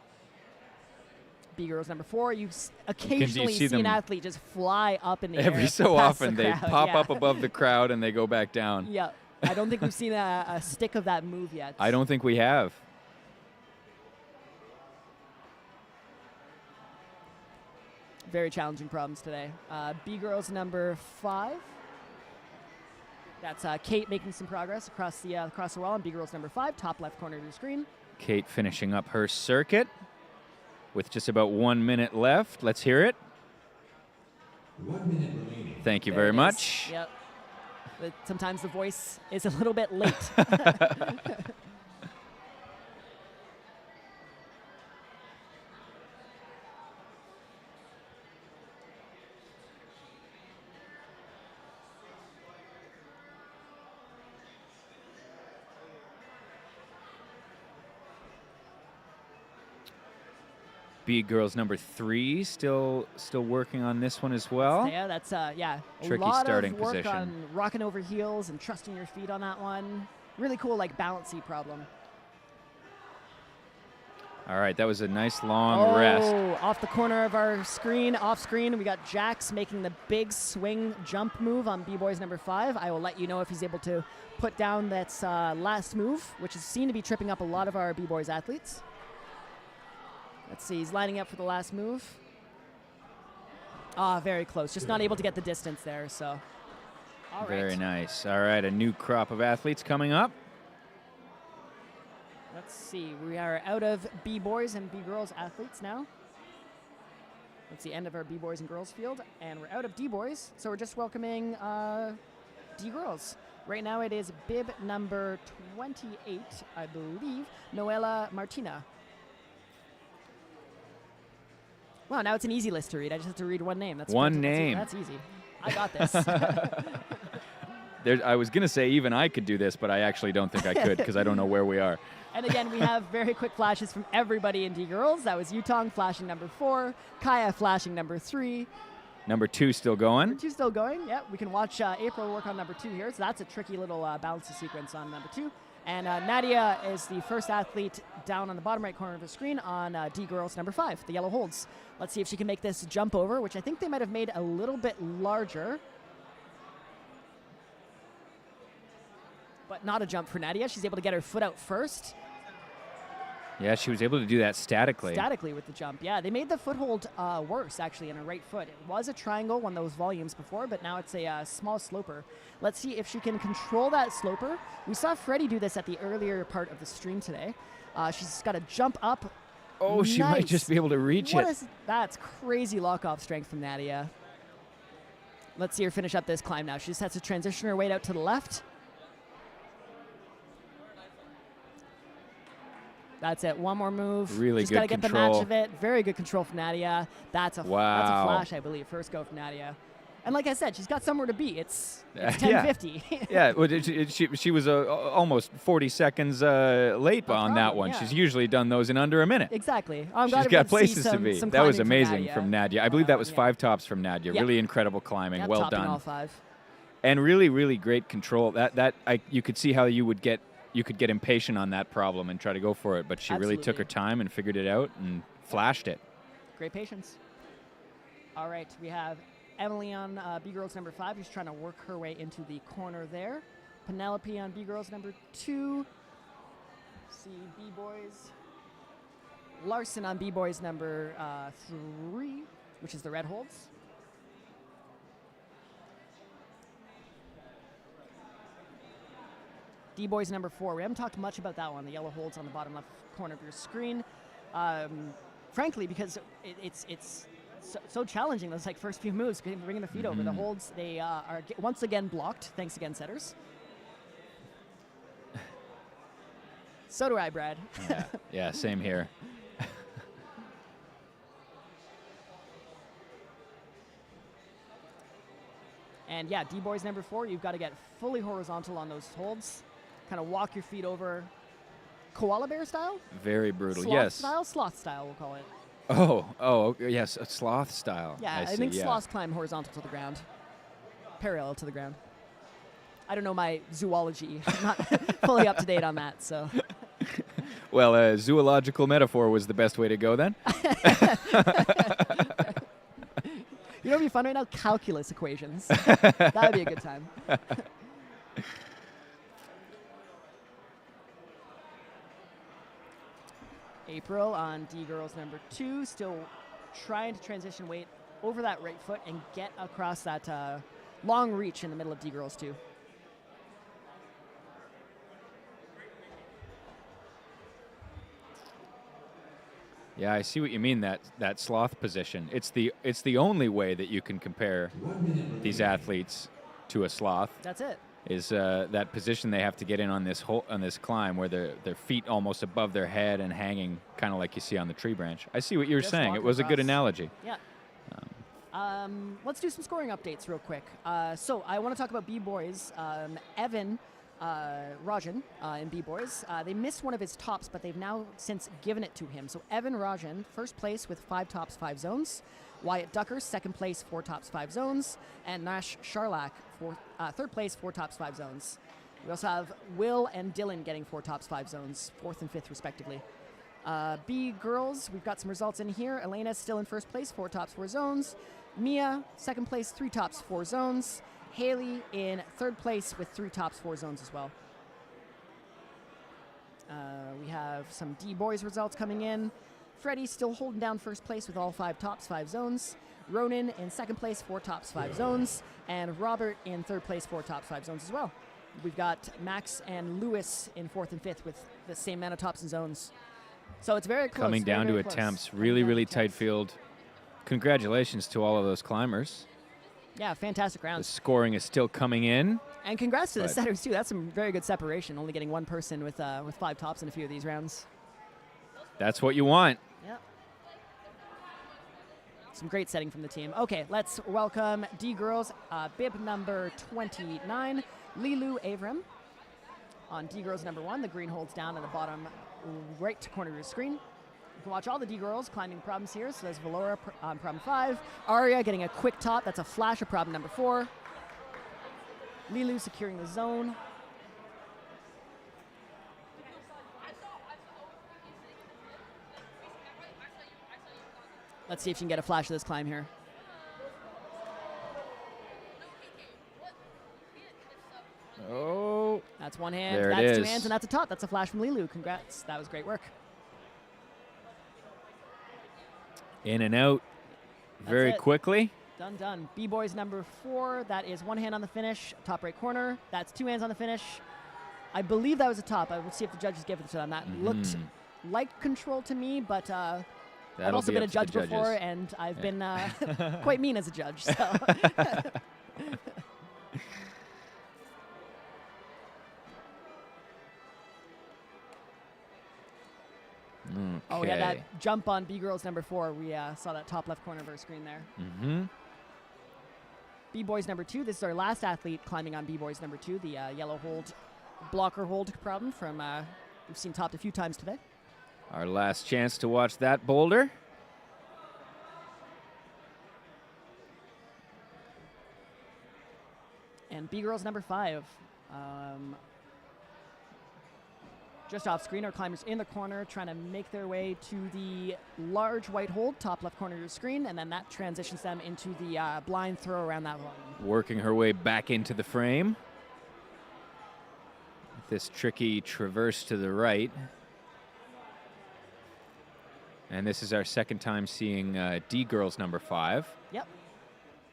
B girls number 4. You occasionally see see an them athlete just fly up in the air. Every so past the often they crowd. pop Yeah. up above the crowd and they go back down. Yeah, I don't think we've seen a stick of that move yet. I don't think we have. Very challenging problems today. B girls number 5. That's Kate making some progress across the wall. And B girls number 5, top left corner of the screen. Kate finishing up her circuit with just about 1 minute left. Let's hear it. 1 minute remaining. Thank you There very it is. much. Yep. But sometimes the voice is a little bit late. B girls number 3 still working on this one as well. Yeah, that's a Tricky lot starting of work position. on rocking over heels and trusting your feet on that one. Really cool, bouncy problem. All right, that was a nice long rest. Off the corner of our screen, off screen, we got Jax making the big swing jump move on B-Boys number 5. I will let you know if he's able to put down that last move, which is seen to be tripping up a lot of our B-Boys athletes. Let's see, he's lining up for the last move. Very close. Just not able to get the distance there, so. All right. Very nice. All right, a new crop of athletes coming up. Let's see, we are out of B-Boys and B-Girls athletes now. That's the end of our B-Boys and Girls field, and we're out of D-Boys, so we're just welcoming D-Girls. Right now it is bib number 28, I believe, Noella Martina. Wow, now it's an easy list to read. I just have to read one name. That's One fantastic. name. That's easy. I got this. I was going to say even I could do this, but I actually don't think I could because I don't know where we are. And again, we have very quick flashes from everybody in D girls. That was Yutong flashing number 4, Kaya flashing number 3. Number 2 still going. Number 2 still going. Yeah, we can watch April work on number 2 here. So that's a tricky little balance sequence on number 2. And Nadia is the first athlete down on the bottom right corner of the screen on D girls number 5, the yellow holds. Let's see if she can make this jump over, which I think they might have made a little bit larger. But not a jump for Nadia. She's able to get her foot out first. Yeah, she was able to do that statically. Statically with the jump, yeah. They made the foothold worse, actually, in her right foot. It was a triangle, one of those volumes before, but now it's a small sloper. Let's see if she can control that sloper. We saw Freddie do this at the earlier part of the stream today. She's got to jump up. Oh, she might just be able to reach it. That's crazy lock-off strength from Nadia. Let's see her finish up this climb now. She just has to transition her weight out to the left. That's it. One more move. Really just good got to get control. the match of it. Very good control from Nadia. That's a flash, I believe. First go from Nadia. And like I said, she's got somewhere to be. It's 10:50. Yeah, well, she was almost 40 seconds late on that one. Yeah. She's usually done those in under a minute. Exactly. I'm She's glad got everyone sees places to be. some That was climbing amazing from Nadia. I believe that was 5 tops from Nadia. Yeah. Really incredible climbing. Yeah, Well topping done. all 5. And really, really great control. You could see how you could get impatient on that problem and try to go for it, but she really took her time and figured it out and flashed it. Great patience. All right, we have Emily on B girls number 5, who's trying to work her way into the corner there. Penelope on B girls number 2. See B boys. Larson on B boys number 3, which is the red holds. D-Boys number 4. We haven't talked much about that one. The yellow holds on the bottom left corner of your screen. Frankly, because it's so challenging, those first few moves, bringing the feet over. The holds, they are once again blocked. Thanks again, setters. So do I, Brad. Yeah, same here. And yeah, D-Boys number 4, you've got to get fully horizontal on those holds. Kind of walk your feet over koala bear style? Very brutal, Sloth style? Sloth style, we'll call it. Oh, yes, a sloth style. Yeah, I think sloths climb horizontal to the ground, parallel to the ground. I don't know my zoology. I'm not fully up to date on that, so. Well, a zoological metaphor was the best way to go then. You know what would be fun right now? Calculus equations. That would be a good time. April on D girls number 2, still trying to transition weight over that right foot and get across that long reach in the middle of D girls 2. Yeah, I see what you mean, that sloth position. It's the only way that you can compare these athletes to a sloth. That's it. Is that position they have to get in on this climb where their feet almost above their head and hanging kind of like you see on the tree branch. I see what you're saying. It was a good analogy. Yeah. Let's do some scoring updates real quick. So I want to talk about B-Boys. Evan Rajan in B-Boys. They missed one of his tops, but they've now since given it to him. So Evan Rajan, first place with 5 tops, 5 zones. Wyatt Ducker, second place, 4 tops, 5 zones. And Nash Sharlak, third place, 4 tops, 5 zones. We also have Will and Dylan getting 4 tops, 5 zones, 4th and 5th respectively. B girls, we've got some results in here. Elena still in first place, 4 tops, 4 zones. Mia, second place, 3 tops, 4 zones. Haley in third place with 3 tops, 4 zones as well. We have some D-Boys results coming in. Freddie still holding down first place with all 5 tops, 5 zones. Ronan in second place, 4 tops, 5 zones. And Robert in third place, 4 tops, 5 zones as well. We've got Max and Lewis in 4th and 5th with the same amount of tops and zones. So it's very close. Coming down to attempts. Really, really tight field. Congratulations to all of those climbers. Yeah, fantastic The rounds. scoring is still coming in. And congrats to the setters, too. That's some very good separation, only getting one person with 5 tops in a few of these rounds. That's what you want. Yeah. Some great setting from the team. Okay, let's welcome D girls, bib number 29, Lilu Avram on D girls number 1. The green holds down at the bottom right corner of your screen. You can watch all the D girls climbing problems here. So there's Valora on problem 5. Arya getting a quick top. That's a flash of problem number 4. Lilu securing the zone. Let's see if you can get a flash of this climb here. Oh, That's one hand. There it That's two is. hands, and that's a top. That's a flash from Lilu. Congrats. That was great work. in and out very it. quickly. Done, done. B-Boys number 4. That is one hand on the finish, top right corner. That's 2 hands on the finish. I believe that was a top. I will see if the judges give it to them. That looked like control to me, but I've That'll also be been a up to the judge before, judges. and I've been quite mean as a judge. So. Oh, we had that jump on B-Girls number 4. We saw that top left corner of our screen there. Mm-hmm. B-Boys number 2. This is our last athlete climbing on B-Boys number 2, the yellow hold, blocker hold problem from we've seen topped a few times today. Our last chance to watch that boulder. And B-Girls number 5. Just off screen, our climbers in the corner trying to make their way to the large white hold, top left corner of your screen, and then that transitions them into the blind throw around that line. Working her way back into the frame. This tricky traverse to the right. And this is our second time seeing D-Girls number 5. Yep.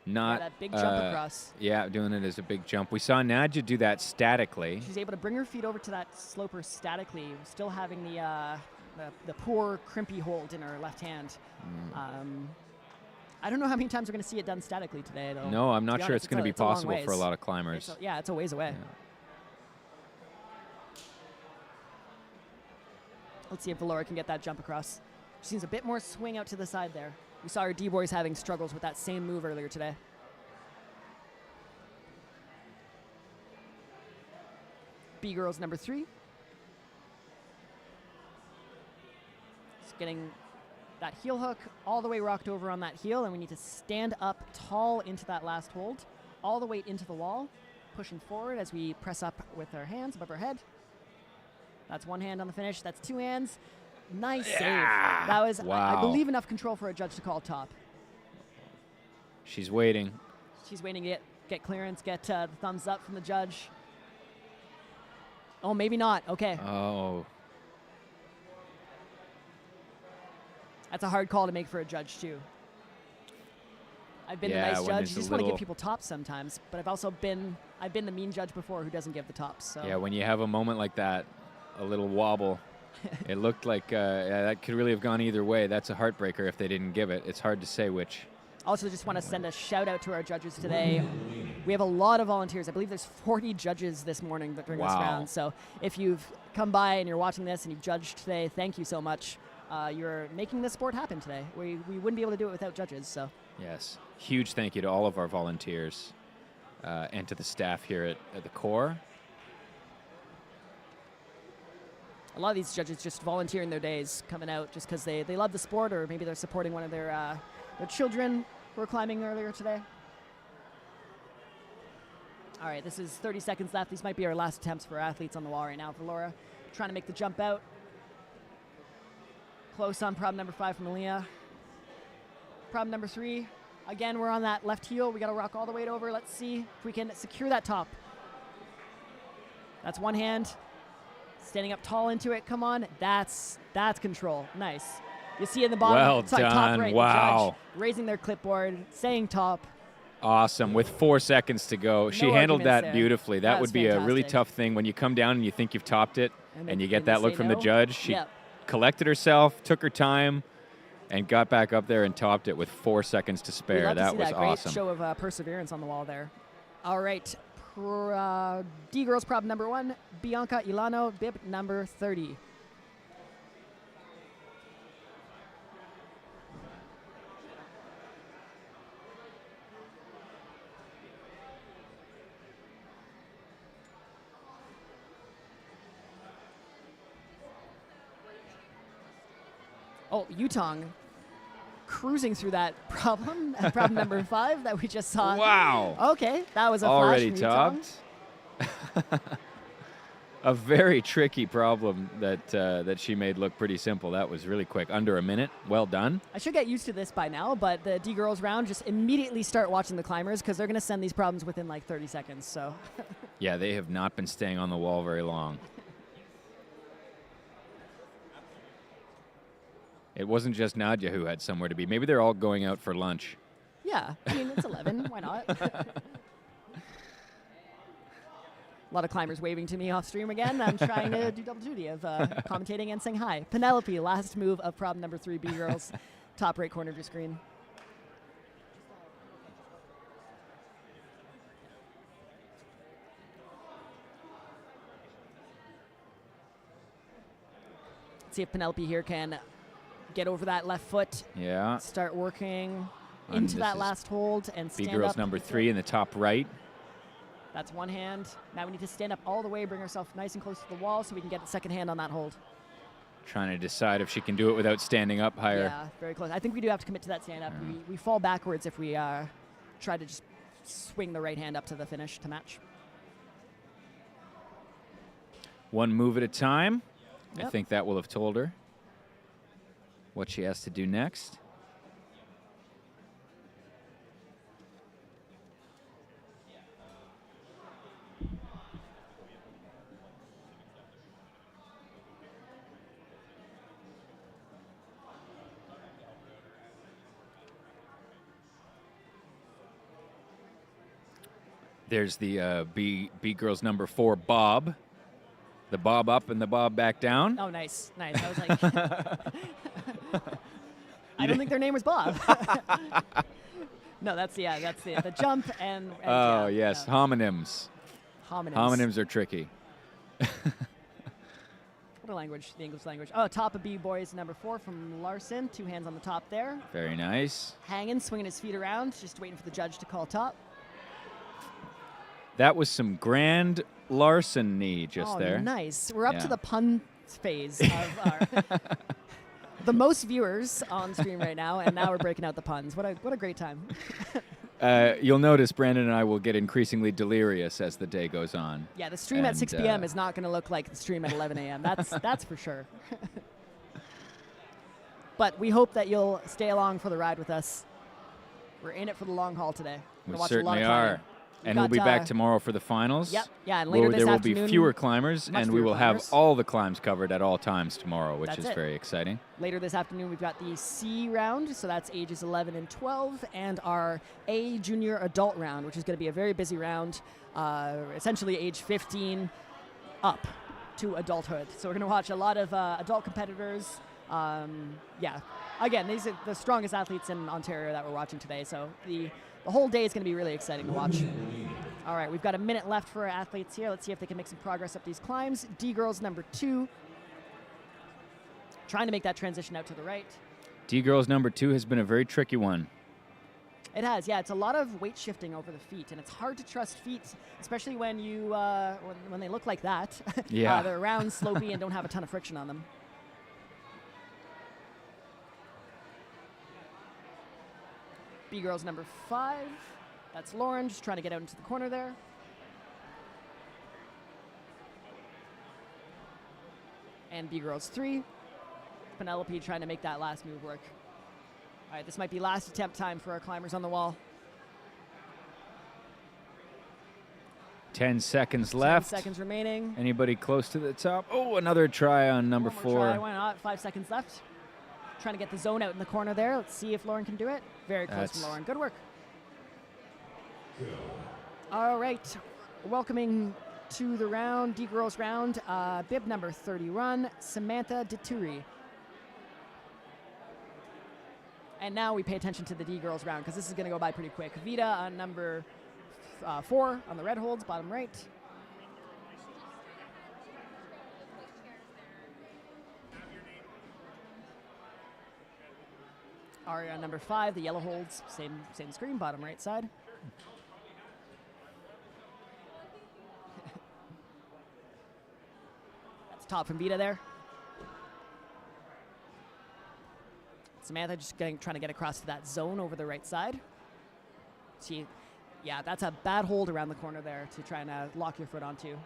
Not that big jump across. Yeah, doing it as a big jump. We saw Nadja do that statically. She's able to bring her feet over to that sloper statically, still having the poor crimpy hold in her left hand. I don't know how many times we're going to see it done statically today, though. No, I'm not be sure honest, it's going to be a long possible for a ways. lot of climbers. It's a ways away. Yeah. Let's see if Valora can get that jump across. She seems a bit more swing out to the side there. We saw our D-boys having struggles with that same move earlier today. B-Girls number 3. Just getting that heel hook all the way rocked over on that heel, and we need to stand up tall into that last hold, all the way into the wall, pushing forward as we press up with our hands above our head. That's one hand on the finish. That's 2 hands. Nice save. That was, I believe, enough control for a judge to call top. She's waiting. She's waiting to get clearance, get the thumbs up from the judge. Oh, maybe not. Okay. Oh. That's a hard call to make for a judge, too. I've been the Yeah, nice when judge. there's You a just want to little- give people tops sometimes. But I've been the mean judge before who doesn't give the tops. So. Yeah, when you have a moment like that, a little wobble, it looked like that could really have gone either way. That's a heartbreaker if they didn't give it. It's hard to say which. Also, just want to send a shout out to our judges today. We have a lot of volunteers. I believe there's 40 judges this morning during this round. So if you've come by and you're watching this and you've judged today, thank you so much. You're making this sport happen today. We wouldn't be able to do it without judges. So Yes. Huge thank you to all of our volunteers and to the staff here at the Corps. a lot of these judges just volunteering their days, coming out just because they love the sport, or maybe they're supporting one of their children who were climbing earlier today. All right, this is 30 seconds left. These might be our last attempts for athletes on the wall right now. For Laura, trying to make the jump out. Close on problem number 5 from Aaliyah. Problem number 3. Again, we're on that left heel. We got to rock all the way over. Let's see if we can secure that top. That's one hand. Standing up tall into it. Come on. That's control. Nice. You see in the bottom. Well top done. right, Wow. the judge raising their clipboard, saying top. Awesome. With 4 seconds to go. She handled arguments that there. beautifully. That That would was be a really fantastic. tough thing when you come down and you think you've topped it and you get they that look say from the no. judge. She Yep. collected herself, took her time, and got back up there and topped it with 4 seconds to We'd spare. love to That see was that great awesome. show of perseverance on the wall there. All right. D girls problem number 1, Bianca Ilano, bib number 30. Oh, Yutong cruising through that problem, problem number 5 that we just saw. Wow. Okay, that was a Already flash from Yutong. topped. A very tricky problem that she made look pretty simple. That was really quick, under a minute. Well done. I should get used to this by now, but the D-Girls round, just immediately start watching the climbers because they're going to send these problems within like 30 seconds. So Yeah, they have not been staying on the wall very long. It wasn't just Nadia who had somewhere to be. Maybe they're all going out for lunch. yeah, I mean, it's 11. Why not? A lot of climbers waving to me off stream again. I'm trying to do double duty of commentating and saying hi. Penelope, last move of problem number 3, B-Girls, top right corner of your screen. Let's see if Penelope here can get over that left foot, Yeah. start working And into this that is last hold and stand B-Girls up. number 3 in the top right. That's one hand. Now we need to stand up all the way, bring ourselves nice and close to the wall so we can get the second hand on that hold. Trying to decide if she can do it without standing up higher. Yeah, very close. I think we do have to commit to that stand up. We fall backwards if we try to just swing the right hand up to the finish to match. One move at a time. I Yep. think that will have told her what she has to do next. There's the B girls number 4, Bob. The bob up and the bob back down. Oh, nice, nice. I was like, I don't think their name was Bob. No, that's the jump and Oh, yeah, yes, homonyms. homonyms. Homonyms are tricky. What a language, the English language. Oh, top of B boys number 4 from Larson. 2 hands on the top there. Very nice. Hanging, swinging his feet around, just waiting for the judge to call top. That was some grand larceny just Oh, there. nice. We're up Yeah. to the pun phase of our the most viewers on stream right now, and now we're breaking out the puns. What a great time. You'll notice Brandon and I will get increasingly delirious as the day goes on. Yeah, the stream at And, 6 p.m. is not going to look like the stream at 11 a.m. That's for sure. But we hope that you'll stay along for the ride with us. We're in it for the long haul today. We're We gonna watch a lot certainly of climbing. are. And we'll be back tomorrow for the finals. Yep. Yeah, and later where this there will afternoon, be fewer climbers, much and we fewer will climbers. have all the climbs covered at all times tomorrow, which That's is it. very exciting. Later this afternoon, we've got the C round, so that's ages 11 and 12, and our A junior adult round, which is going to be a very busy round, essentially age 15 up to adulthood. So we're going to watch a lot of adult competitors. Yeah, again, these are the strongest athletes in Ontario that we're watching today, so the whole day is going to be really exciting to watch. All right, we've got a minute left for our athletes here. Let's see if they can make some progress up these climbs. D girls number 2. Trying to make that transition out to the right. D girls number 2 has been a very tricky one. It has, yeah. It's a lot of weight shifting over the feet, and it's hard to trust feet, especially when you when they look like that. Yeah. They're round, slopey, and don't have a ton of friction on them. B girls number 5. That's Lauren, just trying to get out into the corner there. And B girls 3. Penelope trying to make that last move work. All right, this might be last attempt time for our climbers on the wall. 10 seconds 10 left. seconds remaining. Anybody close to the top? Oh, another try on number One 4. more try, why not? 5 seconds left. Trying to get the zone out in the corner there. Let's see if Lauren can do it. Very close from That's- Lauren. Good work. All right. Welcoming to the round, D girls round, bib number 30 run, Samantha Deturi. And now we pay attention to the D girls round because this is going to go by pretty quick. Vita on number 4 on the red holds, bottom right. Aria on number 5, the yellow holds, same screen, bottom right side. That's top from Vita there. Samantha just trying to get across to that zone over the right side. See, yeah, that's a bad hold around the corner there to try and lock your foot onto.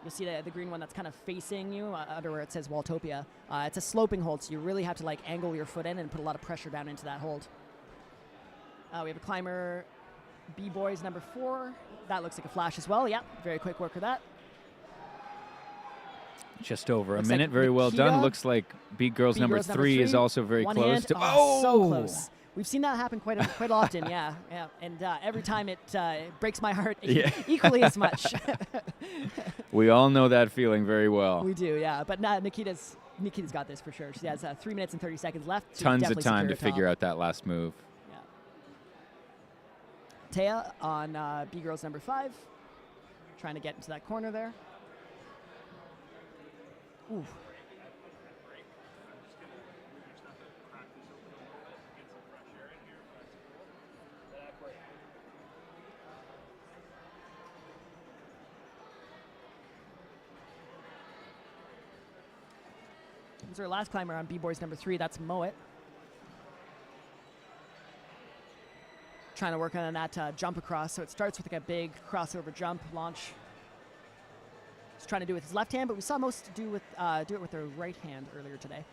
You'll see the green one that's kind of facing you under where it says Waltopia. It's a sloping hold, so you really have to like angle your foot in and put a lot of pressure down into that hold. We have a climber, B-Boys number 4. That looks like a flash as well. Yeah, very quick work of that. Just over Looks a minute. like Very well done. Nikita. Looks like B-Girls number B-Girls number 3 is three. also very One close hand. to. Oh, so close. We've seen that happen quite often, yeah. And every time it breaks my heart Yeah. equally as much. We all know that feeling very well. We do, yeah. But Nikita's got this for sure. She has 3 minutes and 30 seconds left. Tons of time to figure out that last move. Yeah. Taya on B-Girls number 5, trying to get into that corner there. Ooh. This is our last climber on B-Boys number 3. That's Moet. Trying to work on that jump across. So it starts with like a big crossover jump launch. He's trying to do it with his left hand, but we saw most do it with their right hand earlier today.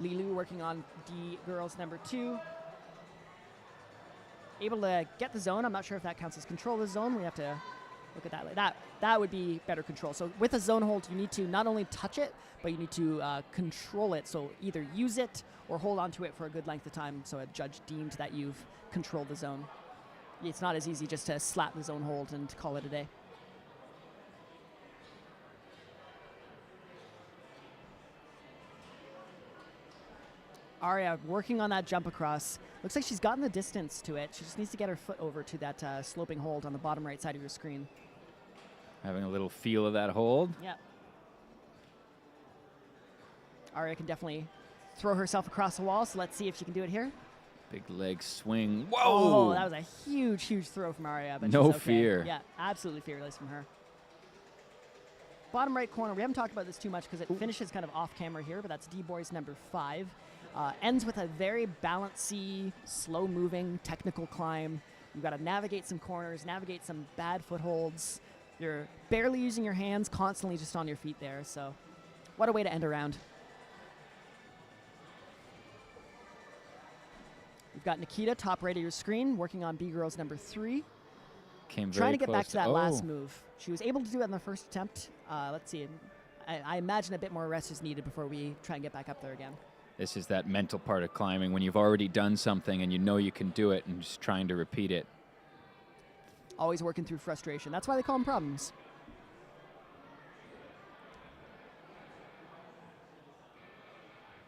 Lilu working on D-Girls number 2. Able to get the zone. I'm not sure if that counts as control of the zone. We have to look at that. Like that would be better control. So with a zone hold, you need to not only touch it, but you need to control it. So either use it or hold on to it for a good length of time so a judge deemed that you've controlled the zone. It's not as easy just to slap the zone hold and call it a day. Aria working on that jump across. Looks like she's gotten the distance to it. She just needs to get her foot over to that sloping hold on the bottom right side of your screen. Having a little feel of that hold. Yeah. Aria can definitely throw herself across the wall, so let's see if she can do it here. Big leg swing. Whoa! Oh, that was a huge, huge throw from Aria. But No she's okay. fear. Yeah, absolutely fearless from her. Bottom right corner. We haven't talked about this too much because it finishes kind of off camera here, but that's D-Boys number 5. Ends with a very bouncy, slow-moving, technical climb. You've got to navigate some corners, navigate some bad footholds. You're barely using your hands, constantly just on your feet there. So what a way to end a round. You've got Nikita, top right of your screen, working on B-Girls number 3. Came very Trying to get close back to that last oh. move. She was able to do it in the first attempt. Let's see. I imagine a bit more rest is needed before we try and get back up there again. This is that mental part of climbing when you've already done something and you know you can do it and just trying to repeat it. Always working through frustration. That's why they call them problems.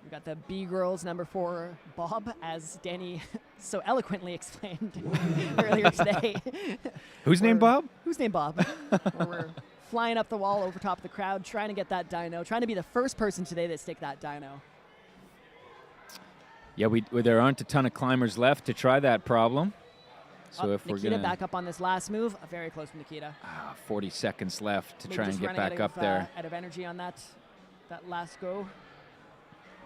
We've got the B-Girls number 4, Bob, as Danny so eloquently explained earlier today. Who's named Bob? Who's named Bob? Where we're flying up the wall over top of the crowd, trying to get that dyno, trying to be the first person today to stick that dyno. Yeah, there aren't a ton of climbers left to try that problem. So if we're Nikita going to... back up on this last move. Very close from Nikita. 40 seconds left to Maybe try and just get running back out up of, there. Out of energy on that last go.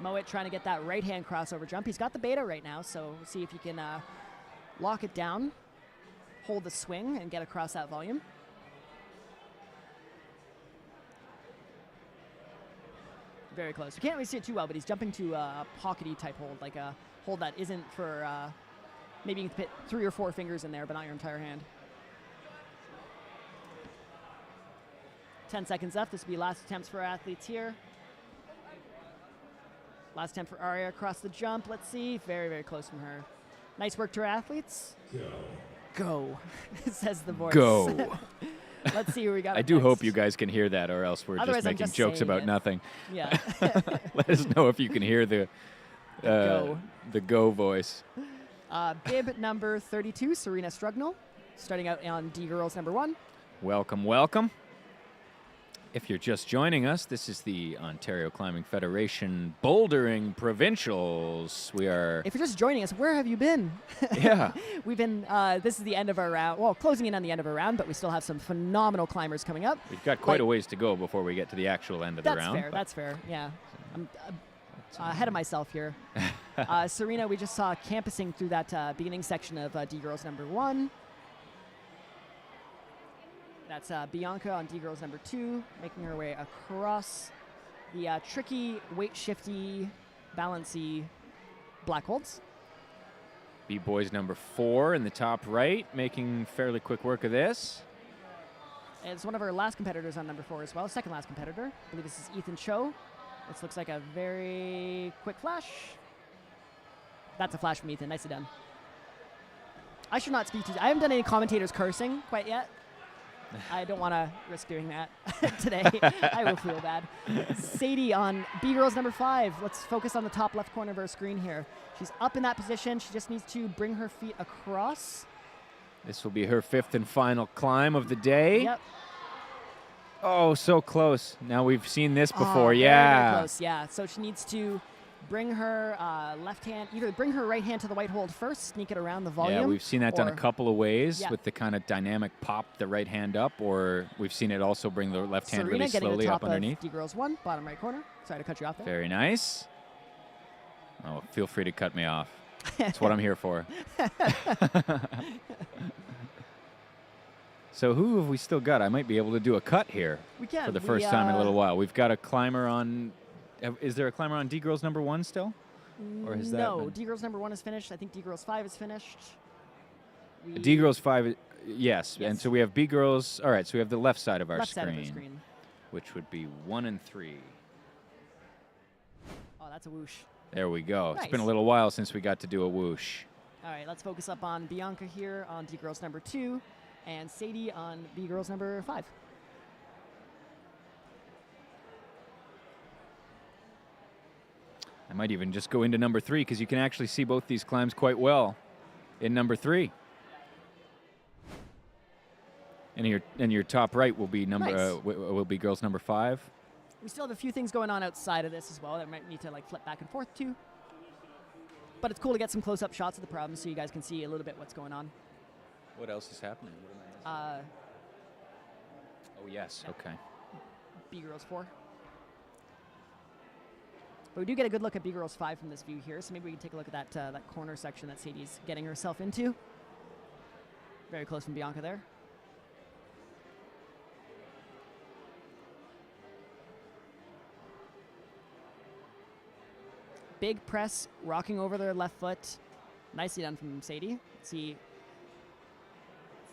Moet trying to get that right-hand crossover jump. He's got the beta right now, so we'll see if he can lock it down, hold the swing, and get across that volume. Very close. We can't really see it too well, but he's jumping to a pockety type hold, like a hold that isn't for, maybe you can fit 3 or 4 fingers in there, but not your entire hand. 10 seconds left. This will be last attempts for our athletes here. Last attempt for Aria across the jump. Let's see. Very, very close from her. Nice work to our athletes. Go. Says the voice. Go. Let's see who we got. I do hope you guys can hear that, or else we're Otherwise, just I'm making just jokes saying about it. nothing. Yeah. Let us know if you can hear the go. The go voice. Bib number 32, Serena Strugnall, starting out on D-Girls number 1. Welcome, welcome. If you're just joining us, this is the Ontario Climbing Federation Bouldering Provincials. We are... If you're just joining us, where have you been? Yeah. We've been, this is the end of our round, well, closing in on the end of our round, but we still have some phenomenal climbers coming up. We've got quite a ways to go before we get to the actual end of the round. That's fair, yeah. Ahead of myself here. Serena, we just saw campusing through that beginning section of D-Girls number 1. That's Bianca on D-Girls number 2, making her way across the tricky, weight-shifty, balancy black holds. B-Boys number 4 in the top right, making fairly quick work of this. It's one of our last competitors on number 4 as well, second last competitor. I believe this is Ethan Cho. This looks like a very quick flash. That's a flash from Ethan. Nicely done. I should not speak to. I haven't done any commentators cursing quite yet. I don't want to risk doing that today. I will feel bad. Sadie on B-Girls number 5. Let's focus on the top left corner of our screen here. She's up in that position. She just needs to bring her feet across. This will be her 5th and final climb of the day. Yep. Oh, so close. Now we've seen this before. Very, Yeah. very close. Yeah. So she needs to bring her left hand, either bring her right hand to the white hold first, sneak it around the volume. Yeah, we've seen that done a or- couple of ways Yeah. with the kind of dynamic pop the right hand up, or we've seen it also bring the left hand Serena really getting slowly the top up underneath. of D-Girls 1, bottom right corner. Sorry to cut you off there. Very nice. Oh, feel free to cut me off. That's what I'm here for. So who have we still got? I might be able to do a cut here We can. for the first time in a little while. We've got a climber on. Is there a climber on D-Girls number 1 still? Or has that No, been- D-Girls number 1 is finished. I think D-Girls 5 is finished. D-Girls 5, yes. And Yes. so we have B-Girls. All right, so we have the left side of our left screen, side of the screen. which would be 1 and 3. Oh, that's a whoosh. There we go. It's been a Nice. little while since we got to do a whoosh. All right, let's focus up on Bianca here on D-Girls number 2 and Sadie on B-Girls number 5. I might even just go into number 3 because you can actually see both these climbs quite well in number 3. And your top right will be number Nice. will be girls number 5. We still have a few things going on outside of this as well that might need to like flip back and forth to. But it's cool to get some close-up shots of the problem so you guys can see a little bit what's going on. What else is happening? What am I missing? Oh yes, yeah. okay. B-Girls 4. But we do get a good look at B-Girls 5 from this view here, so maybe we can take a look at that that corner section that Sadie's getting herself into. Very close from Bianca there. Big press, rocking over their left foot. Nicely done from Sadie. Let's see,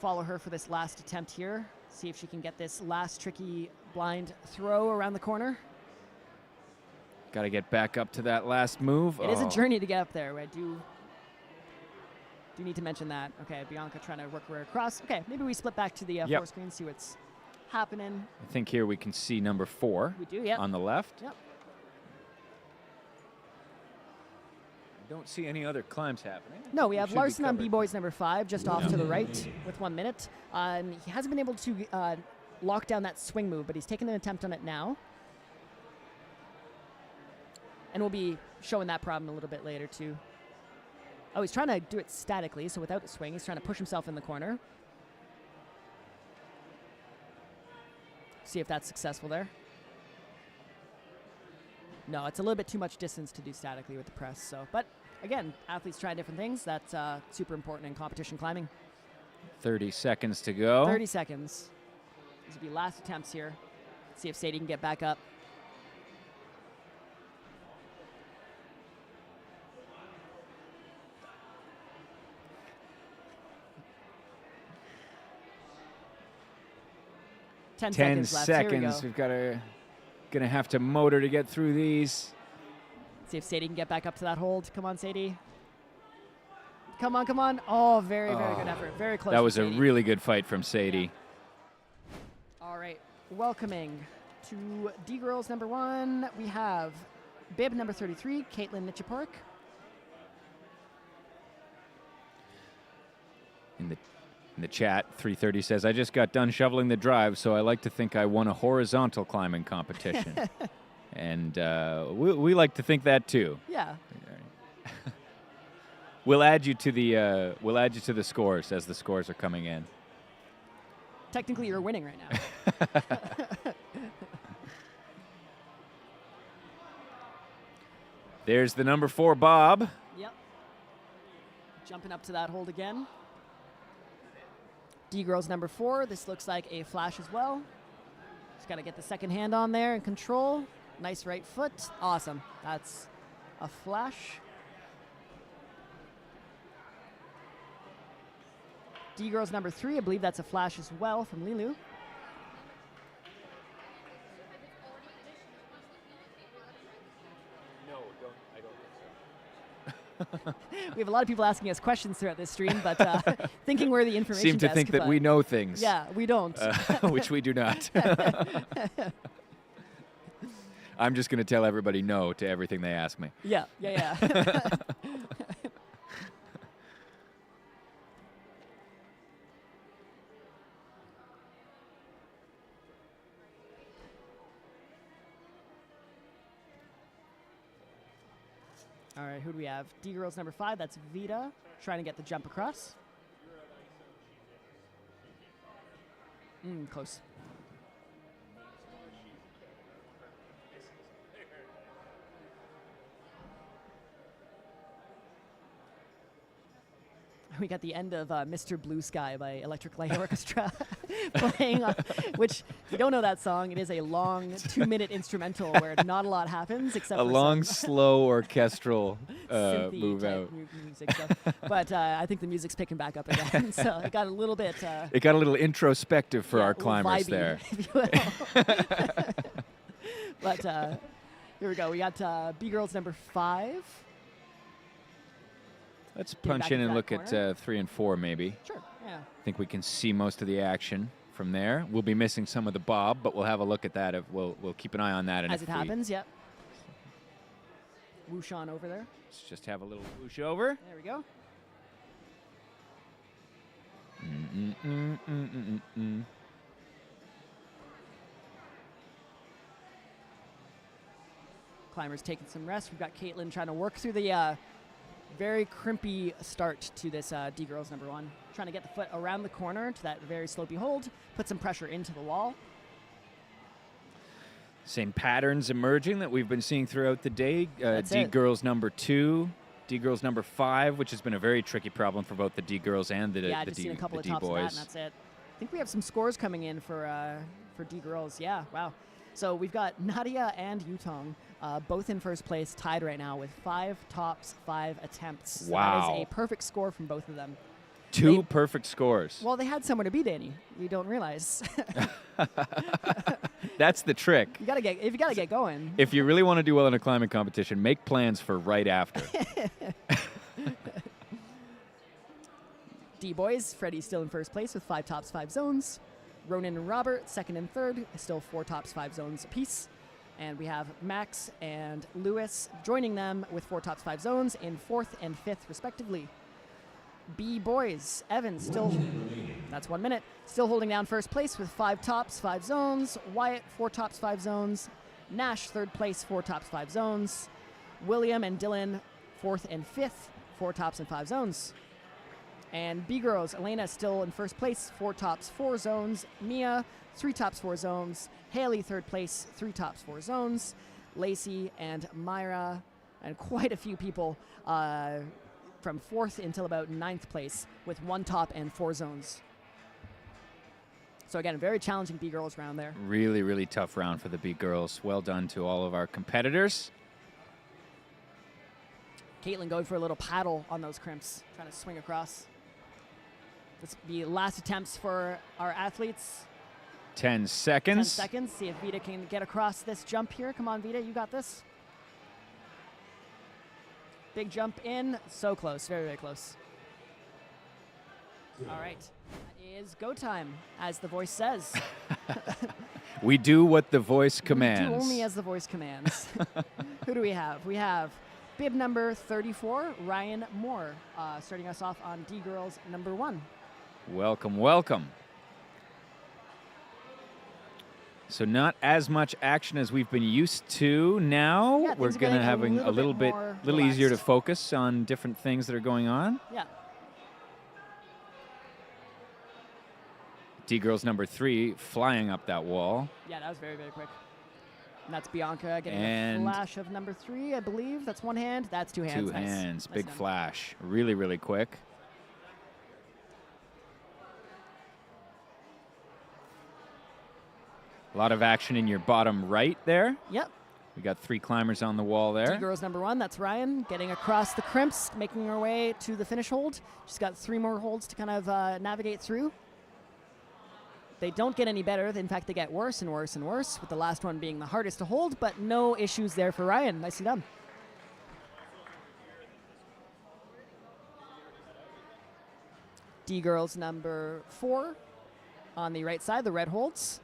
follow her for this last attempt here. See if she can get this last tricky blind throw around the corner. Got to get back up to that last move. It is a journey to get up there. I do need to mention that. Okay, Bianca trying to work her way across. Okay, maybe we split back to the Yep. four screen, see what's happening. I think here we can see number 4 We do, yep. on the left. Yep. Don't see any other climbs happening. No, we have should be Larson on covered. B-Boys number 5, just off Yeah. to the right with 1 minute. He hasn't been able to lock down that swing move, but he's taken an attempt on it now. And we'll be showing that problem a little bit later, too. Oh, he's trying to do it statically, so without a swing. He's trying to push himself in the corner. See if that's successful there. No, it's a little bit too much distance to do statically with the press. So, but again, athletes try different things. That's super important in competition climbing. 30 seconds to go. 30 seconds. These will be last attempts here. See if Sadie can get back up. Ten 10 seconds left. Here we seconds. go. We've got to gonna have to motor to get through these. See if Sadie can get back up to that hold. Come on, Sadie. Come on, come on. Oh, very, very good effort. Very close. That from was a Sadie. really good fight from Sadie. All right. Welcoming to D-Girls number 1, we have bib number 33, Caitlin Nichaporik. In the chat, 330 says, I just got done shoveling the drive, so I like to think I won a horizontal climbing competition. And we like to think that too. Yeah. We'll add you to the scores as the scores are coming in. Technically, you're winning right now. There's the number 4, Bob. Yep. Jumping up to that hold again. D girls number 4. This looks like a flash as well. Just got to get the second hand on there and control. Nice right foot. Awesome. That's a flash. D girls number 3. I believe that's a flash as well from Lilu. We have a lot of people asking us questions throughout this stream, but thinking we're the information Seem to desk, think that but we know things. Yeah, we don't. Which we do not. I'm just going to tell everybody no to everything they ask me. Yeah. All right, who do we have? D girls number 5. That's Vita trying to get the jump across. Close. We got the end of Mr. Blue Sky by Electric Light Orchestra playing, which, if you don't know that song, it is a long 2-minute instrumental where not a lot happens except A for long, some slow orchestral synthy move type out. music stuff. But I think the music's picking back up again, so it got a little bit... It got a little introspective for yeah, our a little climbers vibey, there. if you will. But here we go. We got B girls number 5. Let's Getting punch back in into and that look corner. at 3 and 4 maybe. Sure, yeah. I think we can see most of the action from there. We'll be missing some of the bob, but we'll have a look at that. We'll keep an eye on that. And As if it happens, yep. Whoosh on over there. Let's just have a little whoosh over. There we go. Climbers taking some rest. We've got Caitlin trying to work through the very crimpy start to this D girls number 1. Trying to get the foot around the corner to that very slopey hold, put some pressure into the wall. Same patterns emerging that we've been seeing throughout the day. That's D it. girls number 2, D girls number 5, which has been a very tricky problem for both the D girls and the Yeah, the just D, seen a couple the of D tops of that, boys. and that's it. I think we have some scores coming in for D girls. Yeah, wow. So we've got Nadia and Yutong both in first place, tied right now with 5 tops, 5 attempts. So Wow. that is a perfect score from both of them. 2 perfect scores. Well, they had somewhere to be, Danny. You don't realize. That's the trick. If you gotta get going. If you really want to do well in a climbing competition, make plans for right after. D boys, Freddie's still in first place with 5 tops, 5 zones. Ronan and Robert, second and third, still 4 tops, 5 zones apiece. And we have Max and Lewis joining them with 4 tops, 5 zones in 4th and 5th, respectively. B boys, Evan still, that's 1 minute, still holding down first place with 5 tops, 5 zones. Wyatt, 4 tops, 5 zones. Nash, third place, 4 tops, 5 zones. William and Dylan, 4th and 5th, 4 tops and 5 zones. And B girls, Elena still in first place, 4 tops, 4 zones. Mia, 3 tops, 4 zones. Haley, third place, 3 tops, 4 zones. Lacey and Myra, and quite a few people from 4th until about 9th place with 1 top and 4 zones. So again, a very challenging B girls round there. Really, really tough round for the B girls. Well done to all of our competitors. Caitlin going for a little paddle on those crimps, trying to swing across. This will be last attempts for our athletes. 10 seconds. 10 seconds. See if Vita can get across this jump here. Come on, Vita, you got this. Big jump in. So close. Very, very close. All right. That is go time, as the voice says. We do what the voice We commands. do only as the voice commands. Who do we have? We have bib number 34, Ryan Moore, starting us off on D girls number 1. Welcome, welcome. So not as much action as we've been used to now. Yeah, We're things are going to getting a having a little little bit bit, more little easier to relaxed. focus on different things that are going on. Yeah. D girls number 3 flying up that wall. Yeah, that was very, very quick. And that's Bianca getting a And flash of number 3, I believe. That's one hand. That's two hands. Two Nice. hands. Nice Big done. flash. Really, really quick. A lot of action in your bottom right there. Yep. We got 3 climbers on the wall there. D-girls number 1, that's Ryan, getting across the crimps, making her way to the finish hold. She's got 3 more holds to kind of navigate through. They don't get any better. In fact, they get worse and worse and worse, with the last one being the hardest to hold, but no issues there for Ryan. Nicely done. D-girls number 4 on the right side, the red holds.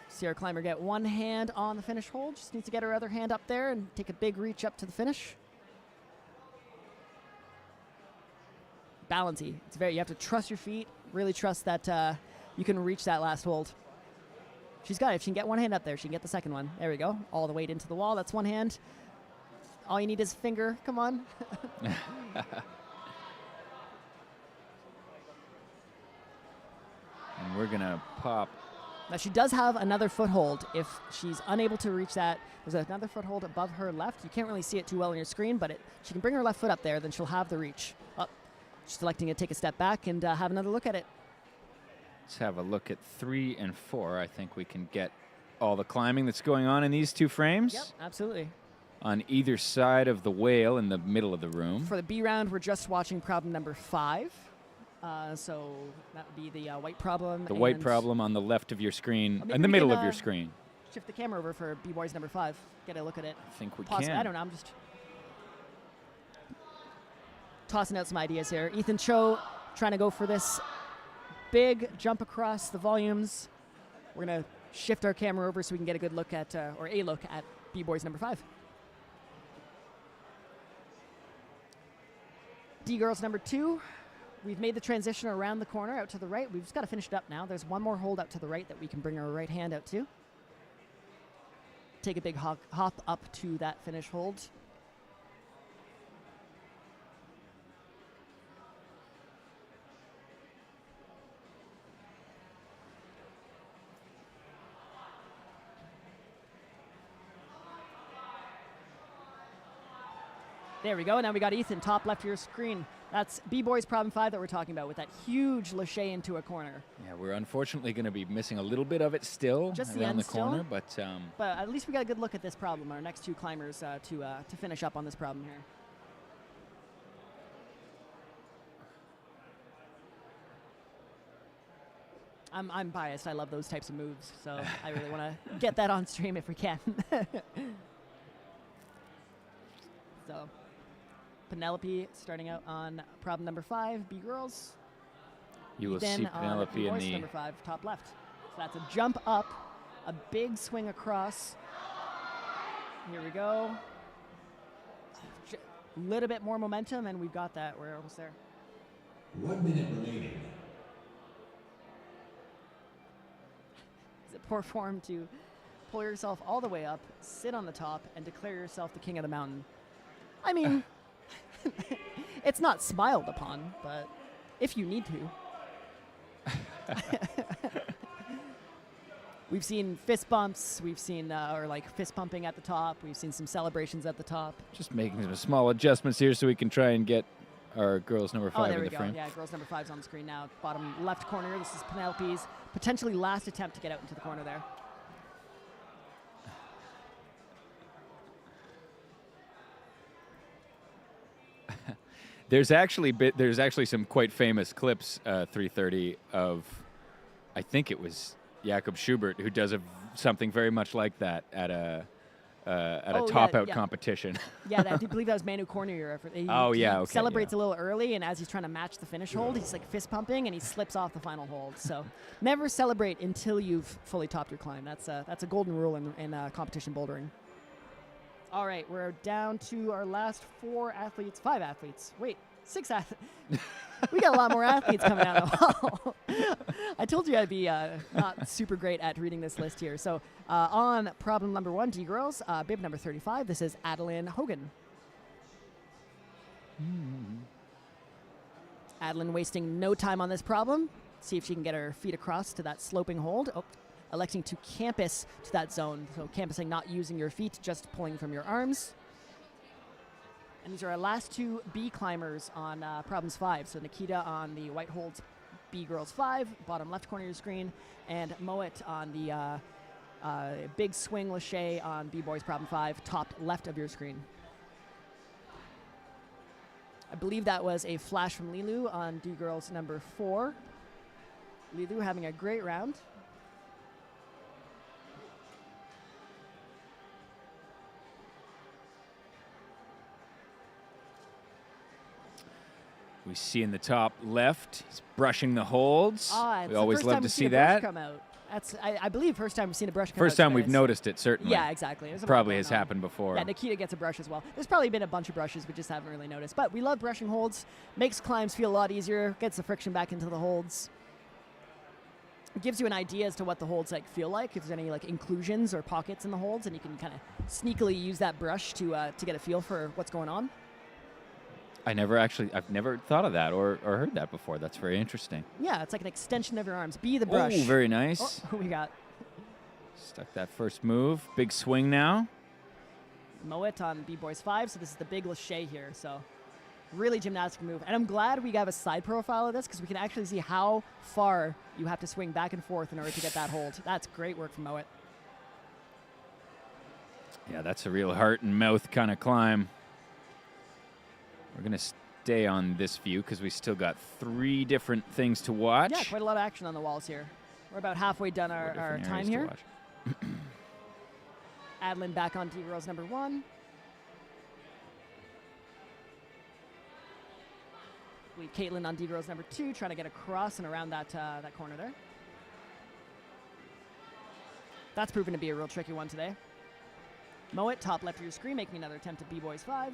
See our climber get one hand on the finish hold. Just needs to get her other hand up there and take a big reach up to the finish. Balancy. It's very. You have to trust your feet. Really trust that you can reach that last hold. She's got it. If she can get one hand up there, she can get the second one. There we go. All the weight into the wall. That's one hand. All you need is a finger. Come on. And we're going to pop. Now she does have another foothold. If she's unable to reach that, there's another foothold above her left. You can't really see it too well on your screen, but she can bring her left foot up there, then she'll have the reach. Up. She's selecting to take a step back and have another look at it. Let's have a look at 3 and 4. I think we can get all the climbing that's going on in these 2 frames. Yep, absolutely. On either side of the whale in the middle of the room. For the B round, we're just watching problem number 5. So that would be the white problem. The white problem on the left of your screen, maybe in the we middle can, of your screen. Shift the camera over for B-boys number 5. Get a look at it. I think we Possibly. can. I don't know. I'm just tossing out some ideas here. Ethan Cho trying to go for this big jump across the volumes. We're going to shift our camera over so we can get a good look at, or a look at B-boys number 5. D-girls number 2. We've made the transition around the corner out to the right. We've just got to finish it up now. There's one more hold out to the right that we can bring our right hand out to. Take a big hop up to that finish hold. There we go. Now we got Ethan, top left of your screen. That's B-Boys problem 5 that we're talking about with that huge lâché into a corner. Yeah, we're unfortunately going to be missing a little bit of it still Just the around end the corner, still? but But at least we got a good look at this problem. Our next 2 climbers to finish up on this problem here. I'm biased. I love those types of moves, so I really want to get that on stream if we can. So, Penelope starting out on problem number 5, B girls. you will Then see on Penelope in B-boys the number 5, top left. So that's a jump up, a big swing across. Here we go. A little bit more momentum, and we've got that. We're almost there. 1 minute remaining. Is it poor form to pull yourself all the way up, sit on the top, and declare yourself the king of the mountain? I mean, it's not smiled upon, but if you need to. We've seen fist bumps, we've seen, or like fist pumping at the top, we've seen some celebrations at the top. just making some small adjustments here so we can try and get our girls number 5 Oh, there in we the go. frame. Yeah, girls number 5's on the screen now. Bottom left corner, this is Penelope's potentially last attempt to get out into the corner there. There's actually some quite famous clips 330 of, I think it was Jakob Schubert who does something very much like that at a top out competition. Yeah, I do believe that was Manu Cornier. He okay, celebrates a little early, and as he's trying to match the finish hold, he's like fist pumping, and he slips off the final hold. So never celebrate until you've fully topped your climb. That's a golden rule in competition bouldering. All right, we're down to our last 5 athletes. Wait, 6 athletes. We got a lot more athletes coming out of the wall. I told you I'd be not super great at reading this list here. So on problem number 1, D-girls, bib number 35, this is Adeline Hogan. Adeline wasting no time on this problem. See if she can get her feet across to that sloping hold. Oh, electing to campus to that zone. So campusing, not using your feet, just pulling from your arms. And these are our last two B climbers on Problems 5. So Nikita on the white holds B girls 5, bottom left corner of your screen, and Moet on the big swing Lachey on B boys Problem 5, top left of your screen. I believe that was a flash from Lilu on D girls number 4. Lilu having a great round. We see in the top left, he's brushing the holds. It's We the always first love time to we've see seen a brush that. come out. That's, I believe, first time we've seen a brush come out. First time we've Chris. noticed it, certainly. Yeah, exactly. There's a lot Probably going has on. happened before. Yeah, Nikita gets a brush as well. There's probably been a bunch of brushes, we just haven't really noticed. But we love brushing holds. Makes climbs feel a lot easier. Gets the friction back into the holds. It gives you an idea as to what the holds feel like. If there's any inclusions or pockets in the holds, and you can kind of sneakily use that brush to get a feel for what's going on. I've never thought of that or heard that before. That's very interesting. Yeah, it's like an extension of your arms. Be the brush. Oh, very nice. Oh, who we got? Stuck that first move. Big swing now. Moet on B-Boys 5, so this is the big Lachey here, so really gymnastic move. And I'm glad we have a side profile of this because we can actually see how far you have to swing back and forth in order to get that hold. That's great work from Moet. Yeah, that's a real heart and mouth kind of climb. We're going to stay on this view because we still got 3 different things to watch. Yeah, quite a lot of action on the walls here. We're about halfway done our time here. Adeline back on D-Girls number 1. We Caitlin on D-Girls number 2, trying to get across and around that corner there. That's proven to be a real tricky one today. Moet, top left of your screen, making another attempt at B-Boys 5.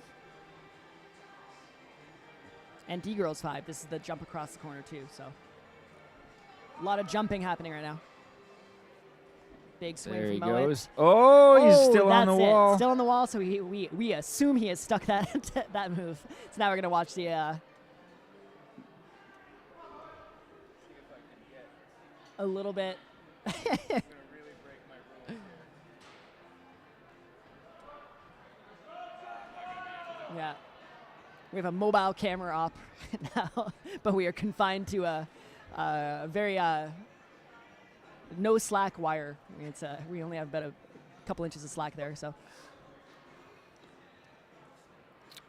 And D-Girls 5. This is the jump across the corner too, so a lot of jumping happening right now. Big swing There he from Moet. goes. Oh, he's still on the that's it. wall. Still on the wall, so we assume he has stuck that that move. So now we're going to watch the a little bit. Yeah. We have a mobile camera op now, but we are confined to a very no slack wire. I mean, we only have about a couple inches of slack there, so.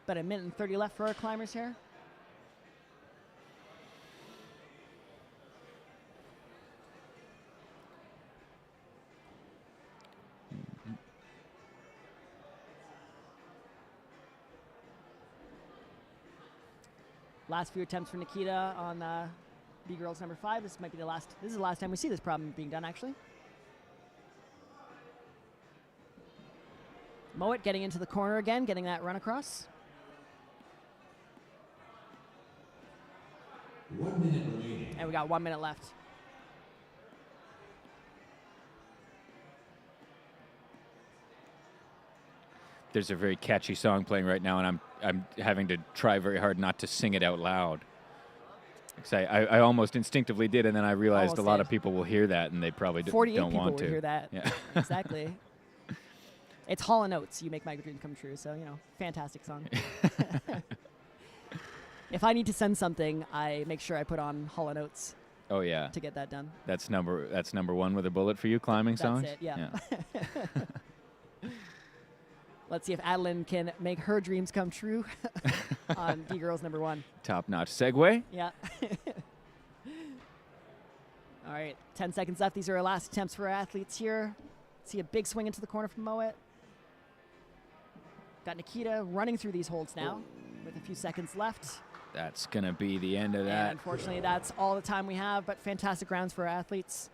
About a minute and 30 left for our climbers here. Last few attempts for Nikita on B-Girls number 5. This might be the last. This is the last time we see this problem being done, actually. Moet getting into the corner again, getting that run across. 1 minute remaining. And we got 1 minute left. There's a very catchy song playing right now, and I'm having to try very hard not to sing it out loud. I almost instinctively did, and then I realized Almost a lot did. of people will hear that, and they probably 48 don't people want would to. hear that. Yeah. Exactly. It's Hall & Oates, You Make My Dream Come True. So, fantastic song. If I need to send something, I make sure I put on Hall & Oates Oh yeah, to get that done. that's number 1 with a bullet for you, climbing That's songs. it, yeah. Let's see if Adeline can make her dreams come true on D-Girls number 1. Top-notch segue. Yeah. All right, 10 seconds left. These are our last attempts for our athletes here. See a big swing into the corner from Moet. Got Nikita running through these holds now with a few seconds left. That's gonna be the end of And that. unfortunately, that's all the time we have, but fantastic rounds for our athletes.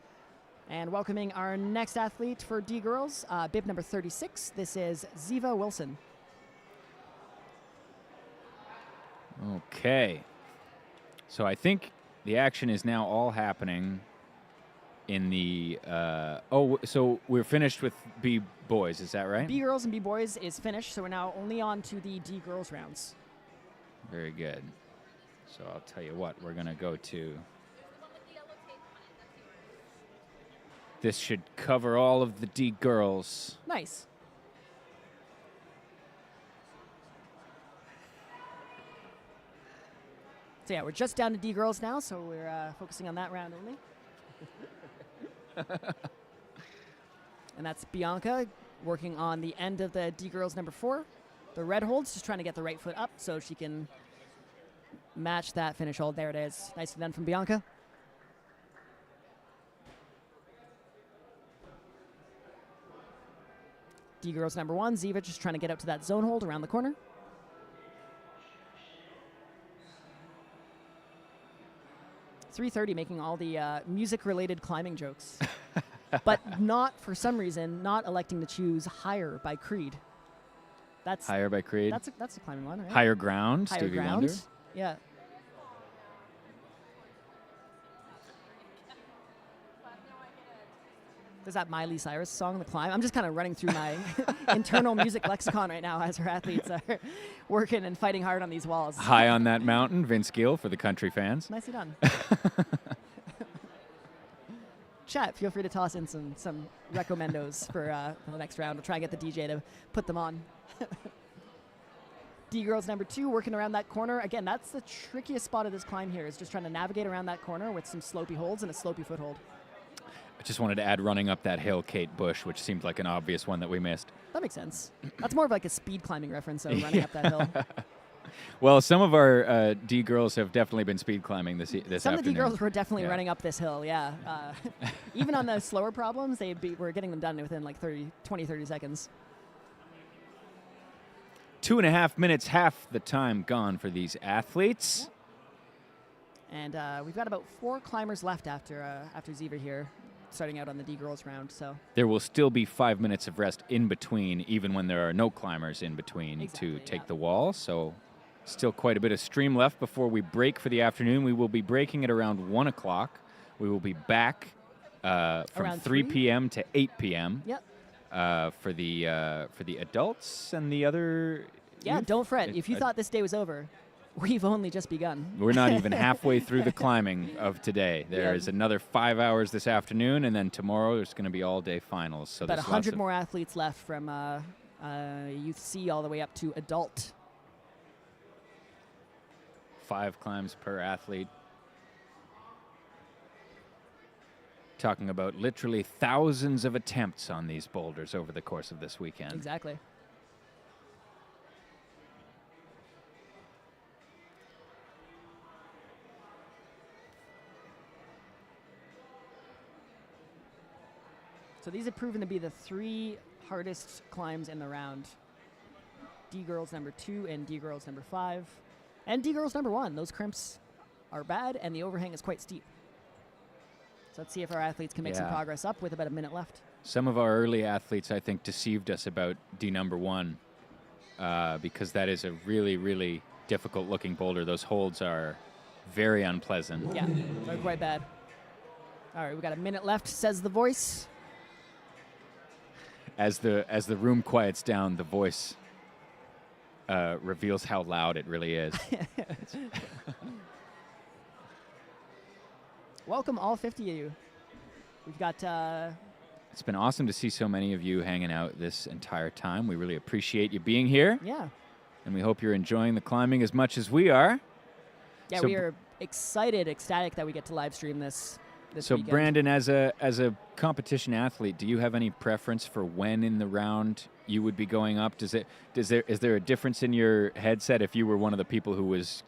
And welcoming our next athlete for D-Girls, bib number 36. This is Ziva Wilson. Okay. So I think the action is now all happening in the. So we're finished with B boys. Is that right? B-Girls and B-Boys is finished, so we're now only on to the D-Girls rounds. Very good. So I'll tell you what, we're gonna go to. This should cover all of the D girls. Nice. So yeah, we're just down to D girls now, so we're focusing on that round only. And that's Bianca working on the end of the D girls number 4. The red holds, just trying to get the right foot up so she can match that finish hold. There it is. Nicely done from Bianca. D girls number 1, Ziva just trying to get up to that zone hold around the corner. .330 making all the music-related climbing jokes. But not, for some reason, not electing to choose Higher by Creed. That's Higher by Creed. That's a climbing one, right? Higher Ground, Higher Stevie Ground. Wonder. Yeah. There's that Miley Cyrus song, The Climb. I'm just kind of running through my internal music lexicon right now as our athletes are working and fighting hard on these walls. High on That Mountain, Vince Gill for the country fans. Nicely done. Chat, feel free to toss in some recommendos for the next round. We'll try and get the DJ to put them on. D girls number 2 working around that corner. Again, that's the trickiest spot of this climb here, is just trying to navigate around that corner with some slopey holds and a slopey foothold. I just wanted to add running up that hill, Kate Bush, which seemed like an obvious one that we missed. That makes sense. That's more of like a speed climbing reference, so running up that hill. Well, some of our D girls have definitely been speed climbing this afternoon. Some of the D girls were definitely running up this hill, yeah. Even on the slower problems, we're getting them done within like 20-30 seconds. 2.5 minutes, half the time gone for these athletes. And we've got about 4 climbers left after Ziva here, starting out on the D girls round. So there will still be 5 minutes of rest in between, even when there are no climbers in between Exactly, to take the wall. So still quite a bit of stream left before we break for the afternoon. We will be breaking at around 1 o'clock. We will be back from Around 3 3? p.m. to 8 p.m. Yep. For the adults and the other. Yeah, youth. don't fret. If you thought this day was over, we've only just begun. We're not even halfway through the climbing of today. There is another 5 hours this afternoon, and then tomorrow there's going to be all-day finals. So About there's 100 more athletes left from Youth C all the way up to adult. 5 climbs per athlete. Talking about literally thousands of attempts on these boulders over the course of this weekend. Exactly. So these have proven to be the 3 hardest climbs in the round. D girls number 2 and D girls number 5. And D girls number 1. Those crimps are bad and the overhang is quite steep. So let's see if our athletes can make some progress up with about a minute left. Some of our early athletes, I think, deceived us about D number 1 because that is a really, really difficult looking boulder. Those holds are very unpleasant. Yeah, they're quite bad. All right, we got a minute left, says the voice. As the room quiets down, the voice reveals how loud it really is. Welcome, all 50 of you. We've got... It's been awesome to see so many of you hanging out this entire time. We really appreciate you being here. Yeah. And we hope you're enjoying the climbing as much as we are. Yeah, So we are ecstatic that we get to live stream this So weekend. Brandon, as a competition athlete, do you have any preference for when in the round you would be going up? Is there a difference in your headset if you were one of the people who was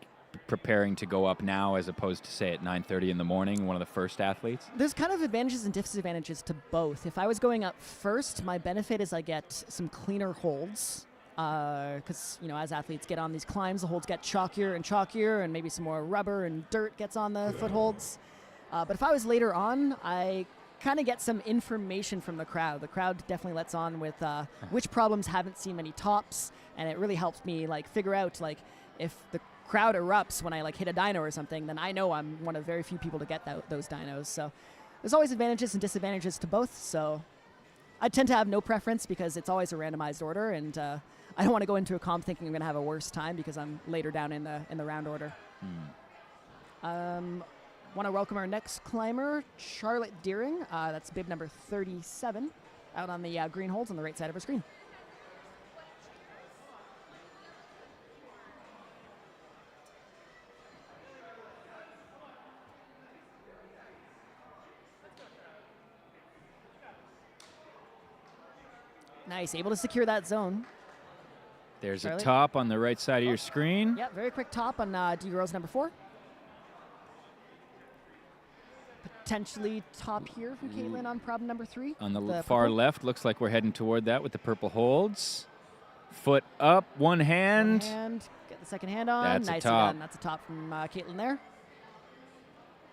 preparing to go up now as opposed to, say, at 9:30 in the morning, one of the first athletes? There's kind of advantages and disadvantages to both. If I was going up first, my benefit is I get some cleaner holds. Because, as athletes get on these climbs, the holds get chalkier and chalkier, and maybe some more rubber and dirt gets on the footholds. But if I was later on, I kind of get some information from the crowd. The crowd definitely lets on with which problems haven't seen many tops, and it really helps me figure out if the crowd erupts when I hit a dyno or something, then I know I'm one of very few people to get those dynos. So there's always advantages and disadvantages to both. So I tend to have no preference because it's always a randomized order, and I don't want to go into a comp thinking I'm going to have a worse time because I'm later down in the round order. Want to welcome our next climber, Charlotte Deering. That's bib number 37, out on the green holds on the right side of her screen. Nice, able to secure that zone. There's Charlotte? a top on the right side of your screen. Yep, very quick top on D girls number 4. Potentially top here for Caitlin on problem number 3. On the The far purple. left, looks like we're heading toward that with the purple holds. Foot up, one hand. And get the second hand on. That's a Nicely top. done. That's a top from Caitlin there.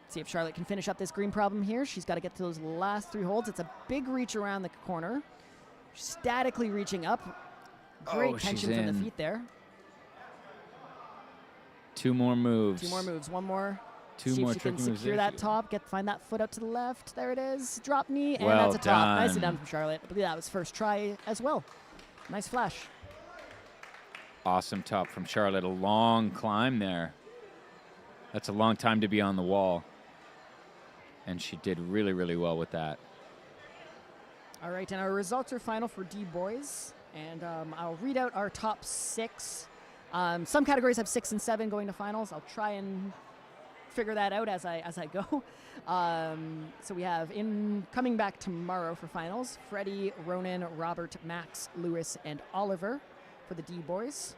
See if Charlotte can finish up this green problem here. She's got to get to those last 3 holds. It's a big reach around the corner. Statically reaching up. Great Oh, she's tension from the in. feet there. 2 more moves. 2 more moves. One more. Two See more if she can tricky moves secure there. that top. Find that foot out to the left. There it is. Drop knee, and Well that's a top. done. Nicely done from Charlotte. I believe that was first try as well. Nice flash. Awesome top from Charlotte. A long climb there. That's a long time to be on the wall. And she did really, really well with that. All right, and our results are final for D boys. And I'll read out our top 6. Some categories have 6 and 7 going to finals. I'll try and figure that out as I go. So we have coming back tomorrow for finals, Freddie, Ronan, Robert, Max, Lewis, and Oliver for the D boys.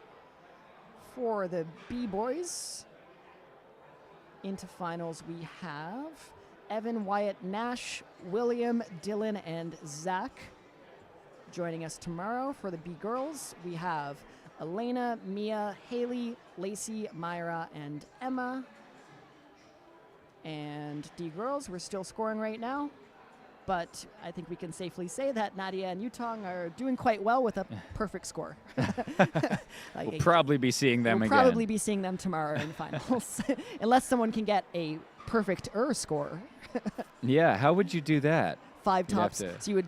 For the B boys, into finals we have Evan, Wyatt, Nash, William, Dylan, and Zach. Joining us tomorrow for the B girls, we have Elena, Mia, Haley, Lacey, Myra, and Emma. And D girls, we're still scoring right now, but I think we can safely say that Nadia and Yutong are doing quite well with a perfect score. We'll probably be seeing them we'll again. probably be seeing them tomorrow in finals, unless someone can get a perfect score. Yeah, how would you do that? 5 You'd have tops. to- So you would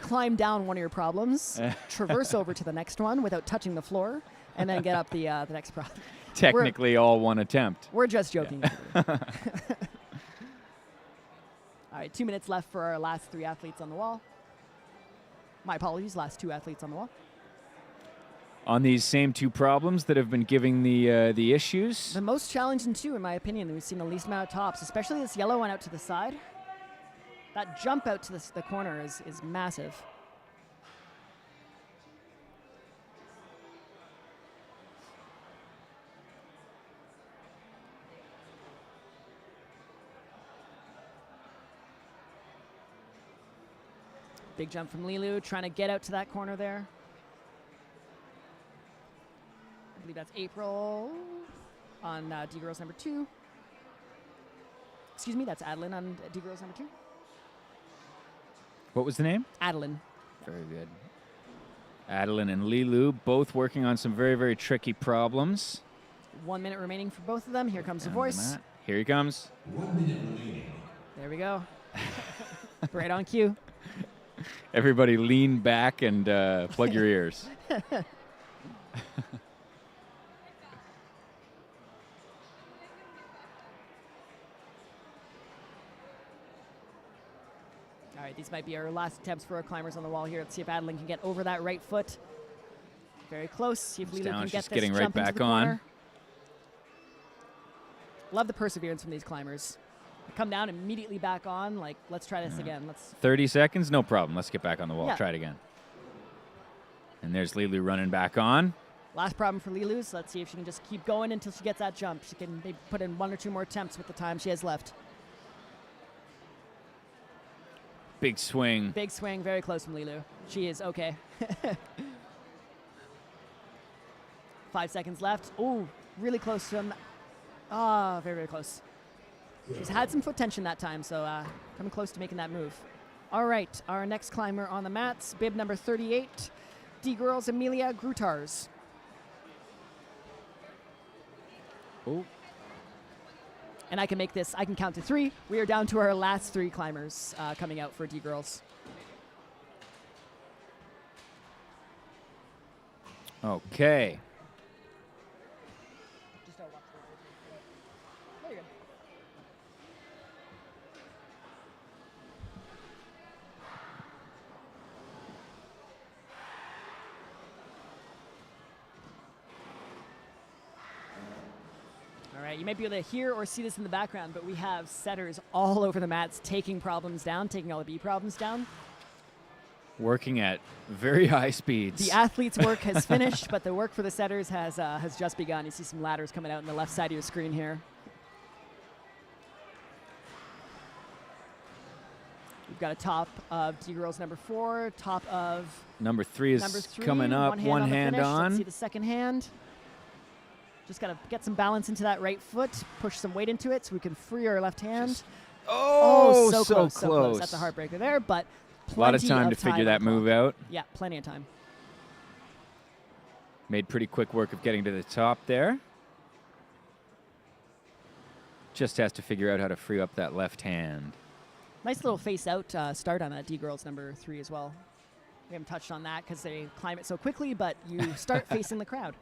climb down one of your problems, traverse over to the next one without touching the floor, and then get up the next problem. Technically all one attempt. We're just joking. All right, 2 minutes left for our last 3 athletes on the wall. My apologies, last 2 athletes on the wall. On these same 2 problems that have been giving the issues. The most challenging 2, in my opinion, that we've seen the least amount of tops, especially this yellow one out to the side. That jump out to the corner is massive. Big jump from Lilu, trying to get out to that corner there. I believe that's April on D girls number 2. Excuse me, that's Adeline on D girls number 2. What was the name? Adeline. Very good. Adeline and Lilu both working on some very, very tricky problems. 1 minute remaining for both of them. Here comes the Down voice. mat. Here he comes. 1 minute remaining. There we go. Right on cue. Everybody lean back and plug your ears. All right, these might be our last attempts for our climbers on the wall here. Let's see if Adeline can get over that right foot. Very close. See if Comes Lilo down, can get she's this getting right jump into back the on. corner. Love the perseverance from these climbers. Come down, immediately back on. Like, let's try this again. 30 seconds, no problem. Let's get back on the wall. Yeah. Try it again. And there's Lilu running back on. Last problem for Lilu, so let's see if she can just keep going until she gets that jump. She can maybe put in 1 or 2 more attempts with the time she has left. Big swing. Big swing, very close from Lilu. She is okay. 5 seconds left. Ooh, really close to him. Ah, very, very close. She's had some foot tension that time, so coming close to making that move. All right, our next climber on the mats, bib number 38, D-Girls Amelia Grutars. Oh, And I can make this, I can count to 3. We are down to our last 3 climbers coming out for D-Girls. okay. Just don't watch the. There you go. right, you might be able to hear or see this in the background, but we have setters all over the mats taking problems down, taking all the B problems down. Working at very high speeds. The athletes' work has finished, but the work for the setters has just begun. You see some ladders coming out on the left side of your screen here. We've got a top of D-girls number 4, top of Number 3 is number 3, coming up, one the hand finish. on. Let's see the second hand. Just got to get some balance into that right foot, push some weight into it so we can free our left hand. Oh, so close, so so close. That's a heartbreaker there, but A lot of plenty time to figure that on the move clock. out. Yeah, plenty of time. Made pretty quick work of getting to the top there. Just has to figure out how to free up that left hand. Nice little face-out start on that D-girls number 3 as well. We haven't touched on that because they climb it so quickly, but you start facing the crowd.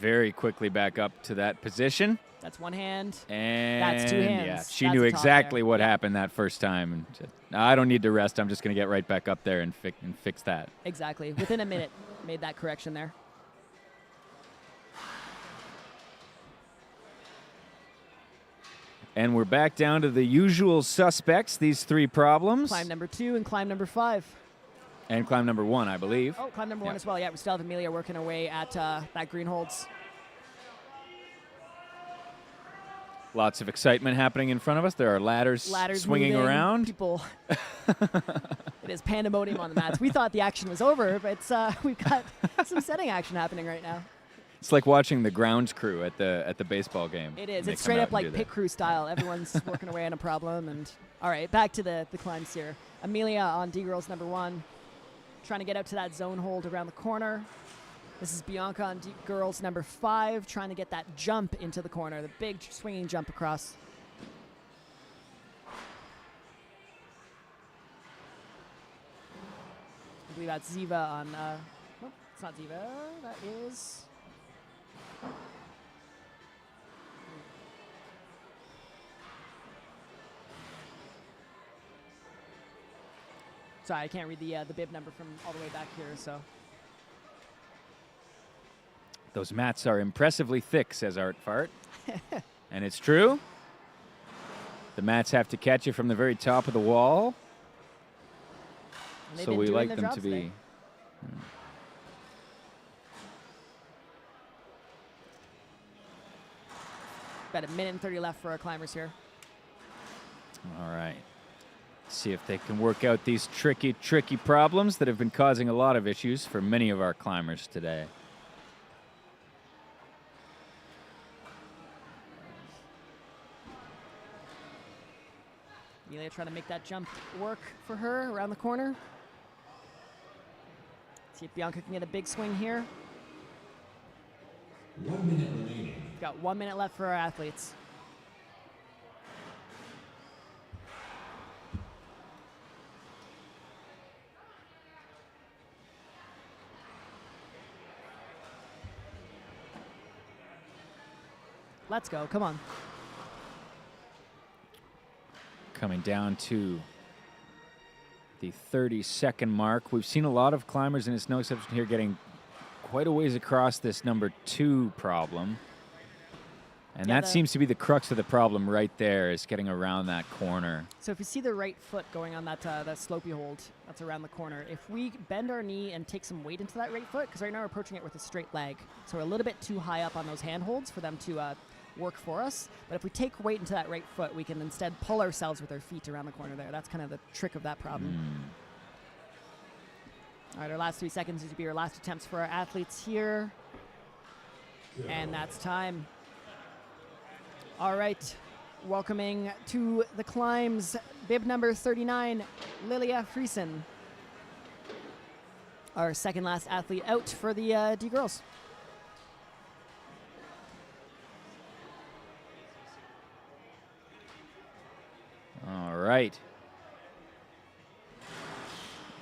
Very quickly back up to that position. That's one hand. And That's 2 hands. yeah, she That's knew a top exactly there. what Yeah. happened that first time. And said, I don't need to rest. I'm just going to get right back up there and fix that. Exactly. Within a minute, made that correction there. And we're back down to the usual suspects, these 3 problems. Climb number 2 and climb number 5. And climb number 1, I believe. Oh, climb number 1 Yeah. as well. Yeah, we still have Amelia working away at that green holds. Lots of excitement happening in front of us. There are ladders swinging moving, around. People. It is pandemonium on the mats. We thought the action was over, but it's, we've got some setting action happening right now. It's like watching the grounds crew at the baseball game. It is. They It's come straight out up and like do pit that. crew style. Everyone's working away on a problem. And all right, back to the climbs here. Amelia on D-girls number 1, trying to get out to that zone hold around the corner. This is Bianca on D-girls number 5, trying to get that jump into the corner, the big swinging jump across. I believe that's Ziva on. Nope, it's not Ziva. That is. Sorry, I can't read the bib number from all the way back here. So Those mats are impressively thick, says Art Fart. And it's true. The mats have to catch you from the very top of the wall. and they've So been we doing like their them jobs to today. be. About a minute and 30 left for our climbers here. All right. See if they can work out these tricky problems that have been causing a lot of issues for many of our climbers today. Amelia trying to make that jump work for her around the corner. See if Bianca can get a big swing here. 1 minute remaining. We've got 1 minute left for our athletes. Let's go. Come on. Coming down to the 30-second mark. We've seen a lot of climbers, and it's no exception here, getting quite a ways across this number 2 problem. And Yeah, that seems to be the crux of the problem right there, is getting around that corner. So if you see the right foot going on that slopey hold, that's around the corner. If we bend our knee and take some weight into that right foot, because right now we're approaching it with a straight leg, so we're a little bit too high up on those hand holds for them to work for us. But if we take weight into that right foot, we can instead pull ourselves with our feet around the corner there. That's kind of the trick of that problem. All right, our last 3 seconds is to be our last attempts for our athletes here. And that's time. All right, welcoming to the climbs, bib number 39, Lilia Friesen. Our second last athlete out for the D-girls. All right.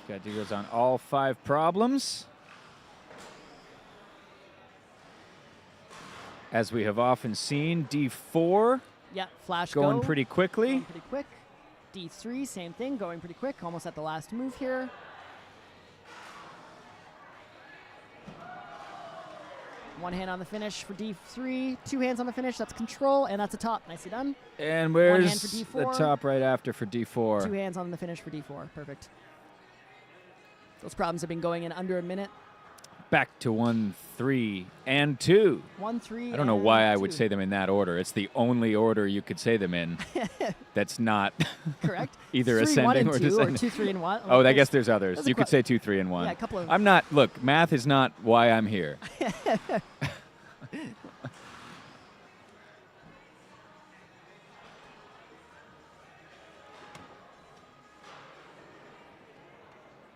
Got deals on all 5 problems. As we have often seen, D4 Yeah, flash going go. pretty quickly. Going pretty quick. D3, same thing, going pretty quick, almost at the last move here. One hand on the finish for D3, 2 hands on the finish. That's control, and that's a top. Nicely done. And hand where's for the D4. top right after for 2 D4? hands on the finish for D4. Perfect. Those problems have been going in under a minute. Back to 1, 3, and 2. 1, 3. I don't know and why I would 2. say them in that order. It's the only order you could say them in. That's not Correct. either 3, ascending 1, and or 2, descending. or 2, 3, and 1. Oh, I guess there's others. there's a You could que- say 2, 3, and 1. Yeah, a couple of. I'm not. Look, math is not why I'm here.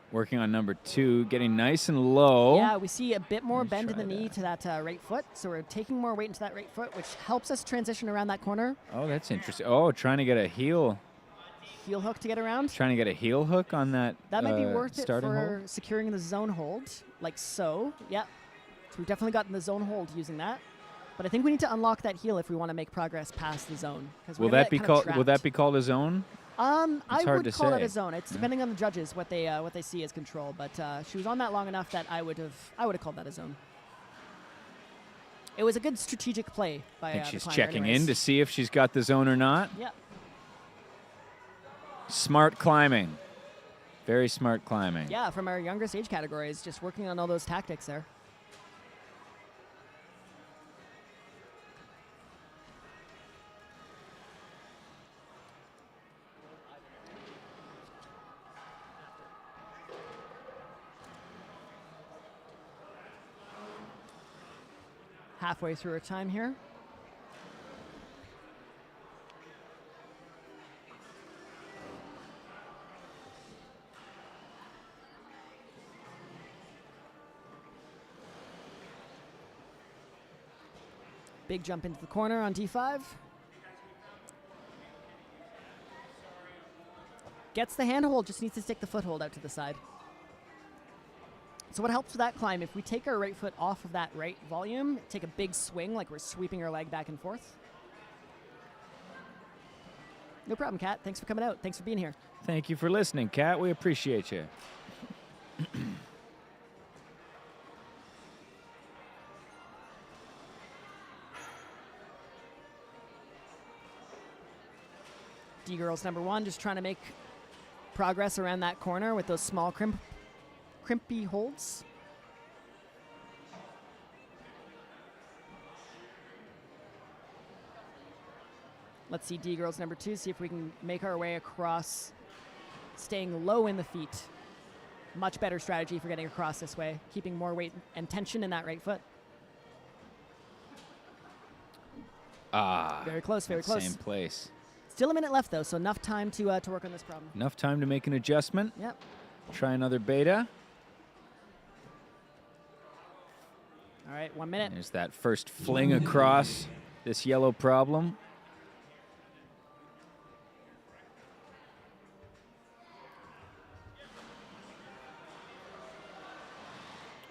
Working on number 2, getting nice and low. Yeah, we see a bit more Let's bend in try the knee that. to that right foot. So we're taking more weight into that right foot, which helps us transition around that corner. Oh, that's interesting. Oh, trying to get a heel Heel hook to get around. hook on that. That might be worth it starting for hold. securing the zone hold, like so. Yeah. So we've definitely gotten the zone hold using that. But I think we need to unlock that heel if we want to make progress past the zone. 'Cause we're Will gonna that be get kinda called? Will that trapped. be called a zone? I hard would to call it say. a zone. It's depending on the judges what they see as control. But she was on that long enough that I would have called that a zone. It was a good strategic play by I think the she's climber checking anyways. in to see if she's got the zone or not. Yeah. Smart climbing. Very smart climbing. Yeah, from our youngest age categories, just working on all those tactics there. Halfway through our time here. Big jump into the corner on D5. Gets the handhold, just needs to stick the foothold out to the side. So what helps with that climb, if we take our right foot off of that right volume, take a big swing like we're sweeping our leg back and forth. No problem, Kat. Thanks for coming out. Thanks for being here. Thank you for listening, Kat. We appreciate you. D-girls number 1, just trying to make progress around that corner with those small crimpy holds. Let's see D-girls number 2, see if we can make our way across, staying low in the feet. Much better strategy for getting across this way, keeping more weight and tension in that right foot. Ah. Very close, very that close. Same place. Still a minute left, though, so enough time to work on this problem. Enough time to make an adjustment. Yep. Try another beta. All right, 1 minute. There's that first fling across this yellow problem.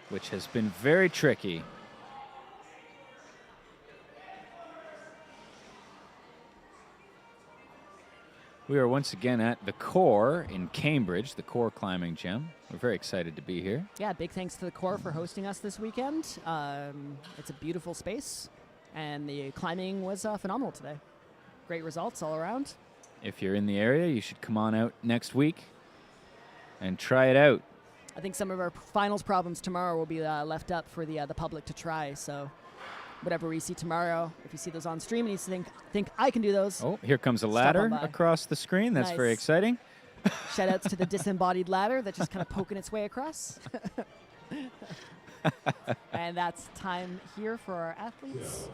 Which has been very tricky. We are once again at the Core in Cambridge, the Core Climbing Gym. We're very excited to be here. Yeah, big thanks to the Core for hosting us this weekend. It's a beautiful space, and the climbing was phenomenal today. Great results all around. If you're in the area, you should come on out next week and try it out. I think some of our finals problems tomorrow will be left up for the public to try. So whatever we see tomorrow, if you see those on stream and you think I can do those, Oh, here comes a Stop ladder on by. across the screen. That's very Nice. exciting. shout outs to the disembodied ladder that's just kind of poking its way across. And that's time here for our athletes.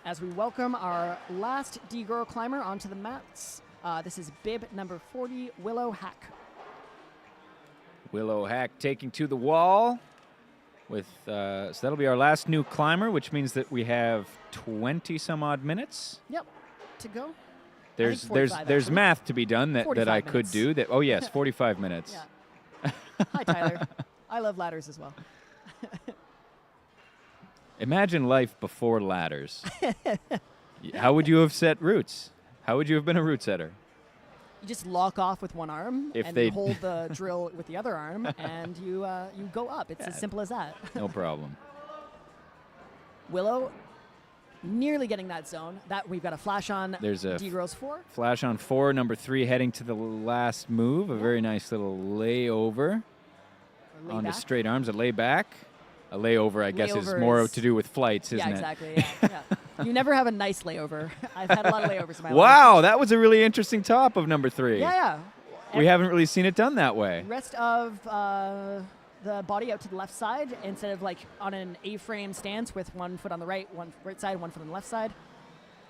As we welcome our last D-girl climber onto the mats. This is bib number 40, Willow Hack. Willow Hack taking to the wall. With so that'll be our last new climber, which means that we have 20 some odd minutes. Yep, to go. There's 45, there's actually. math to be done that 45 I could minutes. do. That 45 minutes. Yeah. Hi, Tyler. I love ladders as well. Imagine life before ladders. How would you have set roots? How would you have been a root setter? You just lock off with one arm If and they- hold the drill with the other arm, and you go up. It's as simple as that. No problem. Willow nearly getting that zone. That we've got a flash on. There's a D-Girls 4. Flash on 4, number 3 heading to the last move. A very nice little layover Lay on the back. straight arms. A layback. A layover, I guess, is Layover more is- to do with flights, isn't Yeah, it? exactly. Yeah. You never have a nice layover. I've had a lot of layovers in my life. Wow, that was a really interesting top of number 3. Yeah. We haven't really seen it done that way. Rest of the body out to the left side instead of like on an A-frame stance with one foot on the one right side, one foot on the left side.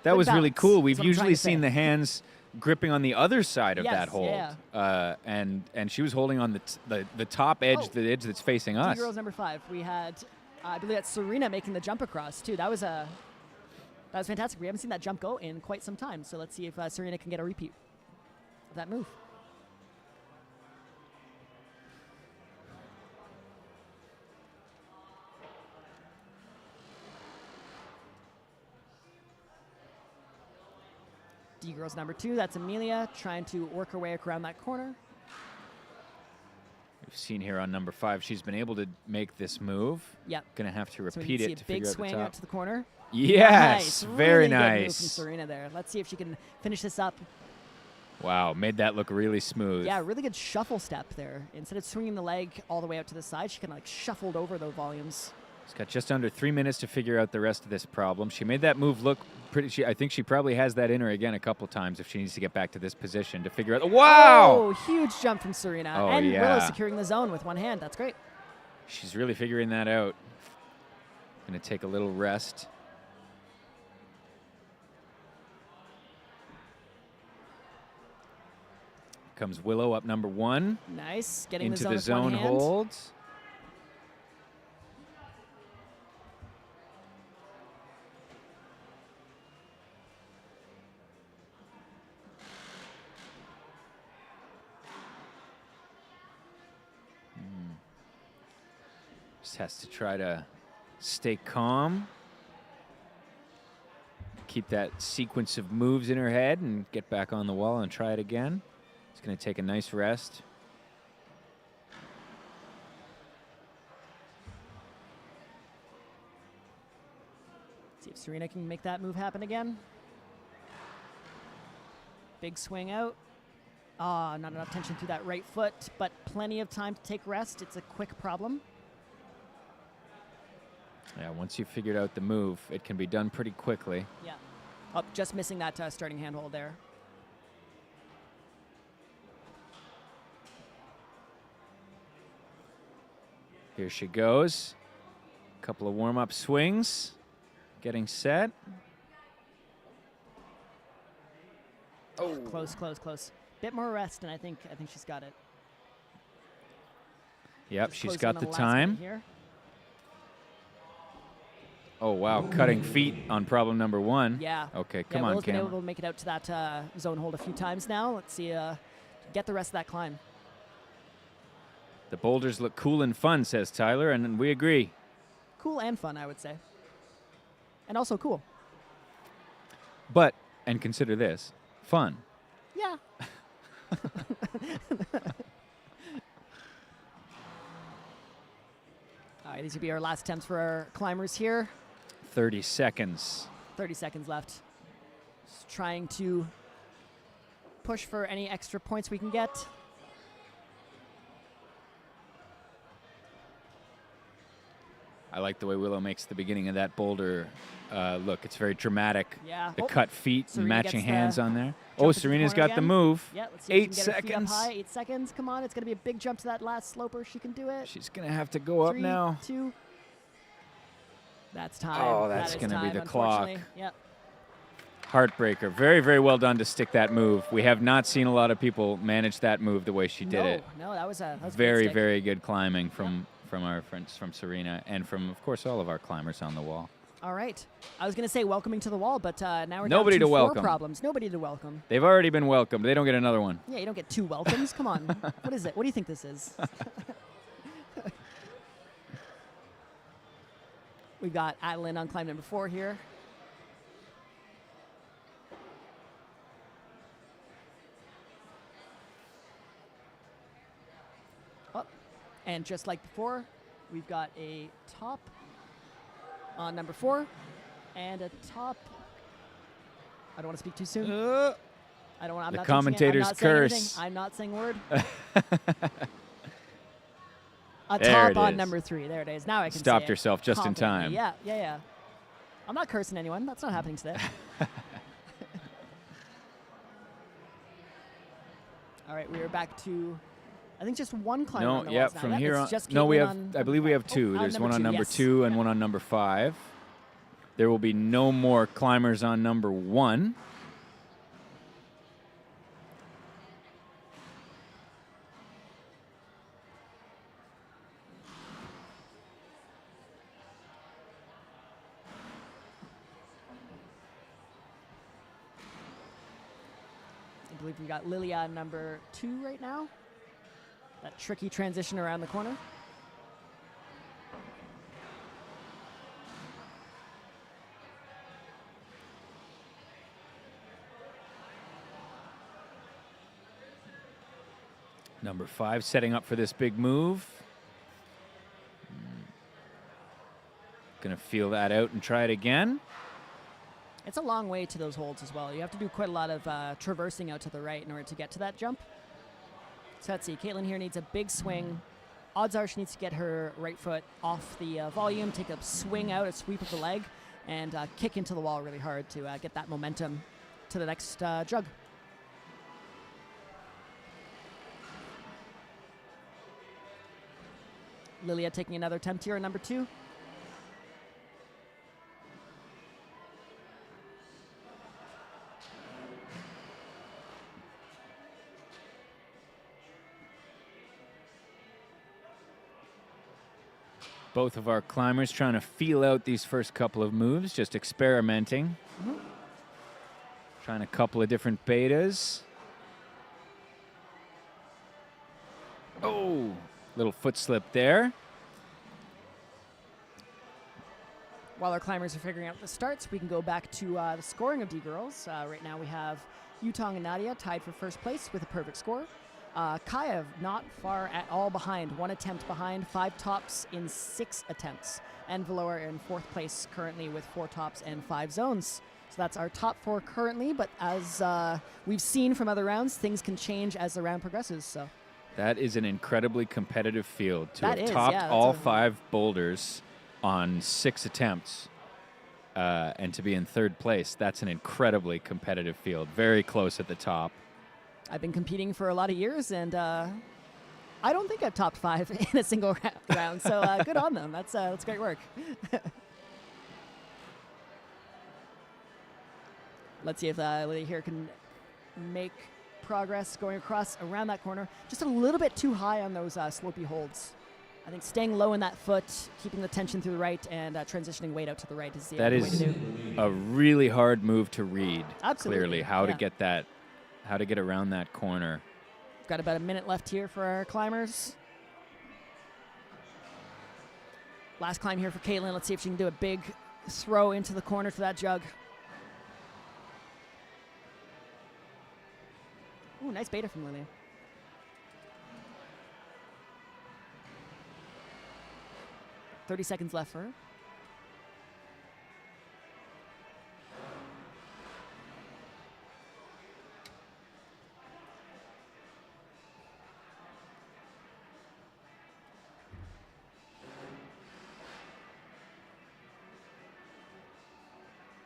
That Good was really balance, cool. is We've what I'm trying usually to say. seen the hands gripping on the other side of Yes, that hold. yeah. And she was holding on the top edge, Oh. the edge that's facing us. D-Girls number 5. We had, I believe that's Serena making the jump across too. That was fantastic. We haven't seen that jump go in quite some time. So let's see if Serena can get a repeat of that move. D-Girls number 2. That's Amelia trying to work her way around that corner. We've seen here on number 5, she's been able to make this move. Yep. Gonna have to So we repeat can see it to a big figure out swing the out top. to the corner. Yes, Nice. very Really good move nice. from Serena there. Let's see if she can finish this up. Wow, made that look really smooth. Yeah, really good shuffle step there. Instead of swinging the leg all the way out to the side, she kind of like shuffled over those volumes. She's got just under 3 minutes to figure out the rest of this problem. She made that move look pretty. I think she probably has that in her again a couple times if she needs to get back to this position to figure out. Wow! Oh, huge jump from Serena. Oh, and yeah. Willow securing the zone with one hand. That's great. She's really figuring that out. Gonna take a little rest. Comes Willow up number 1 Nice. Getting into the zone the with zone one hand. holds. Just has to try to stay calm. Keep that sequence of moves in her head and get back on the wall and try it again. It's going to take a nice rest. See if Serena can make that move happen again. Big swing out. Ah, not enough tension through that right foot, but plenty of time to take rest. It's a quick problem. Yeah, once you've figured out the move, it can be done pretty quickly. Yeah. Oh, just missing that starting handhold there. Here she goes. Couple of warm-up swings. Getting set. Oh. Close, close, close. Bit more rest, and I think she's got it. Yep, Just she's closing got on the last time. minute here. Oh, wow, cutting feet on problem number 1. Yeah. Okay, Yeah, come on, Willow's been Cam. able to make it out to that zone hold a few times now. Let's see, get the rest of that climb. The boulders look cool and fun, says Tyler, and we agree. Cool and fun, I would say. And also cool. But, and consider this, fun. Yeah. All right, these will be our last attempts for our climbers here. 30 seconds. 30 seconds left. Just trying to push for any extra points we can get. I like the way Willow makes the beginning of that boulder look. It's very dramatic. Yeah. The Oh, cut feet and Serena matching gets the hands on there. jump Oh, into the Serena's corner got the again. move. Yeah, let's see if 8 she can get her feet up seconds. high. 8 seconds. Come on, it's going to be a big jump to that last sloper. She can do it. She's going to have to go up 3, now. 2. That's time. Oh, that's That is gonna be time, the clock. unfortunately. Yep. Heartbreaker. Very, very well done to stick that move. We have not seen a lot of people manage that move the way she did it. No, that was a great Very, stick. very good climbing from our friends, from Serena, and from, of course, all of our climbers on the wall. All right. I was going to say welcoming to the wall, but now we're Nobody down to to 4 welcome. problems. Nobody to welcome. They've already been welcomed. They don't get another one. Yeah, you don't get 2 welcomes. Come on. What is it? What do you think this is? We've got Adeline on climb number 4 here. Oh, and just like before, we've got a top on number 4. And a top. I don't want to speak too soon. I don't want. I'm The not commentator's teaching it. I'm not saying curse. anything. I'm not saying a word. A There top it on is. number 3. There it is. Now I can Stopped say it yourself just in confidently. time. Yeah. I'm not cursing anyone. That's not happening today. All right, we are back to, I think, just one climber on No, the yeah, walls now. from Yeah, here it's on. just No, we Caitlin have. on I believe we have number 2. five. There's one on number yes. 2 and Yeah. one on number 5. There will be no more climbers on number 1. I believe we got Lilia on number 2 right now. That tricky transition around the corner. Number 5 setting up for this big move. Gonna feel that out and try it again. It's a long way to those holds as well. You have to do quite a lot of traversing out to the right in order to get to that jump. So let's see. Caitlin here needs a big swing. Odds are she needs to get her right foot off the volume, take a swing out, a sweep of the leg, and kick into the wall really hard to get that momentum to the next jug. Lilia taking another attempt here on number 2. Both of our climbers trying to feel out these first couple of moves, just experimenting. Trying a couple of different betas. Oh, little foot slip there. While our climbers are figuring out the starts, we can go back to the scoring of D-Girls. Right now we have Yutong and Nadia tied for first place with a perfect score. Kaya not far at all behind, 1 attempt behind, 5 tops in 6 attempts. And Valor in 4th place currently with 4 tops and 5 zones. So that's our top 4 currently, but as we've seen from other rounds, things can change as the round progresses. So That is an incredibly competitive field. To That have is, topped yeah, that's all a- 5 boulders on 6 attempts and to be in 3rd place, that's an incredibly competitive field. Very close at the top. I've been competing for a lot of years, and I don't think I've topped 5 in a single round. So good on them. That's great work. Let's see if Lydia here can make progress going across around that corner. Just a little bit too high on those slopey holds. I think staying low in that foot, keeping the tension through the right, and transitioning weight out to the right is the That way is to do. a really hard move to read. Absolutely, Clearly, how to yeah. get that, how to get around that corner. Got about a minute left here for our climbers. Last climb here for Caitlin. Let's see if she can do a big throw into the corner for that jug. Ooh, nice beta from Lilia. "30 seconds left for her.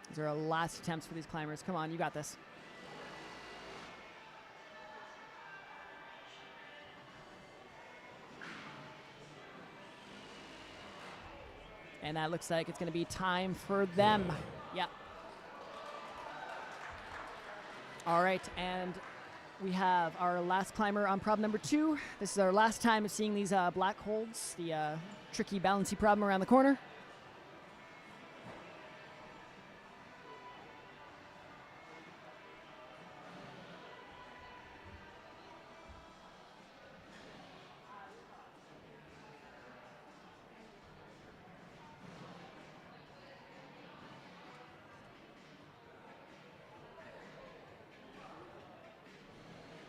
These are our last attempts for these climbers. Come on, you got this. And that looks like it's going to be time for them. Yeah. All right, and we have our last climber on prob number 2. This is our last time of seeing these black holds, the tricky balancy problem around the corner.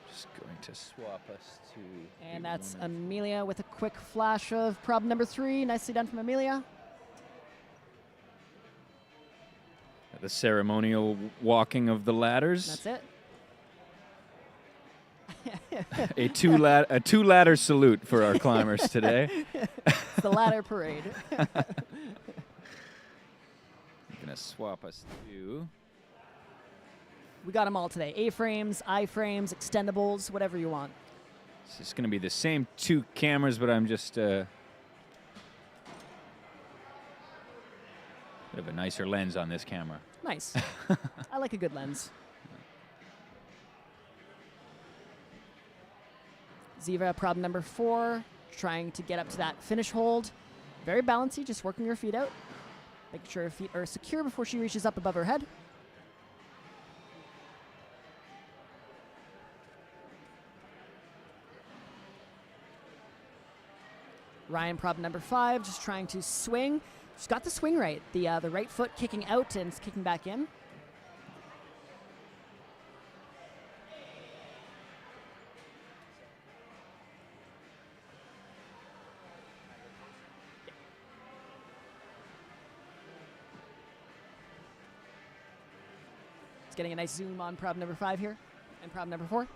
Just going to swap us to. And the that's one of- Amelia with a quick flash of prob number 3. Nicely done from Amelia. The ceremonial walking of the ladders. That's it. A two ladder salute for our climbers today. It's the ladder parade. I'm gonna swap us to. We got them all today. A-frames, I-frames, extendables, whatever you want. It's just gonna be the same 2 cameras, but I'm just bit of a nicer lens on this camera. Nice. I like a good lens. Ziva, problem number 4, trying to get up to that finish hold. Very bouncy, just working her feet out. Making sure her feet are secure before she reaches up above her head. Ryan, problem number 5, just trying to swing. She's got the swing right. The right foot kicking out and kicking back in. It's getting a nice zoom on problem number 5 here and problem number 4.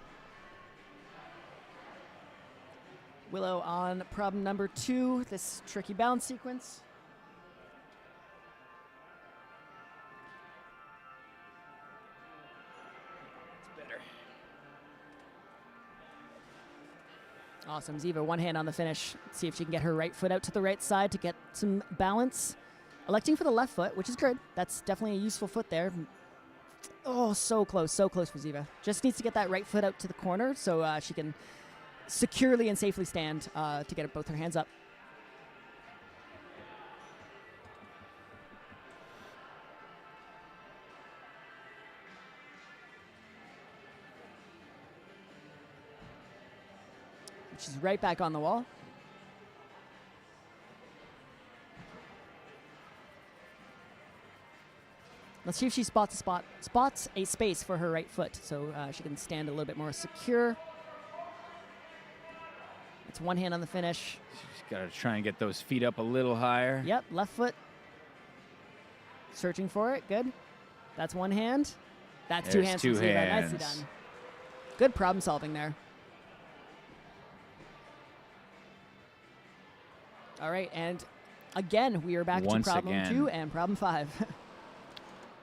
Willow on problem number 2, this tricky balance sequence. It's better. Awesome. Ziva, one hand on the finish. See if she can get her right foot out to the right side to get some balance. Electing for the left foot, which is good. That's definitely a useful foot there. Oh, so close for Ziva. Just needs to get that right foot out to the corner so she can securely and safely stand to get both her hands up. She's right back on the wall. Let's see if she spots a space for her right foot so she can stand a little bit more secure. It's one hand on the finish. She's got to try and get those feet up a little higher. Yep, left foot. Searching for it. Good. That's one hand. That's There's two hands. two from Ziva. hands. Nicely done. Good problem solving there. All right, and again, we are back Once to problem again. 2 and problem 5.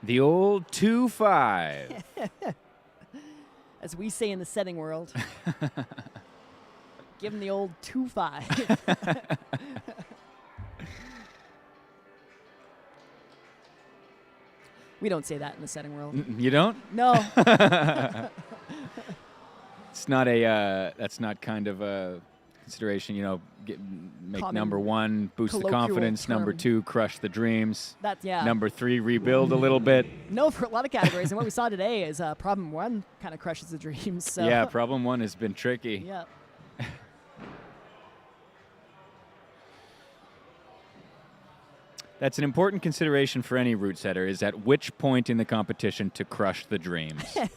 The old 2-5. As we say in the setting world. Give him the old 2-5. We don't say that in the setting world. You don't? No. It's not a. That's not kind of a consideration. You know, make Common number 1 boost the colloquial confidence. Number term. 2 crush the dreams. That's, yeah. Number 3 rebuild a little bit. No, for a lot of categories. And what we saw today is problem 1 kind of crushes the dreams. So. Yeah, problem 1 has been tricky. Yeah. That's an important consideration for any route setter, is at which point in the competition to crush the dreams. All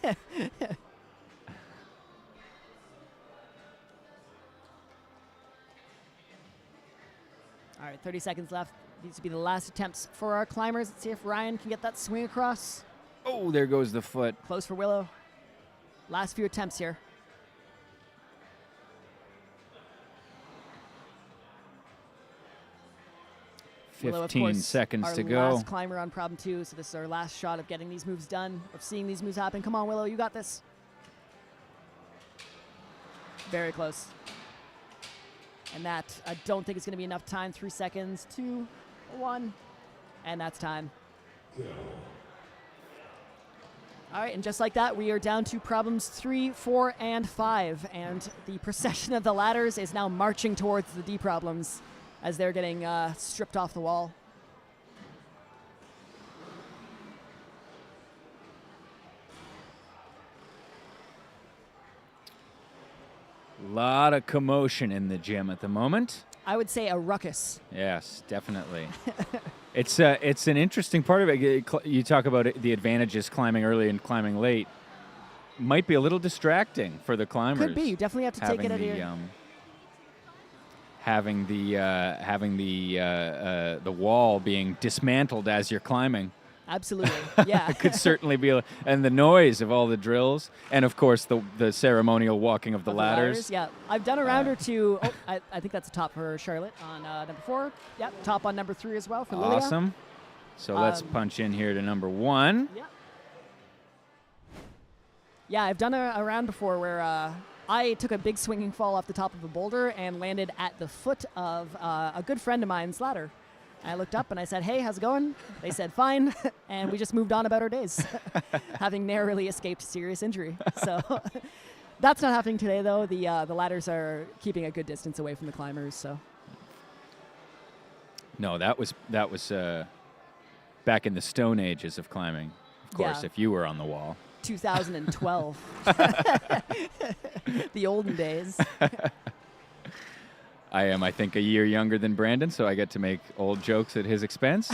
right, 30 seconds left. Needs to be the last attempts for our climbers. Let's see if Ryan can get that swing across. Oh, there goes the foot. Close for Willow. Last few attempts here. Willow, of 15 course, seconds our to go. last climber on problem 2, so this is our last shot of getting these moves done, of seeing these moves happen. Come on, Willow, you got this. Very close. And that, I don't think it's going to be enough time. 3 seconds, 2, 1, and that's time. All right, and just like that, we are down to problems 3, 4, and 5, and the procession of the ladders is now marching towards the D problems as they're getting stripped off the wall. A lot of commotion in the gym at the moment. I would say a ruckus. Yes, definitely. It's an interesting part of it. You talk about it, the advantages climbing early and climbing late. Might be a little distracting for the climbers. Could be. You definitely have to take it at your... Having the wall being dismantled as you're climbing. Absolutely. Yeah. Could certainly be, and the noise of all the drills, and of course the ceremonial walking of the Of ladders. Yeah. I've done a round or two. Oh, I think that's a top for Charlotte on number 4. Yep. Top on number 3 as well for Lilia. Awesome. So let's punch in here to number 1. Yeah. Yeah, I've done a round before where I took a big swinging fall off the top of a boulder and landed at the foot of a good friend of mine's ladder. I looked up and I said, "Hey, how's it going?" They said, "Fine," and we just moved on about our days, having narrowly escaped serious injury. So that's not happening today, though. The ladders are keeping a good distance away from the climbers. So No, that was back in the Stone Ages of climbing. Of course, Yeah. if you were on the wall. 2012, the olden days. I am, I think, a year younger than Brandon, so I get to make old jokes at his expense.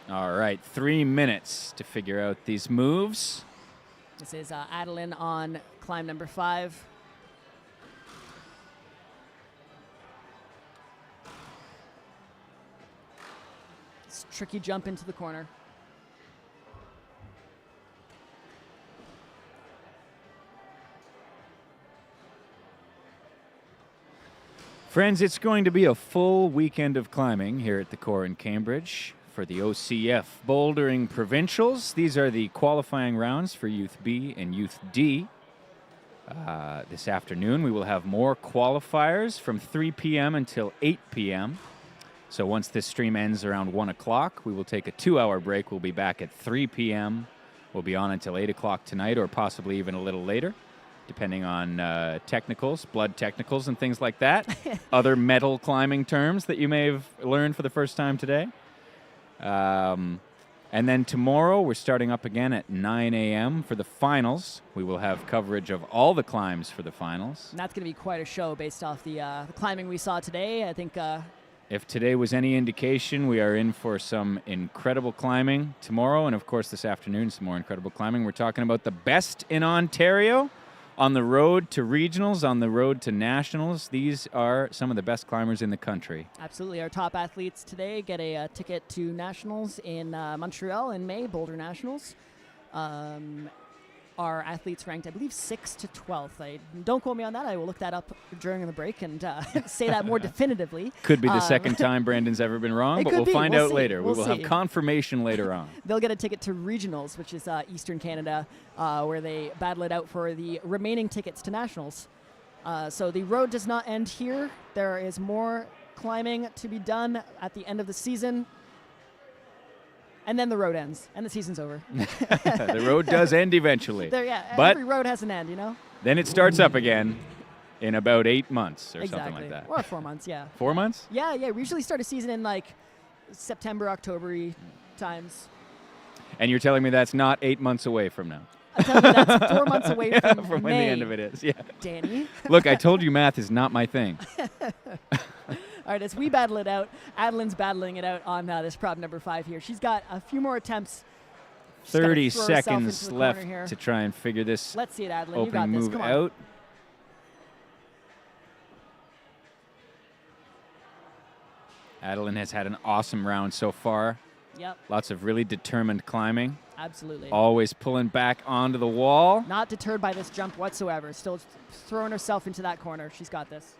All right, 3 minutes to figure out these moves. This is Adeline on climb number 5. It's a tricky jump into the corner. Friends, it's going to be a full weekend of climbing here at the Core in Cambridge for the OCF Bouldering Provincials. These are the qualifying rounds for Youth B and Youth D. This afternoon, we will have more qualifiers from 3 p.m. until 8 p.m. So once this stream ends around 1 o'clock, we will take a 2-hour break. We'll be back at 3 p.m. We'll be on until 8 o'clock tonight, or possibly even a little later, depending on technicals, blood technicals, and things like that. Other metal climbing terms that you may have learned for the first time today. And then tomorrow, we're starting up again at 9 a.m. for the finals. We will have coverage of all the climbs for the finals. And that's going to be quite a show based off the climbing we saw today. I think If today was any indication, we are in for some incredible climbing tomorrow, and of course this afternoon, some more incredible climbing. We're talking about the best in Ontario on the road to regionals, on the road to nationals. These are some of the best climbers in the country. absolutely our top athletes today get a ticket to nationals in Montreal in May, Boulder Nationals. Our athletes ranked, I believe, 6th to 12th. Don't quote me on that. I will look that up during the break and say that more definitively. Could be the second time Brandon's ever been wrong, It but could we'll be. find We'll out see. later. We'll We will have see. confirmation later on. They'll get a ticket to regionals, which is Eastern Canada, where they battle it out for the remaining tickets to nationals. So the road does not end here. There is more climbing to be done at the end of the season. And then the road ends, and the season's over. The road does end eventually. But every road has an end, you know? then it starts up again in about 8 months or Exactly. something like that. Or 4 months, yeah. 4 months? Yeah, we usually start a season in like September, October times. And you're telling me that's not 8 months away from now? I'm telling you, that's 4 months away from From when May, the end of it is. Yeah. Danny. Look, I told you math is not my thing. All right, as we battle it out, Adeline's battling it out on this prop number 5 here. She's got a few more attempts. She's gotta 30 throw herself seconds into the left corner here. to try and figure this Let's see it, Adeline. You got opening this. move Come on. out. Adeline has had an awesome round so far. Yep, Lots of really determined climbing. absolutely. Always pulling back onto the wall. Not deterred by this jump whatsoever. Still throwing herself into that corner. She's got this.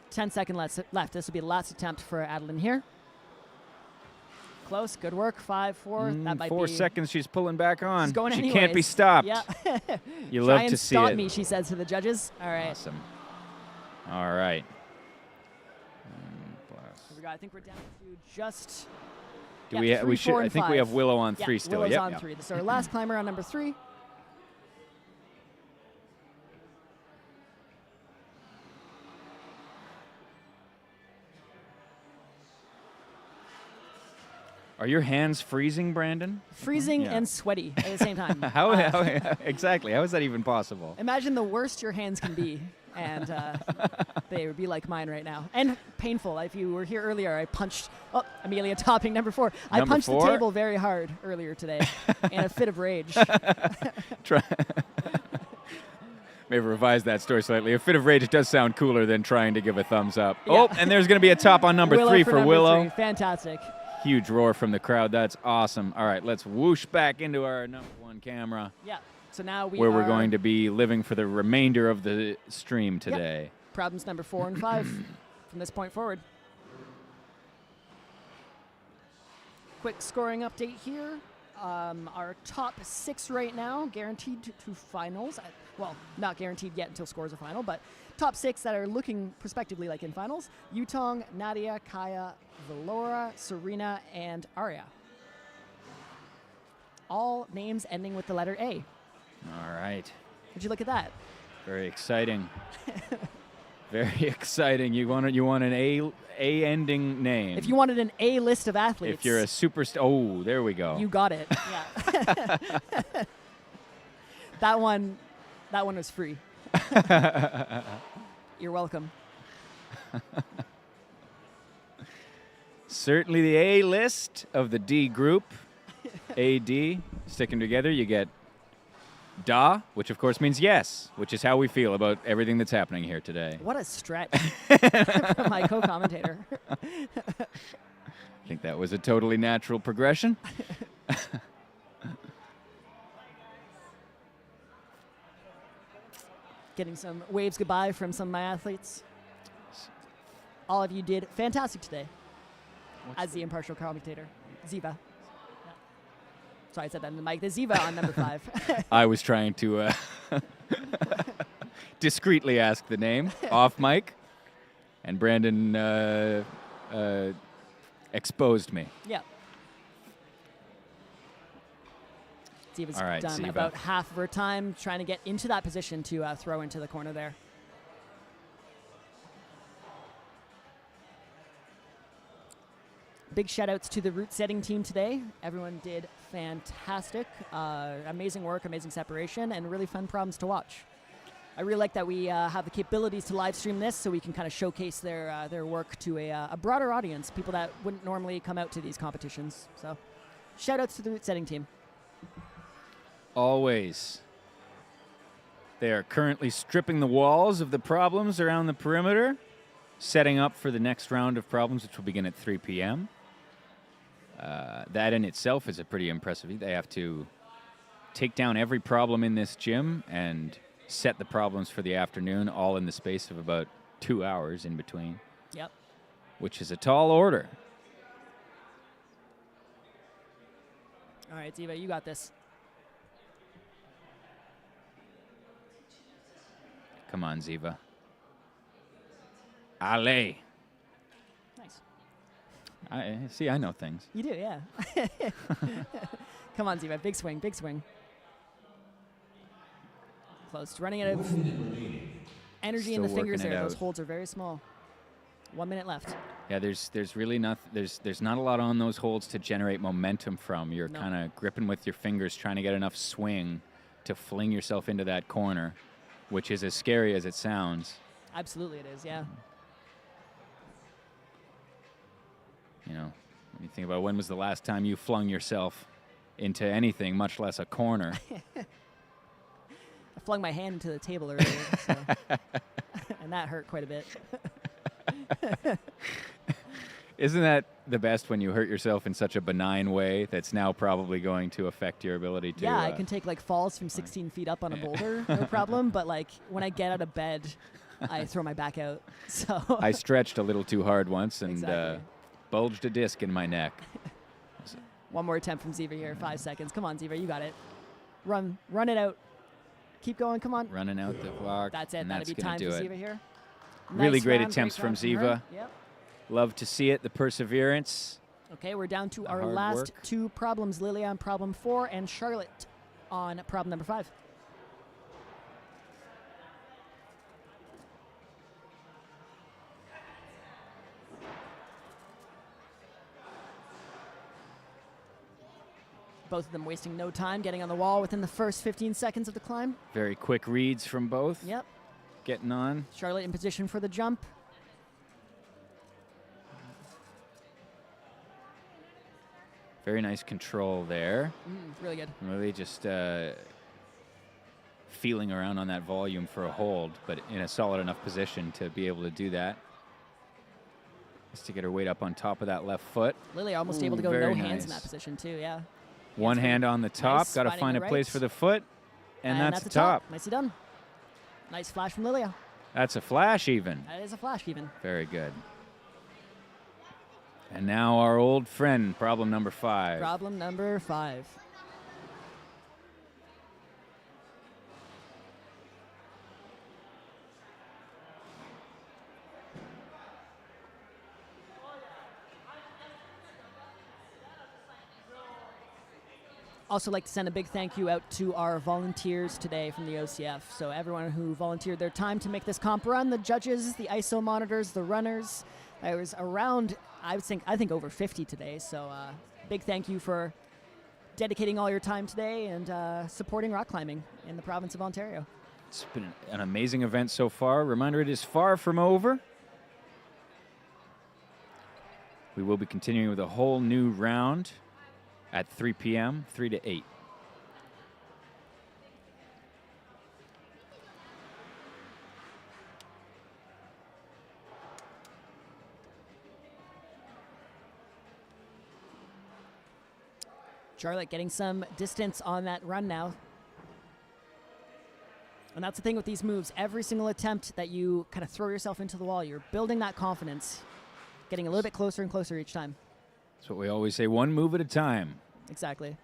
10 seconds left. This will be the last attempt for Adeline here. Close. Good work. 5, 4. That might 4 be. seconds, she's pulling back on. She's going she anyways. can't be stopped. Yeah. You Try love and to see stop it. me, she says to the judges. All right. Awesome. All right. Here we go. I think we're down to just. Do yeah, we 3, should 4, I and think we 5. have Willow on Yeah, 3 still. Willow's Yep, on yep. 3. This is our last climber on number 3. Are your hands freezing, Brandon? Freezing Yeah. and sweaty at the same time. How exactly? How is that even possible? Imagine the worst your hands can be, and they would be like mine right now. And painful. If you were here earlier, I punched. Oh, Amelia topping number 4. I Number punched 4? the table very hard earlier today in a fit of rage. Try. Maybe revise that story slightly. A fit of rage does sound cooler than trying to give a thumbs up. Yeah. Oh, and there's going to be a top on number Willow 3 for for number Willow. 3. Fantastic. Huge roar from the crowd. That's awesome. All right, let's whoosh back into our number 1 camera, Yeah. So now where we're going to be living for the remainder of the stream today. Problems number 4 and 5 from this point forward. Quick scoring update here. Our top 6 right now, guaranteed to finals. Well, not guaranteed yet until scores are final, but top 6 that are looking prospectively like in finals. Yutong, Nadia, Kaya, Valora, Serena, and Arya. All names ending with the letter A. All right. Would you look at that? Very exciting. Very exciting. You want an A ending name. If you wanted an A list of athletes. If you're a superstar. Oh, there we go. You got it. Yeah. That one was free. You're welcome. Certainly the A list of the D group. AD sticking together. You get Da, which of course means yes, which is how we feel about everything that's happening here today. What a stretch from my co-commentator. I think that was a totally natural progression. Getting some waves goodbye from some of my athletes. All of you did fantastic today as the impartial commentator. Ziva. Yeah. Sorry, I said that in the mic. The Ziva on number 5. I was trying to discreetly ask the name off mic, and Brandon exposed me. Yeah. Ziva's All right, done Ziva. about half of her time trying to get into that position to throw into the corner there. Big shout outs to the route setting team today. Everyone did fantastic. Amazing work, amazing separation, and really fun problems to watch. I really like that we have the capabilities to live stream this so we can kind of showcase their work to a broader audience, people that wouldn't normally come out to these competitions. So shout outs to the route setting team. Always. They are currently stripping the walls of the problems around the perimeter, setting up for the next round of problems, which will begin at 3 p.m. That in itself is a pretty impressive feat. They have to take down every problem in this gym and set the problems for the afternoon, all in the space of about 2 hours in between. Yep. Which is a tall order. All right, Ziva, you got this. Come on, Ziva. Ale. Nice. I know things. You do, yeah. Come on, Ziva. Big swing, big swing. Close. Running out of energy in the Still fingers working it there. Those out. holds are very small. 1 minute left. Yeah, there's really not there's not a lot on those holds to generate momentum from. You're No. kind of gripping with your fingers, trying to get enough swing to fling yourself into that corner, which is as scary as it sounds. Absolutely it is, yeah. You know, when you think about when was the last time you flung yourself into anything, much less a corner. I flung my hand into the table earlier, so. And that hurt quite a bit. Isn't that the best when you hurt yourself in such a benign way that's now probably going to affect your ability to... Yeah, I can take like falls from 16 feet up on a boulder, no problem. But like when I get out of bed, I throw my back out. So I stretched a little too hard once and Exactly. bulged a disc in my neck. one more attempt from Ziva here, 5 seconds. Come on, Ziva, you got it. Run it out. Keep going, come on. Running out the clock. That's it. And That'll that's be gonna time for do it. Ziva here. Really Nice great round, attempts from round her. Ziva. Yep. Love to see it, the perseverance. Okay, we're down to The our hard last work. 2 problems. Lily on problem 4 and Charlotte on problem number 5. Both of them wasting no time, getting on the wall within the first 15 seconds of the climb. Very quick reads from both. Yep. Getting on. Charlotte in position for the jump. Very nice control there. Really good. Really just feeling around on that volume for a hold, but in a solid enough position to be able to do that. Just to get her weight up on top of that left foot. Lily almost able to go very no hands in nice. that position too, yeah. One Hands hand on the top, nice, got to finding find the a place right. for the foot, and that's the top. Nicely done. Nice flash from Lilia. That's a flash even. That is a flash even. Very good. And now our old friend, problem number 5. Problem number 5. Also like to send a big thank you out to our volunteers today from the OCF. So everyone who volunteered their time to make this comp run, the judges, the ISO monitors, the runners. There was around, I think over 50 today. So big thank you for dedicating all your time today and supporting rock climbing in the province of Ontario. It's been an amazing event so far. Reminder, it is far from over. We will be continuing with a whole new round at 3 p.m., 3 to 8. Charlotte getting some distance on that run now. And that's the thing with these moves. Every single attempt that you kind of throw yourself into the wall, you're building that confidence, getting a little bit closer and closer each time. That's what we always say, one move at a time. Exactly.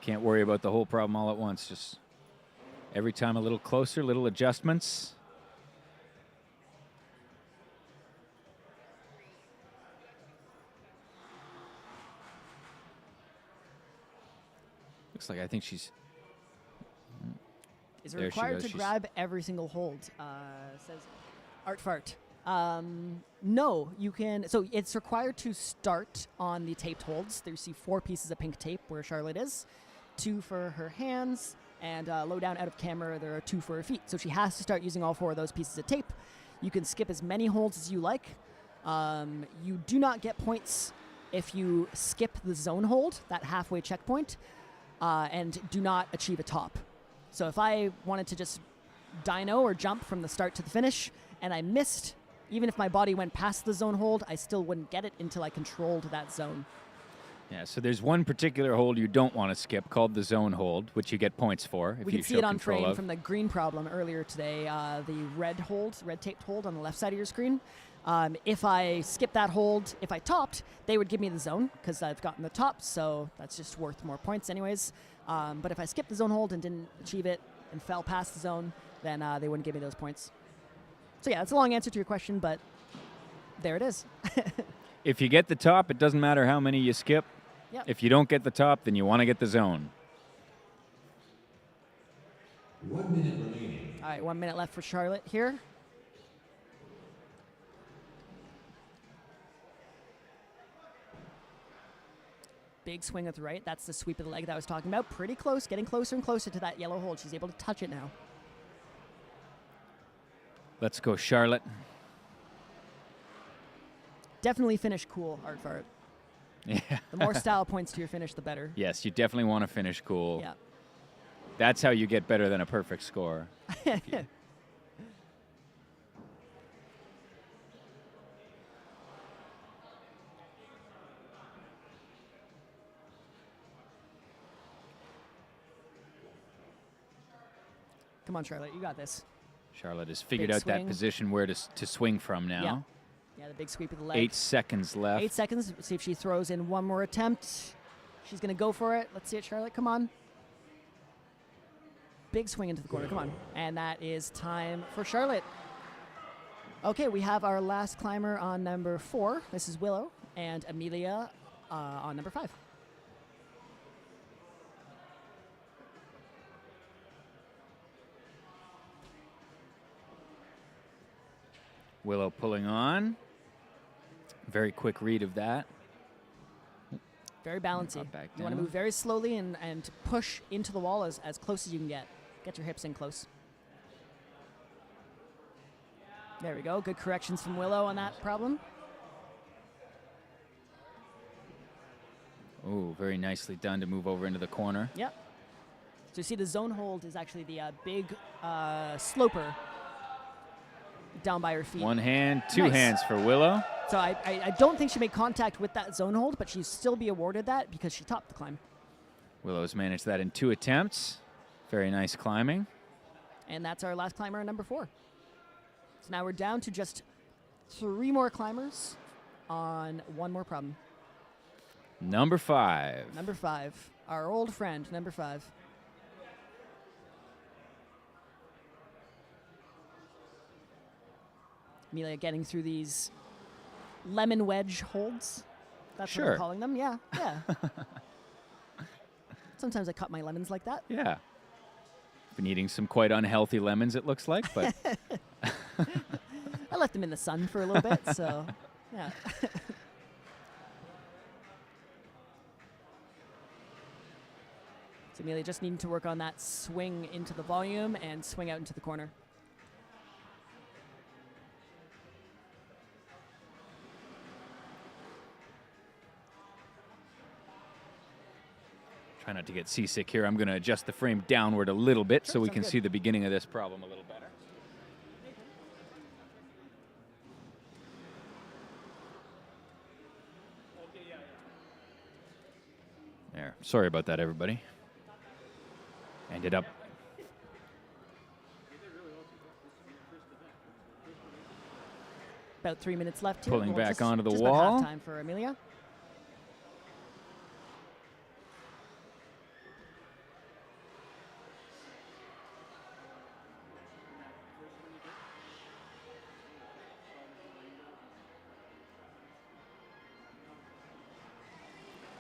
Can't worry about the whole problem all at once. Just every time a little closer, little adjustments. Looks like I think she's... Is it There she required goes. to She's- grab every single hold? Says Art Fart. No, you can. So it's required to start on the taped holds. There you see 4 pieces of pink tape where Charlotte is, 2 for her hands, and low down out of camera there are 2 for her feet. So she has to start using all 4 of those pieces of tape. You can skip as many holds as you like. You do not get points if you skip the zone hold, that halfway checkpoint, and do not achieve a top. So if I wanted to just dyno or jump from the start to the finish and I missed, even if my body went past the zone hold, I still wouldn't get it until I controlled that zone. Yeah, so there's one particular hold you don't want to skip called the zone hold, which you get points for if We you can see show it on control frame of. from the green problem earlier today, the red taped hold on the left side of your screen. If I skipped that hold, if I topped, they would give me the zone because I've gotten the top, so that's just worth more points anyways. But if I skipped the zone hold and didn't achieve it and fell past the zone, then they wouldn't give me those points. So yeah, that's a long answer to your question, but there it is. If you get the top, it doesn't matter how many you skip. Yep. If you don't get the top, then you want to get the zone. 1 minute remaining. All right, 1 minute left for Charlotte here. Big swing with the right. That's the sweep of the leg that I was talking about. Pretty close, getting closer and closer to that yellow hold. She's able to touch it now. Let's go, Charlotte. Definitely finish cool, Art Fart. Yeah. The more style points to your finish, the better. Yes, you definitely want to finish cool. Yeah. That's how you get better than a perfect score. Come on, Charlotte, you got this. Charlotte has figured Big out that swing. position where to swing from now. Yeah. Yeah, the big sweep of the leg. 8 seconds left. 8 seconds. See if she throws in one more attempt. She's going to go for it. Let's see it, Charlotte. Come on. Big swing into the corner. Come on. And that is time for Charlotte. Okay, we have our last climber on number 4. This is Willow and Amelia on number 5. Willow pulling on. Very quick read of that. Very balancy. Drop back You want to down. move very slowly and push into the wall as close as you can get. Get your hips in close. There we go. Good corrections from Willow on that problem. Oh, very nicely done to move over into the corner. Yep. So you see the zone hold is actually the big sloper down by her feet. One hand, two Nice. hands for Willow. So I don't think she made contact with that zone hold, but she'll still be awarded that because she topped the climb. Willow's managed that in 2 attempts. Very nice climbing. And that's our last climber, number 4. So now we're down to just 3 more climbers on 1 more problem. Number 5. Number 5, our old friend, number 5. Amelia getting through these lemon wedge holds. That's what Sure. I'm calling them. Yeah, yeah. Sometimes I cut my lemons like that. Yeah. Been eating some quite unhealthy lemons, it looks like, but I left them in the sun for a little bit, so yeah. So Amelia just needing to work on that swing into the volume and swing out into the corner. try not to get seasick here. I'm going to adjust the frame downward a little bit so we sounds can good. see the beginning of this problem a little better. There. Sorry about that, everybody. Ended up About 3 minutes left here. Pulling back just, onto the just wall. About halftime for Amelia.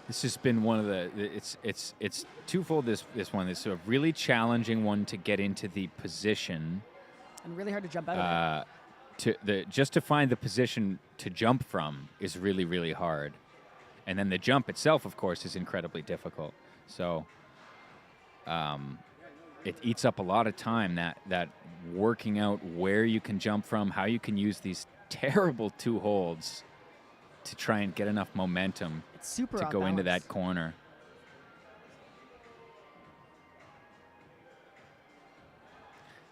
This has been one of the it's twofold. This one is sort of really challenging one to get into the position And really hard to jump out of it. just to find the position to jump from is really hard, and then the jump itself, of course, is incredibly difficult. So it eats up a lot of time, that working out where you can jump from, how you can use these terrible 2 holds to try and get enough momentum It's super to off go into balance. that corner.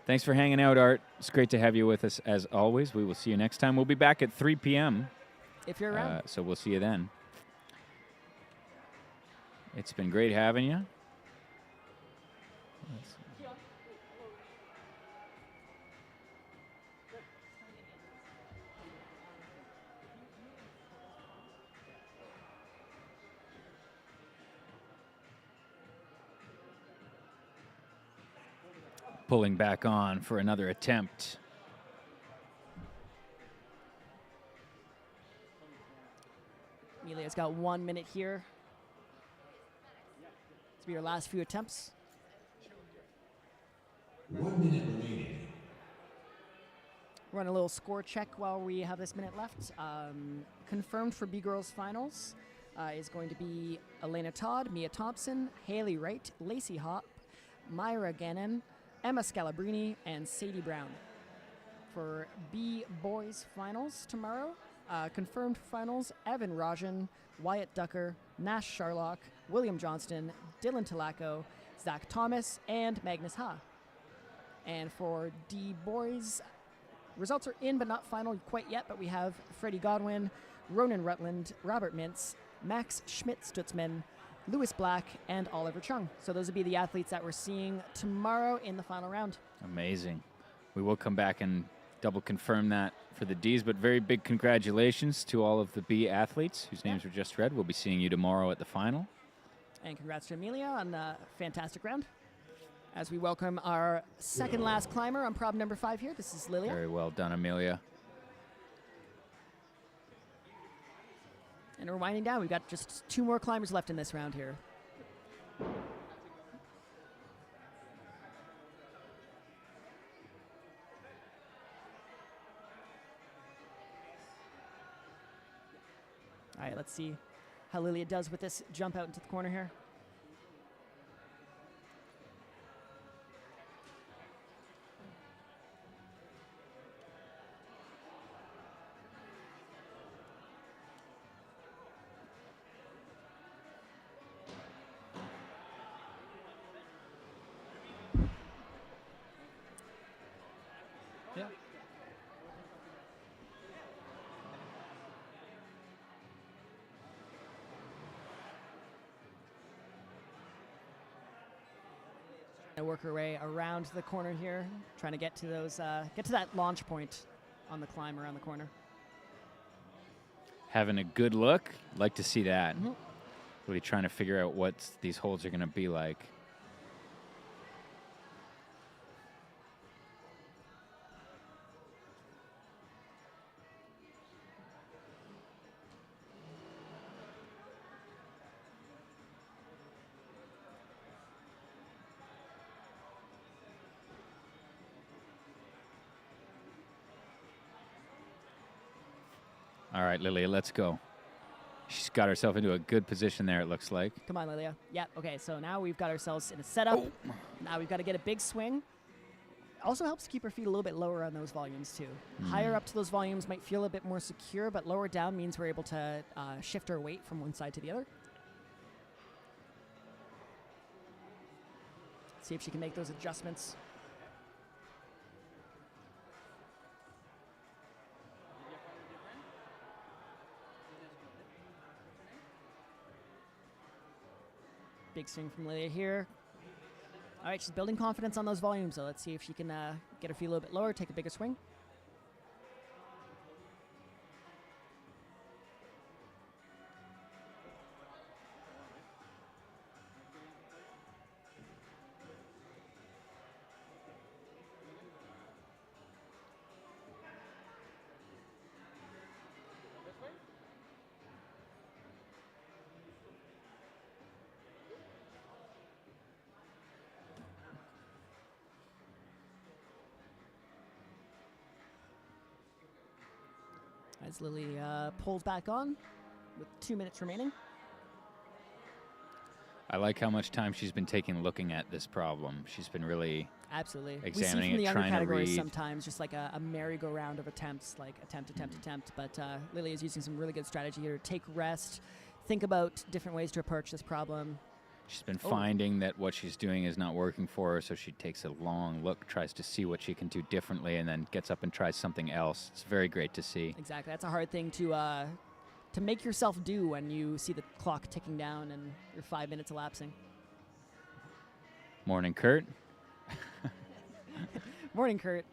Thanks for hanging out, Art. It's great to have you with us as always. We will see you next time. We'll be back at 3 p.m. If you're around. So we'll see you then. It's been great having you. Pulling back on for another attempt. Amelia's got 1 minute here. To be your last few attempts. 1 minute remaining. Run a little score check while we have this minute left. Confirmed for B-Girls Finals is going to be Elena Todd, Mia Thompson, Haley Wright, Lacey Hop, Myra Gannon, Emma Scalabrini, and Sadie Brown. For B-Boys Finals tomorrow, confirmed for finals, Evan Rajan, Wyatt Ducker, Nash Sharlock, William Johnston, Dylan Talaco, Zach Thomas, and Magnus Ha. And for D-Boys, results are in but not final quite yet, but we have Freddie Godwin, Ronan Rutland, Robert Mintz, Max Schmidt-Stutzman, Lewis Black, and Oliver Chung. So those would be the athletes that we're seeing tomorrow in the final round. Amazing. We will come back and double confirm that for the Ds, but very big congratulations to all of the B athletes whose names were just read. We'll be seeing you tomorrow at the final. And congrats to Amelia on a fantastic round. As we welcome our second last climber on prob number 5 here. This is Lilia. Very well done, Amelia. And we're winding down. We've got just 2 more climbers left in this round here. All right, let's see how Lilia does with this jump out into the corner here. work her way around the corner here, trying to get to those, get to that launch point on the climb around the corner. Having a good look. Like to see that. Mhm. Really trying to figure out what these holds are going to be like. All right, Lilia, let's go. She's got herself into a good position there, it looks like. Come on, Lilia. Yeah, okay, so now we've got ourselves in a setup. Oh. Now we've got to get a big swing. Also helps keep her feet a little bit lower on those volumes, too. Higher up to those volumes might feel a bit more secure, but lower down means we're able to shift our weight from one side to the other. See if she can make those adjustments. Big swing from Lilia here. All right, she's building confidence on those volumes, so let's see if she can get her feet a little bit lower, take a bigger swing. As Lily pulls back on with 2 minutes remaining. I like how much time she's been taking looking at this problem. She's been really Absolutely. examining we see from it, the younger trying to categories read. sometimes just like a merry-go-round of attempts, like attempt. But Lily is using some really good strategy here to take rest, think about different ways to approach this problem. She's been finding that what she's doing is not working for her, so she takes a long look, tries to see what she can do differently, and then gets up and tries something else. It's very great to see. Exactly. That's a hard thing to make yourself do when you see the clock ticking down and your 5 minutes elapsing. Morning, Kurt. Morning, Kurt.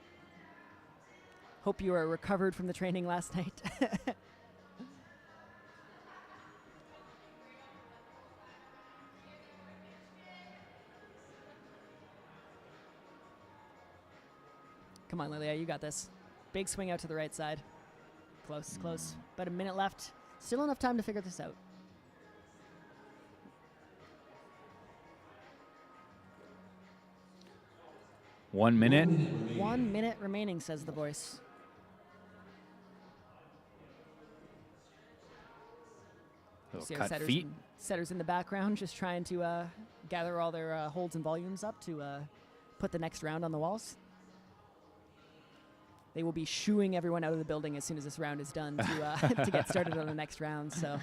Hope you are recovered from the training last night. Come on, Lilia, you got this. Big swing out to the right side. Close, close. About a minute left. Still enough time to figure this out. One minute. 1 minute remaining, says the voice. Little See our cut feet. setters in the background just trying to gather all their holds and volumes up to put the next round on the walls. They will be shooing everyone out of the building as soon as this round is done to to get started on the next round. So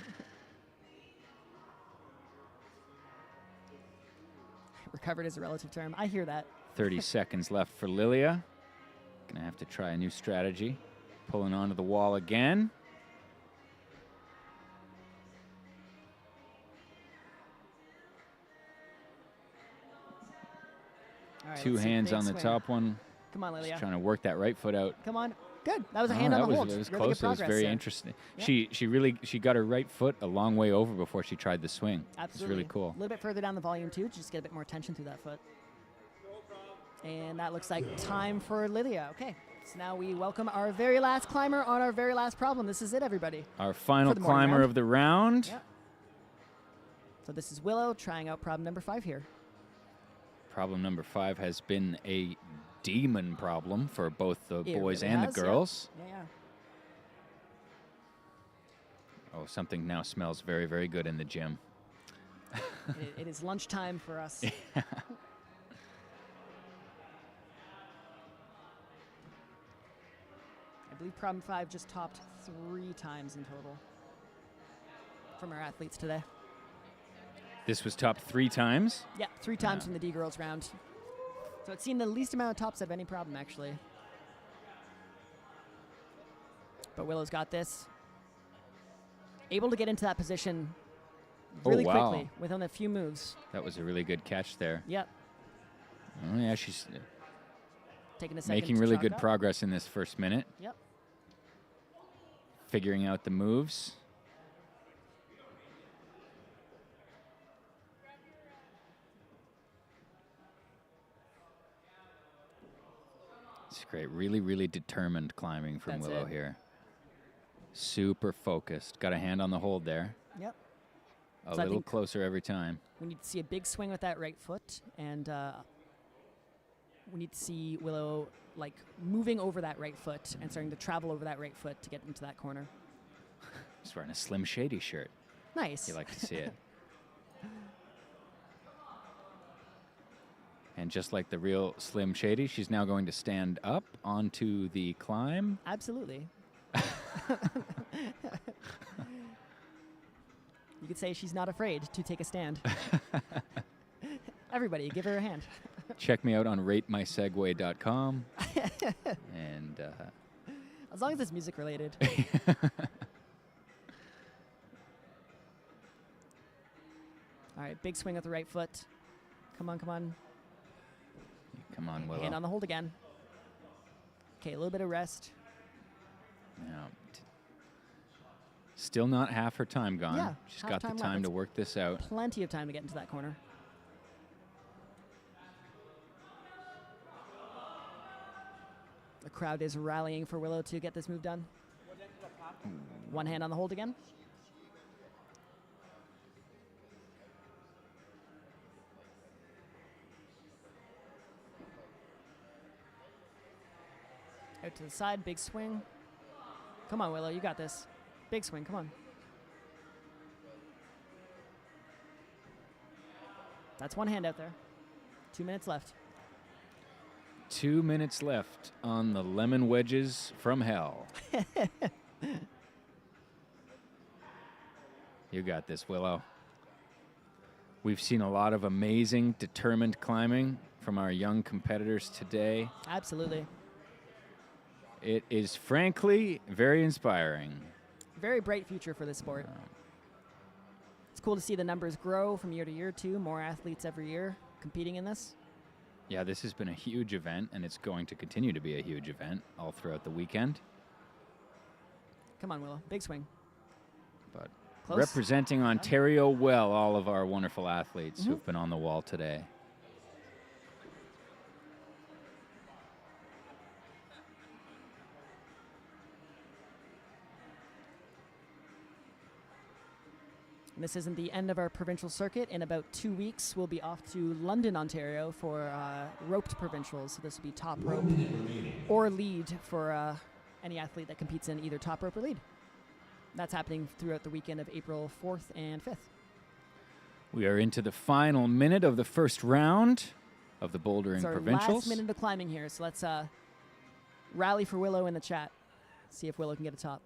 recovered is a relative term. I hear that. 30 seconds left for Lilia. Gonna have to try a new strategy. Pulling onto the wall again. All right, Two let's see. hands Big on the swing. top one. Come on, Lilia. Just trying to work that right foot out. Come on. Good. That was a Oh, hand on that the hold. It was Really close. good It was progress very there. interesting. Yep. She got her right foot a long way over before she tried the swing. Absolutely. It's really cool. A little bit further down the volume too, just get a bit more tension through that foot. And that looks like time for Lilia. Okay. So now we welcome our very last climber on our very last problem. This is it, everybody. Our final For the morning climber round. of the round. Yep. So this is Willow trying out problem number 5 here. Problem number 5 has been a demon problem for both the It boys really and has, the girls. Yeah. Oh, something now smells very, very good in the gym. It is lunchtime for us. I believe problem 5 just topped 3 times in total from our athletes today. This was topped 3 times. Yeah, 3 times from the D girls round. So it's seen the least amount of tops of any problem, actually. But Willow's got this. Able to get into that position really wow. quickly with only a few moves. That was a really good catch there. Yep. Oh, yeah, she's Taking a second making to really chalk good up. progress in this first minute. Yep. Figuring out the moves. It's great. Really, really determined climbing from That's Willow it. here. Super focused. Got a hand on the hold there. Yep. A So I little think- closer every time. We need to see a big swing with that right foot, and we need to see Willow like moving over that right foot and starting to travel over that right foot to get into that corner. She's wearing a Slim Shady shirt. Nice. You like to see it. And just like the real Slim Shady, she's now going to stand up onto the climb. Absolutely. You could say she's not afraid to take a stand. Everybody, give her a hand. Check me out on ratemysegway.com. And As long as it's music related. All right, big swing with the right foot. Come on, come on. come on, Willow. Hand on the hold again. Okay, a little bit of rest. Yeah. Still not half her time gone. Yeah, She's half got the time left. time to That's work this out. Plenty of time to get into that corner. The crowd is rallying for Willow to get this move done. One hand on the hold again. Out to the side, big swing. Come on, Willow, you got this. Big swing, come on. That's one hand out there. 2 minutes left. 2 minutes left on the lemon wedges from hell. You got this, Willow. We've seen a lot of amazing, determined climbing from our young competitors today. Absolutely. It is frankly very inspiring. Very bright future for this sport. It's cool to see the numbers grow from year to year, too. More athletes every year competing in this. Yeah, this has been a huge event, and it's going to continue to be a huge event all throughout the weekend. Come on, Willow. Big swing. But Close. representing Ontario well, all of our wonderful athletes who've been on the wall today. And this isn't the end of our provincial circuit. In about 2 weeks, we'll be off to London, Ontario for roped provincials. So this will be top rope 1 minute remaining. or lead for any athlete that competes in either top rope or lead. That's happening throughout the weekend of April 4th and 5th. We are into the final minute of the first round of the Bouldering It's our Provincials. last minute of climbing here, so let's rally for Willow in the chat. See if Willow can get a top.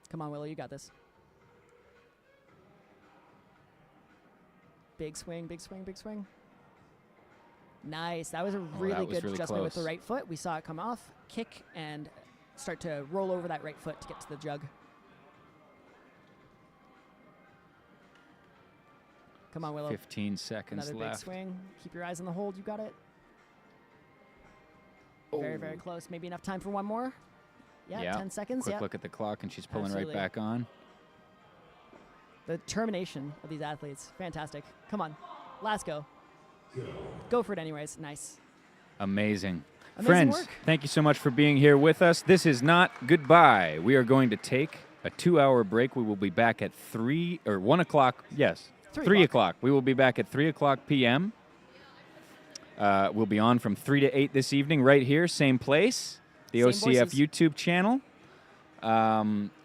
Come on, Willow, you got this. Big swing, big swing, big swing. Nice. That was a really that was good really adjustment with the close. right foot. We saw it come off, kick, and start to roll over that right foot to get to the jug. Come on, Willow. 15 seconds Another left. big swing. Keep your eyes on the hold. You got it. Very, very close. Maybe enough time for one more. Yeah, 10 seconds. Quick Yeah. look at the clock, and she's pulling Absolutely. right back on. The determination of these athletes. Fantastic. Come on. Last go. Go for it anyways. Nice. Amazing. Amazing Friends, work. thank you so much for being here with us. This is not goodbye. We are going to take a 2-hour break. We will be back at 3 or 1 o'clock. Yes, 3 o'clock. We will be back at 3 o'clock p.m. We'll be on from 3 to 8 this evening right here, same place, the Same OCF voices. YouTube channel,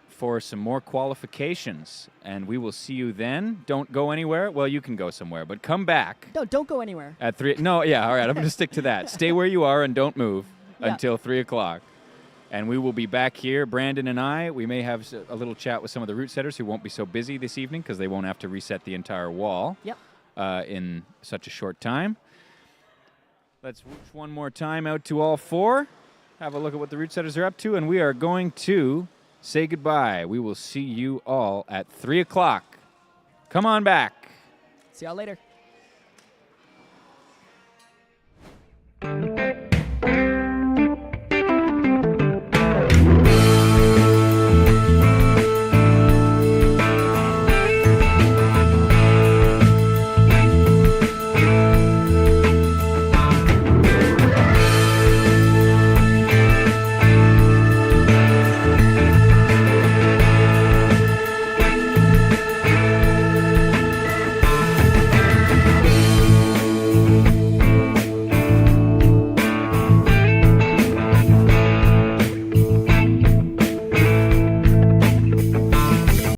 for some more qualifications. And we will see you then. Don't go anywhere. Well, you can go somewhere, but come back. No, don't go anywhere. At 3, no, yeah, all right, I'm going to stick to that. Stay where you are and don't move Yeah. until 3 o'clock. And we will be back here, Brandon and I. We may have a little chat with some of the route setters who won't be so busy this evening because they won't have to reset the entire wall Yep. in such a short time. Let's whoosh one more time out to all four. Have a look at what the route setters are up to, and we are going to say goodbye. We will see you all at 3 o'clock. Come on back. See y'all later.